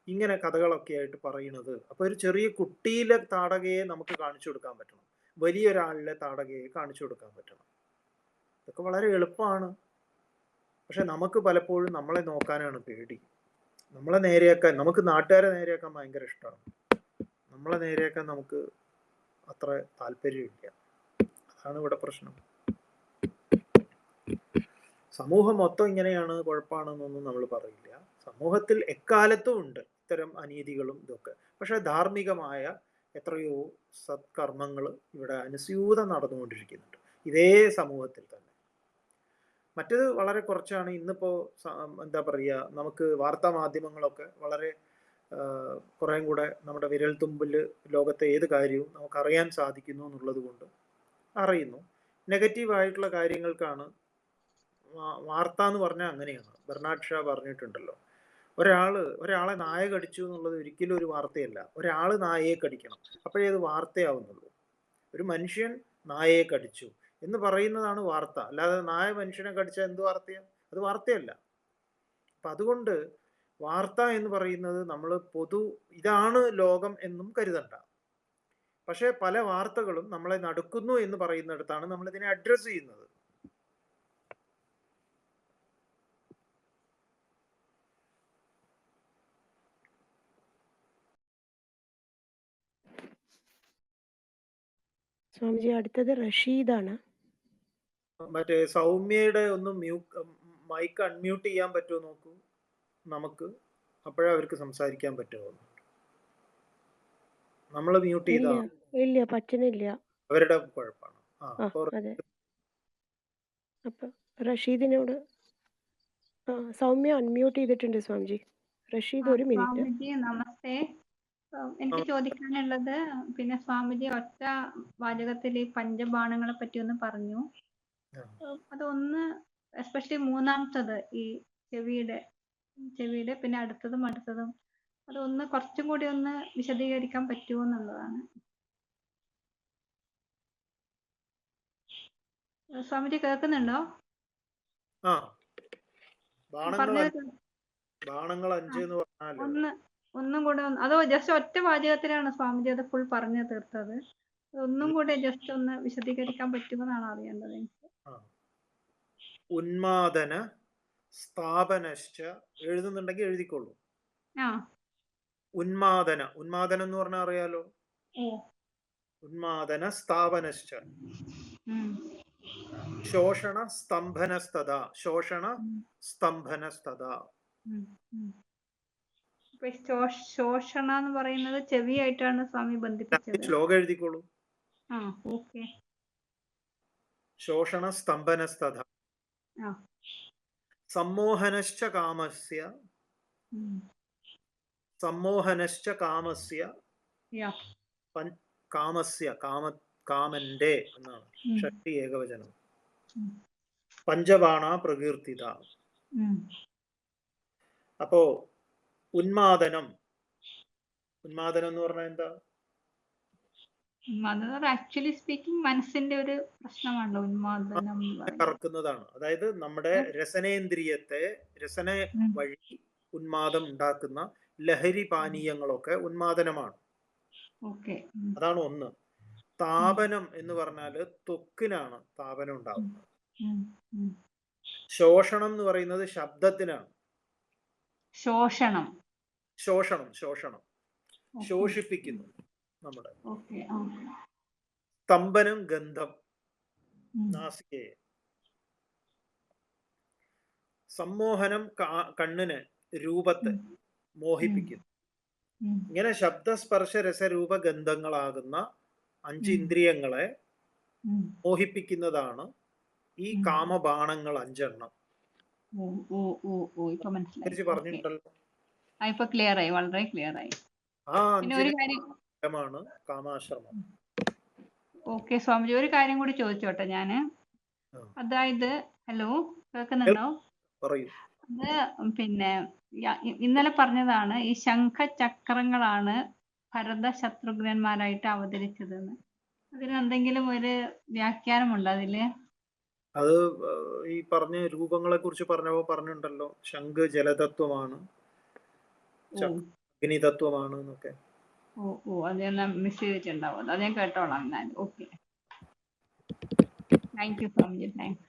ഇങ്ങനെ കഥകളൊക്കെ ആയിട്ട് പറയുന്നത്. അപ്പൊ ഒരു ചെറിയ കുട്ടിയിലെ താടകയെ നമുക്ക് കാണിച്ചു കൊടുക്കാൻ പറ്റണം, വലിയൊരാളിലെ താടകയെ കാണിച്ചു കൊടുക്കാൻ പറ്റണം. ഇതൊക്കെ വളരെ എളുപ്പമാണ്. പക്ഷെ നമുക്ക് പലപ്പോഴും നമ്മളെ നോക്കാനാണ് പേടി. നമ്മളെ നേരെയാക്കാൻ, നമുക്ക് നാട്ടുകാരെ നേരെയാക്കാൻ ഭയങ്കര ഇഷ്ടമാണ്, നമ്മളെ നേരെയാക്കാൻ നമുക്ക് അത്ര താല്പര്യമില്ല. അതാണ് ഇവിടെ പ്രശ്നം. സമൂഹം മൊത്തം ഇങ്ങനെയാണ്, കുഴപ്പമാണെന്നൊന്നും നമ്മൾ പറയില്ല. സമൂഹത്തിൽ എക്കാലത്തും ഉണ്ട് ഇത്തരം അനീതികളും ഇതൊക്കെ. പക്ഷെ ധാർമ്മികമായ എത്രയോ സത്കർമ്മങ്ങൾ ഇവിടെ അനുസ്യൂതം നടന്നുകൊണ്ടിരിക്കുന്നുണ്ട് ഇതേ സമൂഹത്തിൽ തന്നെ. മറ്റത് വളരെ കുറച്ചാണ്. ഇന്നിപ്പോ എന്താ പറയുക, നമുക്ക് വാർത്താ മാധ്യമങ്ങളൊക്കെ വളരെ കുറേം കൂടെ നമ്മുടെ വിരൽ തുമ്പിൽ ലോകത്തെ ഏത് കാര്യവും നമുക്കറിയാൻ സാധിക്കുന്നു എന്നുള്ളത് കൊണ്ട് അറിയുന്നു. നെഗറ്റീവായിട്ടുള്ള കാര്യങ്ങൾക്കാണ് വാർത്ത എന്ന് പറഞ്ഞാൽ അങ്ങനെയാണ്. ബെർണാഡ് ഷാ പറഞ്ഞിട്ടുണ്ടല്ലോ, ഒരാളെ നായ കടിച്ചു എന്നുള്ളത് ഒരിക്കലും ഒരു വാർത്തയല്ല. ഒരാൾ നായയെ കടിക്കണം, അപ്പോഴേ അത് വാർത്തയാവുന്നുള്ളൂ. ഒരു മനുഷ്യൻ നായയെ കടിച്ചു എന്ന് പറയുന്നതാണ് വാർത്ത, അല്ലാതെ നായ മനുഷ്യനെ കടിച്ചാൽ എന്ത് വാർത്തയാ? അത് വാർത്തയല്ല. അപ്പൊ അതുകൊണ്ട് വാർത്ത എന്ന് പറയുന്നത് നമ്മൾ ഇതാണ് ലോകം എന്നും കരുതണ്ട. പക്ഷെ പല വാർത്തകളും നമ്മളെ നടുക്കുന്നു എന്ന് പറയുന്നിടത്താണ് നമ്മൾ ഇതിനെ അഡ്രസ് ചെയ്യുന്നത്. സ്വാമിജി അടുത്തത് റഷീദാണ്. മറ്റേ സൗമ്യയുടെ ഒന്ന് മൈക്ക് അൺമ്യൂട്ട് ചെയ്യാൻ പറ്റുമോ നോക്കൂ നമുക്ക്, അപ്പോഴേ അവർക്ക് സംസാരിക്കാൻ പറ്റുമോ? നമ്മൾ മ്യൂട്ട് ചെയ്താ ഇല്ല, പറ്റുന്നില്ല. അവരുടെ കുഴപ്പമാണ്. അതെ, അപ്പൊ റഷീദിനോട് സൗമ്യ അൺമ്യൂട്ട് ചെയ്തിട്ടുണ്ട് സ്വാമിജി. റഷീദ് ഒരു മിനിറ്റ്. സ്വാമിജി നമസ്തേ. എനിക്ക് ചോദിക്കാനുള്ളത്, പിന്നെ സ്വാമിജി ഒറ്റ വാചകത്തിൽ ഈ പഞ്ചബാണങ്ങളെ പറ്റി ഒന്ന് പറഞ്ഞു. അതൊന്ന് എസ്പെഷ്യലി മൂന്നാമത്തത് ഈ ചെവിയുടെ പിന്നെ അടുത്തതും അതൊന്ന് കുറച്ചും കൂടി ഒന്ന് വിശദീകരിക്കാൻ പറ്റുമോ എന്നുള്ളതാണ്. സ്വാമിജി കേൾക്കുന്നുണ്ടോ? ബാണങ്ങൾ 5 എന്ന് പറഞ്ഞാൽ ഒന്നും കൂടെ അതോ ജസ്റ്റ് ഒറ്റ വാചകത്തിലാണ് സ്വാമിജി അത് ഫുൾ പറഞ്ഞു തീർത്തത്? ഒന്നും കൂടെ ജസ്റ്റ് ഒന്ന് വിശദീകരിക്കാൻ പറ്റുമെന്നാണ് അറിയേണ്ടത് എനിക്ക്. ഉന്മാദന സ്ഥാപനശ്ച എഴുതുന്നുണ്ടെങ്കിൽ എഴുതിക്കോളൂ. ഉന്മാദനം എന്ന് പറഞ്ഞാൽ അറിയാലോ. ഉന്മാദന സ്ഥാപനശ്ച ശോഷണ സ്തംഭനസ്തദാ. ശോഷണ എന്ന് പറയുന്നത് ചെവിയായിട്ടാണ് സ്വാമി ബന്ധിപ്പിച്ചത്. ശ്ലോകം എഴുതിക്കോളൂ. ഓക്കെ. ശോഷണ സ്തംഭനസ്തദാ സമ്മോഹനശ്ച കാമസ്യ കാമന്റെ എന്നാണ് ഷഷ്ടി ഏകവചനം. പഞ്ചബാണ പ്രകീർത്തിത. അപ്പോ ഉന്മാദനം എന്ന് പറഞ്ഞാൽ എന്താ? ആക്ച്വലി സ്പീക്കിംഗ് മനസ്സിന്റെ ഒരു പ്രശ്നമാണല്ലോ ഉന്മാദനം. കറക്കുന്നതാണ്. അതായത് നമ്മുടെ രസന വഴി ഉന്മാദം ഉണ്ടാക്കുന്ന ലഹരി പാനീയങ്ങളൊക്കെ ഉന്മാദനമാണ്. അതാണ് ഒന്ന്. താപനം എന്ന് പറഞ്ഞാൽ ത്വക്കിനാണ് താപനം ഉണ്ടാകുന്നത്. ശോഷണം എന്ന് പറയുന്നത് ശബ്ദത്തിനാണ്. ശോഷണം ശോഷിപ്പിക്കുന്നു നമ്മുടെ. സ്തംഭനം ഗന്ധം, നാസികയെ. സമ്മോഹനം കണ്ണിന്, രൂപത്തെ മോഹിപ്പിക്കുന്നു. ഇങ്ങനെ ശബ്ദസ്പർശ രസരൂപ ഗന്ധങ്ങളാകുന്ന 5 ഇന്ദ്രിയങ്ങളെ മോഹിപ്പിക്കുന്നതാണ് ഈ കാമബാണങ്ങൾ 5 എണ്ണം. പറഞ്ഞിട്ടുണ്ടല്ലോ. വളരെ ക്ലിയർ ആയി. ആ 5 കാമാശ്രമം. ഓക്കെ സ്വാമിജി, ഒരു കാര്യം കൂടി ചോദിച്ചോട്ടെ ഞാന്. അതായത് ഹലോ, കേൾക്കുന്നുണ്ടോ? പറയൂ. അത് പിന്നെ ഇന്നലെ പറഞ്ഞതാണ് ഈ ശംഖചക്രങ്ങളാണ് ഭരത ശത്രുഘ്നന്മാരായിട്ട് അവതരിച്ചതെന്ന്. അതിന് എന്തെങ്കിലും ഒരു വ്യാഖ്യാനമുണ്ടോ അതില്? അത് ഈ പറഞ്ഞ രൂപങ്ങളെ കുറിച്ച് പറഞ്ഞപ്പോ പറഞ്ഞിട്ടുണ്ടല്ലോ, ശംഖ് ജലതത്വമാണ്, അഗ്നിതത്വമാണ് എന്നൊക്കെ. അത് ഞാൻ മിസ് ചെയ്തിട്ടുണ്ടാവും. അത് ഞാൻ കേട്ടോളാം എന്നാൽ. Okay, thank you Swamiji. Thanks.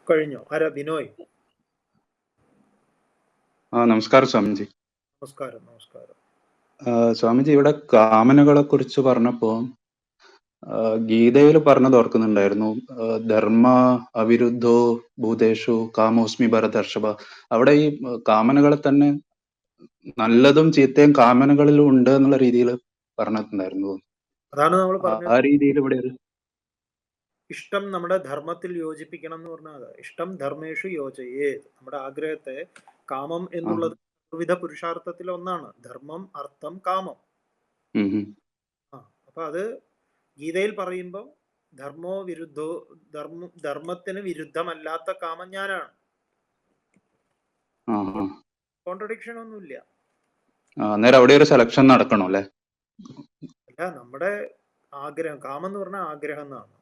കഴിഞ്ഞോ? ആരാ? ബിനോയ്. നമസ്കാരം സ്വാമിജി. നമസ്കാരം. സ്വാമിജി, ഇവിടെ കാമനകളെ കുറിച്ച് പറഞ്ഞപ്പോ ഗീതയിൽ പറഞ്ഞത് ഓർക്കുന്നുണ്ടായിരുന്നു. ധർമ്മ അവിരുദ്ധോ ഭൂതേഷു കാമോസ്മി ഭരതർഷഭ. അവിടെ ഈ കാമനകളെ തന്നെ നല്ലതും ചീത്തയും കാമനകളിലും ഉണ്ട് എന്നുള്ള രീതിയിൽ പറഞ്ഞിട്ടുണ്ടായിരുന്നു. അതാണ് നമ്മൾ പറഞ്ഞത്. ആ രീതിയിൽ ഇവിടെ ഇഷ്ടം നമ്മുടെ ധർമ്മത്തിൽ യോജിപ്പിക്കണം എന്ന് പറഞ്ഞാൽ ഇഷ്ടം ധർമ്മേഷു യോജയേ. നമ്മുടെ ആഗ്രഹത്തെ, കാമം എന്നുള്ളത് വിവിധ പുരുഷാർത്ഥത്തിൽ ഒന്നാണ്. ധർമ്മം, അർത്ഥം, കാമം. അപ്പൊ അത് ഗീതയിൽ പറയുമ്പോൾ ധർമ്മോ വിരുദ്ധോ, ധർമ്മത്തിന് വിരുദ്ധമല്ലാത്ത കാമം ഞാനാണ്. കോൺട്രഡിക്ഷൻ ഒന്നുമില്ല. അന്നേരം അവിടെ ഒരു സെലക്ഷൻ നടക്കണം അല്ലേ? അല്ല, നമ്മുടെ ആഗ്രഹം, കാമം എന്ന് പറഞ്ഞാൽ ആഗ്രഹം എന്നാണ്.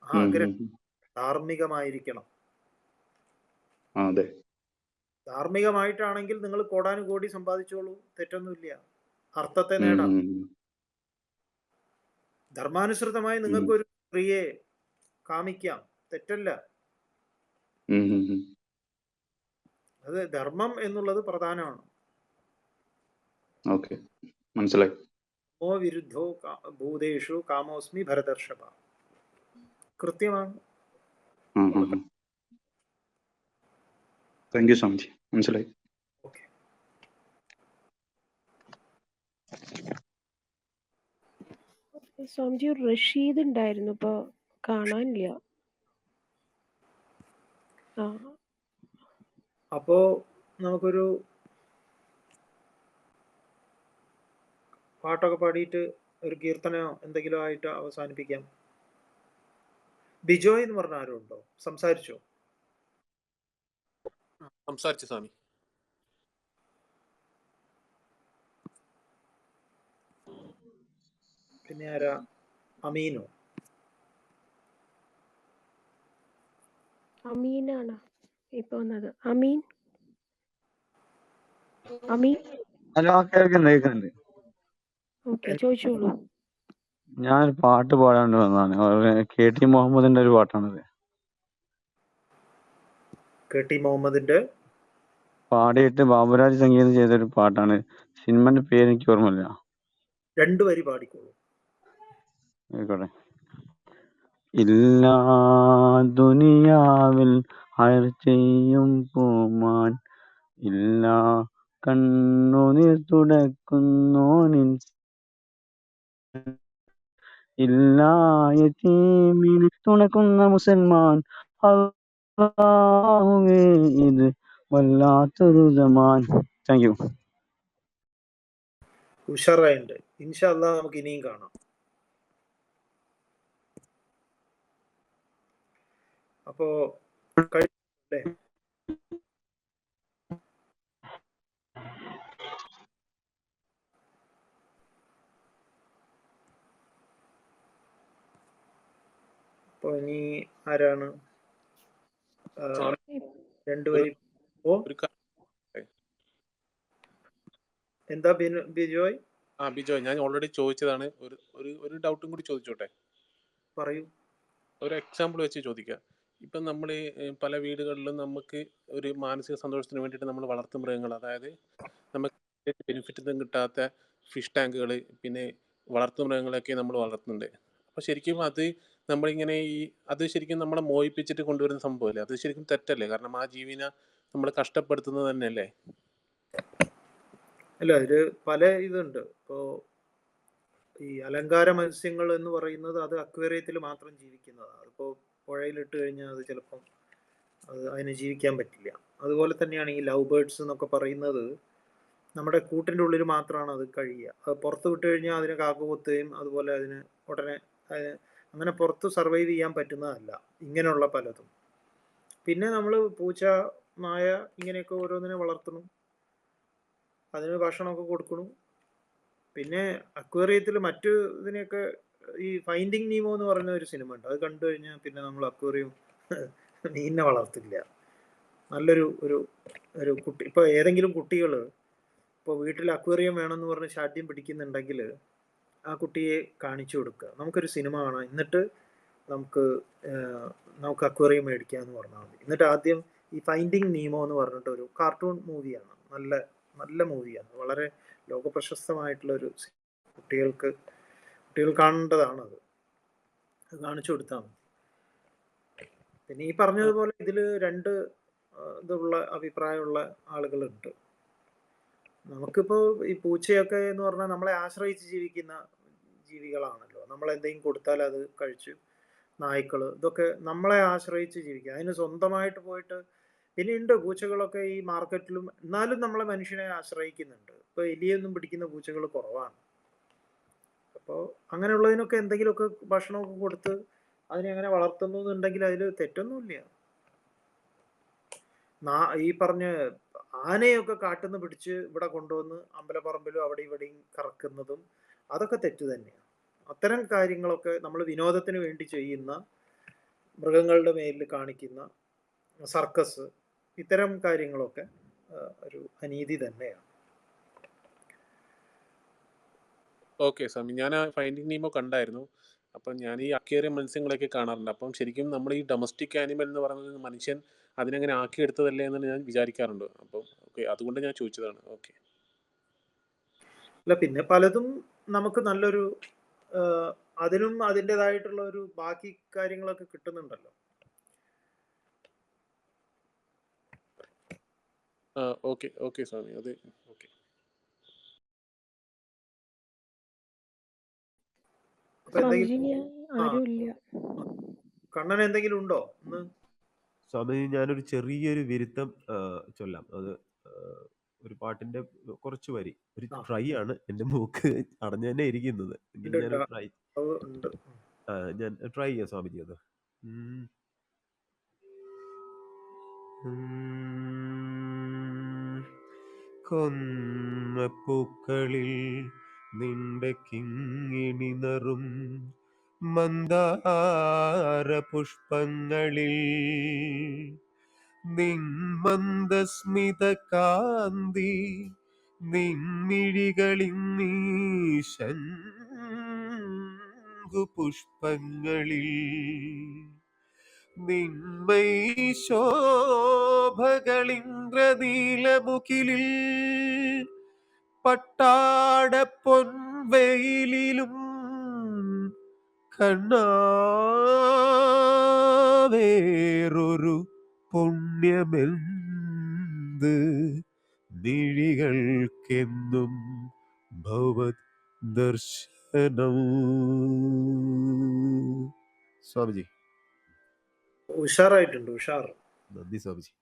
ആ ആഗ്രഹം ധാർമ്മികമായിരിക്കണം. ധാർമ്മികമായിട്ടാണെങ്കിൽ നിങ്ങൾ കോടാനുകോടി സമ്പാദിച്ചോളൂ, തെറ്റൊന്നുമില്ല. അർത്ഥത്തെ നേടാം. ധർമാനുസൃതമായി നിങ്ങൾക്കൊരു സ്ത്രീയെ കാമിക്കാം, തെറ്റല്ല. അത് ധർമ്മം എന്നുള്ളത് പ്രധാനമാണ്. മനസ്സിലായി. ഓ വിരുദ്ധോ ഭൂതേഷു കാമോസ്മി ഭരതർഷഭ. കൃത്യമാണ്. താങ്ക് യു സ്വാമിജി, മനസ്സിലായി. സ്വാമിജി, റഷീദ് ഉണ്ടായിരുന്നു, ഇപ്പൊ കാണാനില്ല. അപ്പോ നമുക്കൊരു പാട്ടൊക്കെ പാടിയിട്ട് ഒരു കീർത്തനയോ എന്തെങ്കിലും ആയിട്ട് അവസാനിപ്പിക്കാം. ബിജോയ് എന്ന് പറഞ്ഞ ആരും ഉണ്ടോ? സംസാരിച്ചോ? സംസാരിച്ചു സ്വാമി. പിന്നെ ആരാ? അമീനോ? അമീനാണ് ഇപ്പൊ വന്നത്. അമീൻ. ഹലോ, കേൾക്കുന്നുണ്ട്. ഓക്കെ, ചോദിച്ചോളൂ. ഞാൻ പാട്ട് പാടാണ്ട് വന്നതാണ്. KT മുഹമ്മദിന്റെ ഒരു പാട്ടാണത്. KT മുഹമ്മദിന്റെ പാടിയിട്ട് ബാബുരാജ് സംഗീതം ചെയ്തൊരു പാട്ടാണ്. സിനിമന്റെ പേര് എനിക്ക് ഓർമ്മയില്ല. 2 വരി പാടിക്കോളൂ. ആയിക്കോട്ടെ. ഇല്ലാ ദുനിയാവിൽ ഹൈർ ചെയ്യും പൂമാൻ, ഇല്ലാ കണ്ണുനീർ തുടക്കുന്നോനിൻ, ഇല്ലാ യതീമിനെ തുണക്കുന്ന മുസൽമാൻ. അല്ലാഹുവേ, ഇത് വല്ലാത്തൊരു സമാൻ. Thank you. ഉഷാറായിട്ടുണ്ട്. ഇൻഷാ അല്ലാഹ് നമുക്ക് ഇനിയും കാണാം. അപ്പോ കഴിഞ്ഞേ? അപ്പൊ ഇനി ആരാണ് സ്വാമി രണ്ടുപേരും? ഓ ഒരു കാ- എന്താ ബിജോയ്? ബിജോയ്, ഞാൻ ഓൾറെഡി ചോദിച്ചതാണ്. ഒരു ഡൗട്ടും കൂടി ചോദിച്ചോട്ടെ? പറയൂ. ഒരു എക്സാമ്പിൾ വെച്ച് ചോദിക്കാം. ഇപ്പം നമ്മൾ പല വീടുകളിലും നമുക്ക് ഒരു മാനസിക സന്തോഷത്തിന് വേണ്ടിയിട്ട് നമ്മൾ വളർത്തു മൃഗങ്ങൾ, അതായത് നമുക്ക് ബെനിഫിറ്റ് ഒന്നും കിട്ടാത്ത ഫിഷ് ടാങ്കുകൾ, പിന്നെ വളർത്തു മൃഗങ്ങളൊക്കെ നമ്മൾ വളർത്തുന്നുണ്ട്. അപ്പോൾ ശരിക്കും അത് നമ്മളിങ്ങനെ അത് ശരിക്കും നമ്മളെ മോഹിപ്പിച്ചിട്ട് കൊണ്ടുവരുന്ന സംഭവമല്ലേ? അത് ശരിക്കും തെറ്റല്ലേ? കാരണം ആ ജീവിനെ നമ്മൾ കഷ്ടപ്പെടുത്തുന്നത് തന്നെയല്ലേ? അല്ല, ഇത് പല ഇതുണ്ട്. ഇപ്പോ ഈ അലങ്കാര മത്സ്യങ്ങൾ എന്ന് പറയുന്നത് അത് അക്വേറിയത്തിൽ മാത്രം ജീവിക്കുന്നതാണ്. അതിപ്പോൾ പുഴയിലിട്ട് കഴിഞ്ഞാൽ അത് ചിലപ്പം അതിന് ജീവിക്കാൻ പറ്റില്ല. അതുപോലെ തന്നെയാണ് ഈ ലവ് ബേർഡ്സ് എന്നൊക്കെ പറയുന്നത്. നമ്മുടെ കൂട്ടിൻ്റെ ഉള്ളിൽ മാത്രമാണ് അത് കഴിയുക. അത് പുറത്ത് വിട്ട് കഴിഞ്ഞാൽ അതിന് കാക്കുകൊത്തുകയും അതുപോലെ അതിന് ഉടനെ അങ്ങനെ പുറത്ത് സർവൈവ് ചെയ്യാൻ പറ്റുന്നതല്ല ഇങ്ങനെയുള്ള പലതും. പിന്നെ നമ്മൾ പൂച്ച, നായ ഇങ്ങനെയൊക്കെ ഓരോന്നിനെ വളർത്തണം, അതിന് ഭക്ഷണമൊക്കെ കൊടുക്കണം. പിന്നെ അക്വേറിയത്തിൽ മറ്റു ഇതിനെയൊക്കെ ഈ ഫൈൻഡിങ് നീമോ എന്ന് പറയുന്ന ഒരു സിനിമ ഉണ്ട്. അത് കണ്ടു കഴിഞ്ഞാൽ പിന്നെ നമ്മൾ അക്വേറിയം മീനിനെ വളർത്തില്ല. നല്ലൊരു ഒരു കുട്ടി, ഇപ്പോൾ ഏതെങ്കിലും കുട്ടികൾ ഇപ്പോൾ വീട്ടിൽ അക്വേറിയം വേണമെന്ന് പറഞ്ഞ് ശാഠ്യം പിടിക്കുന്നുണ്ടെങ്കിൽ ആ കുട്ടിയെ കാണിച്ചു കൊടുക്കുക. നമുക്കൊരു സിനിമ കാണാം, എന്നിട്ട് നമുക്ക് അക്വേറിയം മേടിക്കാമെന്ന് പറഞ്ഞാൽ മതി. എന്നിട്ട് ആദ്യം ഈ ഫൈൻഡിങ് നീമോ എന്ന് പറഞ്ഞിട്ട് ഒരു കാർട്ടൂൺ മൂവിയാണ്, നല്ല മൂവിയാണ്, വളരെ ലോകപ്രശസ്തമായിട്ടുള്ളൊരു കുട്ടികൾ കാണേണ്ടതാണത്. അത് കാണിച്ചു കൊടുത്താൽ മതി. പിന്നെ ഈ പറഞ്ഞതുപോലെ ഇതിൽ രണ്ട് ഇതുള്ള അഭിപ്രായമുള്ള ആളുകളുണ്ട്. നമുക്കിപ്പോൾ ഈ പൂച്ചയൊക്കെ എന്ന് പറഞ്ഞാൽ നമ്മളെ ആശ്രയിച്ച് ജീവിക്കുന്ന ജീവികളാണല്ലോ. നമ്മളെന്തെങ്കിലും കൊടുത്താൽ അത് കഴിച്ച്, നായ്ക്കൾ ഇതൊക്കെ നമ്മളെ ആശ്രയിച്ച് ജീവിക്കുക, അതിന് സ്വന്തമായിട്ട് പോയിട്ട്. പിന്നെ ഉണ്ട് പൂച്ചകളൊക്കെ ഈ മാർക്കറ്റിലും, എന്നാലും നമ്മളെ മനുഷ്യനെ ആശ്രയിക്കുന്നുണ്ട്. ഇപ്പോൾ എലിയൊന്നും പിടിക്കുന്ന പൂച്ചകൾ കുറവാണ്. അപ്പോൾ അങ്ങനെയുള്ളതിനൊക്കെ എന്തെങ്കിലുമൊക്കെ ഭക്ഷണമൊക്കെ കൊടുത്ത് അതിനെ അങ്ങനെ വളർത്തുന്നു എന്നുണ്ടെങ്കിൽ അതിൽ തെറ്റൊന്നുമില്ല. ഈ പറഞ്ഞ ആനയൊക്കെ കാട്ടുന്ന പിടിച്ച് ഇവിടെ കൊണ്ടുവന്ന് അമ്പലപ്പറമ്പിലും അവിടെ ഇവിടെയും കറക്കുന്നതും അതൊക്കെ തെറ്റ് തന്നെയാണ്. അത്തരം കാര്യങ്ങളൊക്കെ നമ്മൾ വിനോദത്തിന് വേണ്ടി ചെയ്യുന്ന, മൃഗങ്ങളുടെ മേലിൽ കാണിക്കുന്ന സർക്കസ്, ഇത്തരം കാര്യങ്ങളൊക്കെ ഒരു അനീതി തന്നെയാണ്. ഓക്കെ സ്വാമി, ഞാൻ ആ ഫൈൻഡിങ് നീമോ കണ്ടായിരുന്നു. അപ്പം ഞാൻ ഈ അക്വേറിയം മത്സ്യങ്ങളൊക്കെ കാണാറുണ്ട്. അപ്പം ശരിക്കും നമ്മൾ ഈ ഡൊമസ്റ്റിക് ആനിമൽ എന്ന് പറയുന്നത് മനുഷ്യൻ അതിനങ്ങനെ ആക്കിയെടുത്തതല്ലേ എന്ന് ഞാൻ വിചാരിക്കാറുണ്ട്. അപ്പം ഓക്കെ, അതുകൊണ്ട് ഞാൻ ചോദിച്ചതാണ്. ഓക്കെ. അല്ല, പിന്നെ പലതും നമുക്ക് നല്ലൊരു അതിനും അതിൻ്റെതായിട്ടുള്ള ഒരു ബാക്കി കാര്യങ്ങളൊക്കെ കിട്ടുന്നുണ്ടല്ലോ. ഓക്കെ ഓക്കെ സ്വാമി, അത് ഓക്കെ. കണ്ണൻ എന്തെങ്കിലും ഉണ്ടോ ഇന്ന്? സ്വാമി, ഞാനൊരു ചെറിയൊരു വിരുദ്ധം ചൊല്ലാം. അത് ഒരു പാട്ടിന്റെ കുറച്ച് വരി, ഒരു ട്രൈ ആണ്. എന്റെ മൂക്ക് അടഞ്ഞു തന്നെ ഇരിക്കുന്നത്. ഞാൻ ട്രൈ ചെയ്യാം സ്വാമിജി. അത് കൊന്നപ്പൂക്കളിൽ നിന്റെ കിങ്ങിണി നറും മന്ദാര പുഷ്പങ്ങളിൽ നിന്മന്ദസ്മിത കാന്തി നിൻമിഴികളിന്നീശങ്കു പുഷ്പങ്ങളിൽ നിന്മൈ ശോഭകളിന്ദ്രനീലമുഖിലിൽ പട്ടാട പൊൻവെയിലും കണ്ണാവേറൊരു പുണ്യമെന്ത് മിഴികൾക്കെന്നും ഭവത് ദർശനം. സ്വാമിജി, ഉഷാറായിട്ടുണ്ട്, ഉഷാർ. നന്ദി സ്വാമിജി.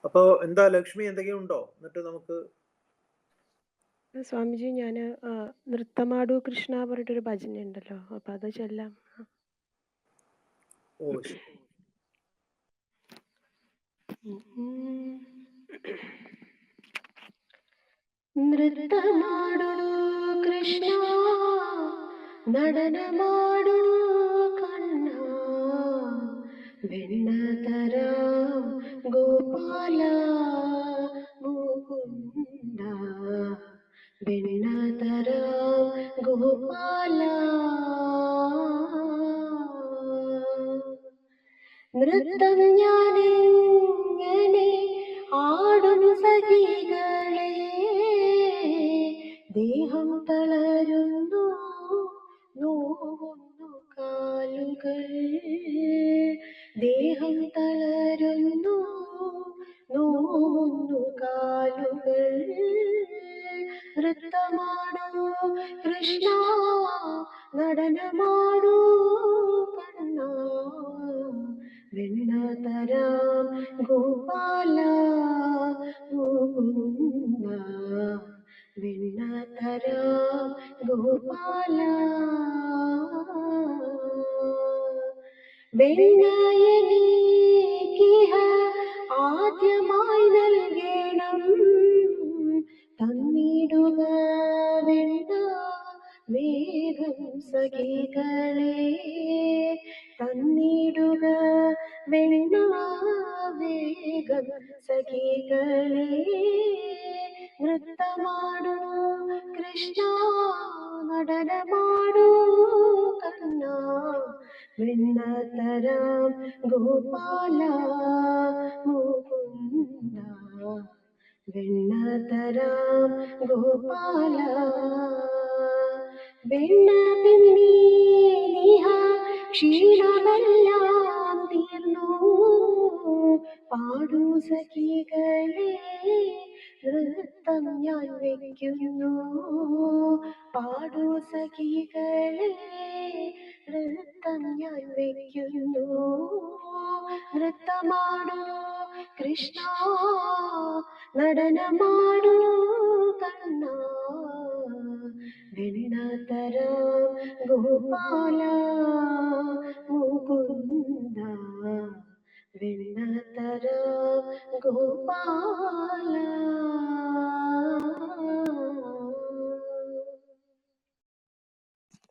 അപ്പോ എന്താ ലക്ഷ്മി, എന്തെങ്കിലും ഉണ്ടോ? എന്നിട്ട് നമുക്ക് സ്വാമിജി, ഞാൻ നൃത്തമാടു കൃഷ്ണ പറഞ്ഞിട്ടൊരു ഭജന ഉണ്ടല്ലോ, അപ്പൊ അത് ചൊല്ലാം. ഓ ನೃತ್ಯಮಾಡು ಕೃಷ್ಣ നടന മാടൂ കണ്ണ വെണ്ണതരാം ഗോപാല മുകുന്ദ വെണ്ണതരാം ഗോപാല നൃത്തം ഞാനെങ്ങനെ ആടും സഖികളെ ദേഹം തളരുന്നു നോവുന്നു കാലുകൾ ദേഹം തളരുന്നു നോവുന്നു കാലുകൾ നൃത്തമാടൂ കൃഷ്ണ നടനമാടൂ കണ്ണ വെണ്ണതരാം ഗോപാല മുകുന്ദ വെണ്ണതരാം ഗോപാല വെണ്ണയെനിക്കിഹ ആദ്യമായി നൽകണം തന്നിടുക വെണ്ണ വേഗം സഖികളെ തന്നിടുക വെണ്ണ വേഗം സഖികളെ നൃത്തമാടൂ കൃഷ്ണ നടനമാടൂ കണ്ണ വെണ്ണതരാം ഗോപാല മുകുന്ദ വെണ്ണതരാം ഗോപാല വെണ്ണ പിന്നീഹ ക്ഷീണമെല്ലാം തീർന്നു പാടൂ സഖികളെ നൃത്തം ഞാൻ വയ്ക്കുന്നു പാടൂ സഖികളെ നൃത്തം ഞാൻ വയ്ക്കുന്നു നൃത്തമാടൂ കൃഷ്ണ നടനമാടൂ കണ്ണ വെണ്ണതരാം ഗോപാല മുകുന്ദ വെണ്ണതരാം ഗോപാല.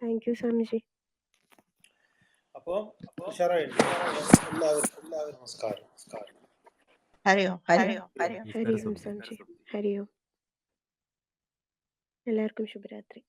Thank you Swamiji. അപ്പോൾ ഉഷാറായിട്ട് എല്ലാവർക്കും നമസ്കാരം. ഹരി ഓം ഹരി ഓം ഹരി ഓം സ്വാമിജി. ഹരി ഓം. എല്ലാവർക്കും ശുഭരാത്രി.